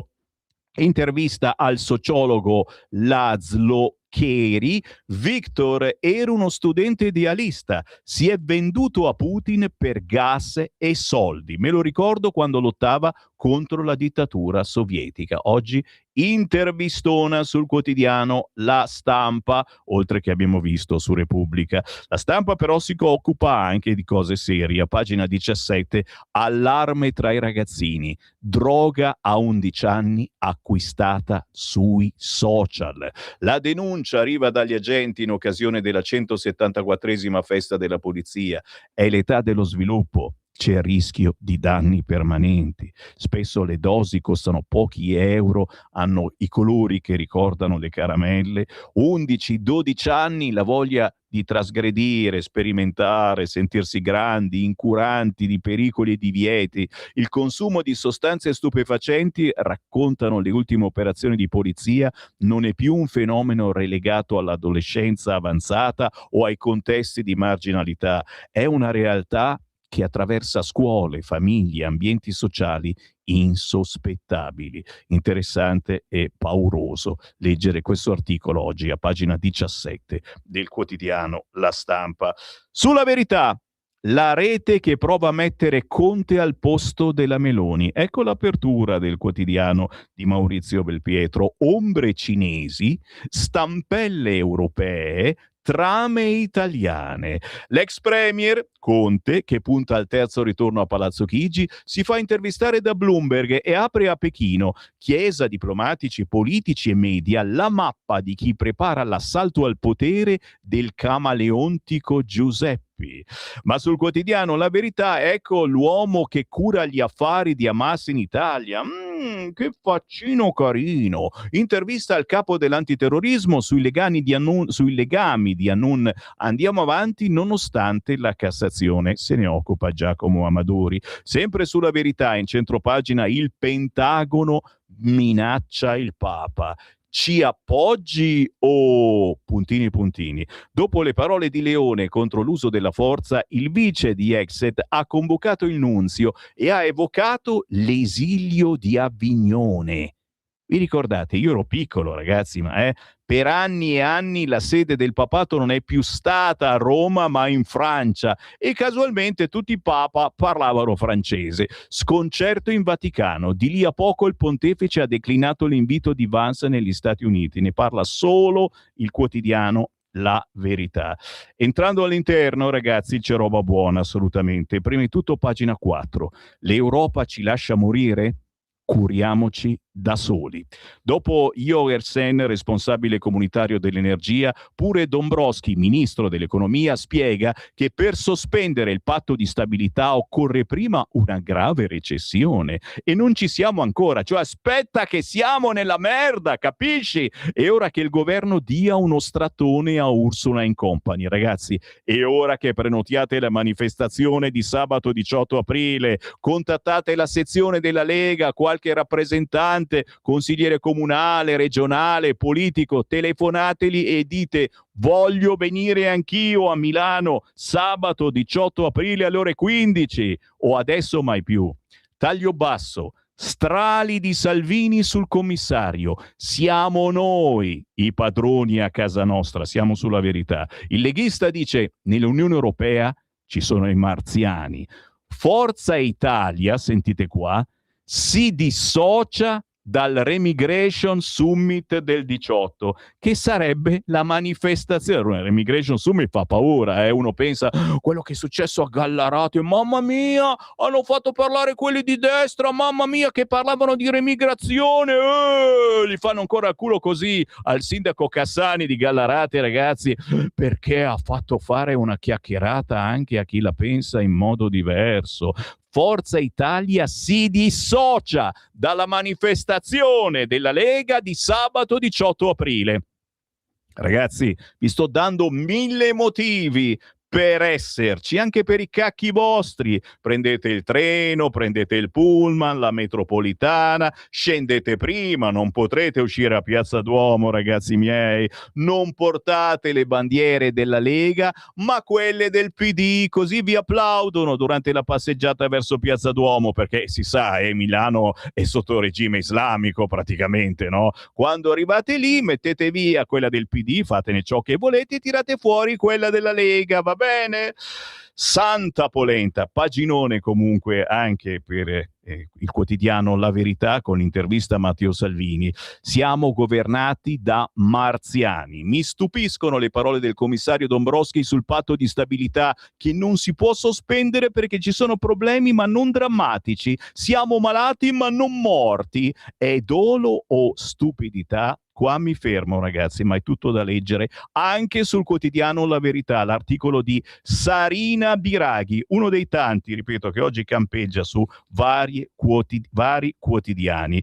Intervista al sociologo Laszlo Cheri. Victor era uno studente idealista, si è venduto a Putin per gas e soldi. Me lo ricordo quando lottava contro la dittatura sovietica. Oggi intervistona sul quotidiano La Stampa, oltre che abbiamo visto su Repubblica. La Stampa però si occupa anche di cose serie. A pagina 17, allarme tra i ragazzini. Droga a 11 anni acquistata sui social. La denuncia arriva dagli agenti in occasione della 174esima festa della polizia. È l'età dello sviluppo. c'è il rischio di danni permanenti. Spesso le dosi costano pochi euro, hanno i colori che ricordano le caramelle, 11-12 anni, la voglia di trasgredire, sperimentare, sentirsi grandi, incuranti di pericoli e divieti, il consumo di sostanze stupefacenti, raccontano le ultime operazioni di polizia, non è più un fenomeno relegato all'adolescenza avanzata o ai contesti di marginalità, è una realtà che attraversa scuole, famiglie, ambienti sociali insospettabili. Interessante e pauroso leggere questo articolo oggi a pagina 17 del quotidiano La Stampa. Sulla Verità, la rete che prova a mettere Conte al posto della Meloni. Ecco l'apertura del quotidiano di Maurizio Belpietro. Ombre cinesi, stampelle europee, trame italiane. L'ex premier Conte, che punta al terzo ritorno a Palazzo Chigi, si fa intervistare da Bloomberg e apre a Pechino, chiesa, diplomatici, politici e media, la mappa di chi prepara l'assalto al potere del camaleontico Giuseppe. Ma sul quotidiano La Verità, ecco l'uomo che cura gli affari di Hamas in Italia. Che faccino carino. Intervista al capo dell'antiterrorismo sui legami di Annun. Andiamo avanti nonostante la Cassazione. Se ne occupa Giacomo Amadori. Sempre sulla Verità, in centropagina, il Pentagono minaccia il Papa. Ci appoggi o puntini puntini? Dopo le parole di Leone contro l'uso della forza, il vice di Exet ha convocato il nunzio e ha evocato l'esilio di Avignone. Vi ricordate? Io ero piccolo, ragazzi, ma per anni e anni la sede del papato non è più stata a Roma, ma in Francia, e casualmente tutti i papa parlavano francese. Sconcerto in Vaticano. Di lì a poco il pontefice ha declinato l'invito di Vance negli Stati Uniti. Ne parla solo il quotidiano La Verità. Entrando all'interno, ragazzi, c'è roba buona, assolutamente. Prima di tutto, pagina 4. L'Europa ci lascia morire? Curiamoci da soli. Dopo Joersen, responsabile comunitario dell'energia, pure Dombrovskis, ministro dell'economia, spiega che per sospendere il patto di stabilità occorre prima una grave recessione e non ci siamo ancora, cioè aspetta che siamo nella merda, capisci? È ora che il governo dia uno strattone a Ursula and Company, ragazzi, è ora che prenotiate la manifestazione di sabato 18 aprile, contattate la sezione della Lega, qualche rappresentante, consigliere comunale, regionale, politico, telefonateli e dite: voglio venire anch'io a Milano sabato 18 aprile alle ore 15 o adesso mai più. Taglio basso, strali di Salvini sul commissario, siamo noi i padroni a casa nostra, siamo sulla Verità. Il leghista dice: nell'Unione Europea ci sono i marziani. Forza Italia, sentite qua, si dissocia dal Remigration Summit del 18, che sarebbe la manifestazione. Il Remigration Summit fa paura, uno pensa quello che è successo a Gallarate, mamma mia, hanno fatto parlare quelli di destra, mamma mia, che parlavano di remigrazione, gli fanno ancora il culo così al sindaco Cassani di Gallarate, ragazzi, perché ha fatto fare una chiacchierata anche a chi la pensa in modo diverso. Forza Italia si dissocia dalla manifestazione della Lega di sabato 18 aprile. Ragazzi, vi sto dando 1000 motivi per esserci, anche per i cacchi vostri. Prendete il treno, prendete il pullman, la metropolitana, scendete prima, non potrete uscire a Piazza Duomo, ragazzi miei, non portate le bandiere della Lega, ma quelle del PD, così vi applaudono durante la passeggiata verso Piazza Duomo, perché si sa, Milano è sotto regime islamico praticamente, no? Quando arrivate lì, mettete via quella del PD, fatene ciò che volete e tirate fuori quella della Lega, va bene? Santa polenta, paginone comunque anche per il quotidiano La Verità con l'intervista a Matteo Salvini. Siamo governati da marziani. Mi stupiscono le parole del commissario Dombrovskis sul patto di stabilità che non si può sospendere perché ci sono problemi ma non drammatici. Siamo malati ma non morti. È dolo o stupidità? Qua mi fermo, ragazzi, ma è tutto da leggere anche sul quotidiano La Verità, l'articolo di Sarina Biraghi, uno dei tanti, ripeto, che oggi campeggia su vari quotidiani.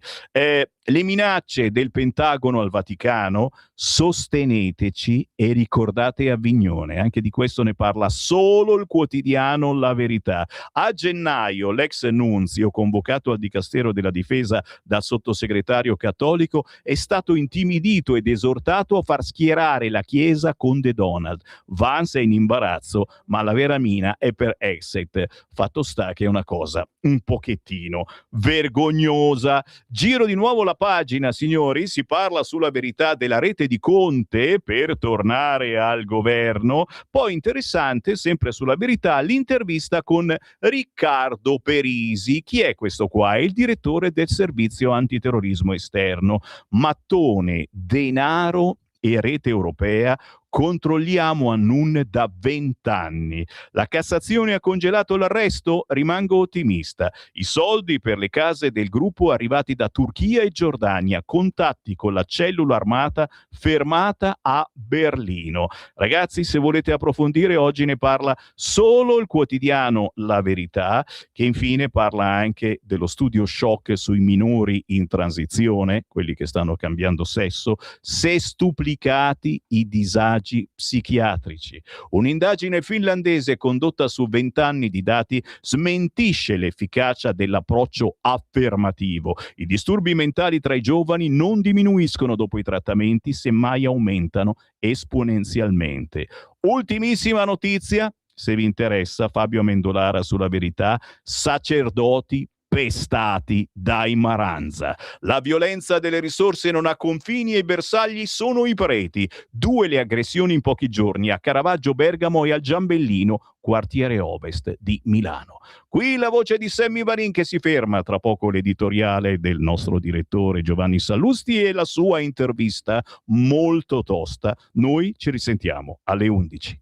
Le minacce del Pentagono al Vaticano, sosteneteci e ricordate Avignone. Anche di questo ne parla solo il quotidiano La Verità. A gennaio l'ex nunzio, convocato al Dicastero della Difesa da sottosegretario cattolico, è stato intimidito ed esortato a far schierare la Chiesa con De Donald. Vance è in imbarazzo, ma la vera mina è per Exit. Fatto sta che è una cosa un pochettino vergognosa. Giro di nuovo la pagina, signori, si parla sulla Verità della rete di Conte per tornare al governo. Poi interessante, sempre sulla Verità, l'intervista con Riccardo Perisi. Chi è questo qua? È il direttore del servizio antiterrorismo esterno. Mattone, denaro e rete europea, controlliamo Annun da 20 anni. La Cassazione ha congelato l'arresto? Rimango ottimista. I soldi per le case del gruppo arrivati da Turchia e Giordania, contatti con la cellula armata fermata a Berlino. Ragazzi, se volete approfondire, oggi ne parla solo il quotidiano La Verità, che infine parla anche dello studio shock sui minori in transizione, quelli che stanno cambiando sesso, sestuplicati i disagi psichiatrici. Un'indagine finlandese condotta su 20 anni di dati smentisce l'efficacia dell'approccio affermativo. I disturbi mentali tra i giovani non diminuiscono dopo i trattamenti, semmai aumentano esponenzialmente. Ultimissima notizia, se vi interessa, Fabio Amendolara sulla Verità, sacerdoti pestati dai Maranza. La violenza delle risorse non ha confini e i bersagli sono i preti. 2 le aggressioni in pochi giorni a Caravaggio, Bergamo e al Giambellino, quartiere ovest di Milano. Qui la voce di Sammy Varin che si ferma, tra poco l'editoriale del nostro direttore Giovanni Sallusti e la sua intervista molto tosta. Noi ci risentiamo alle 11.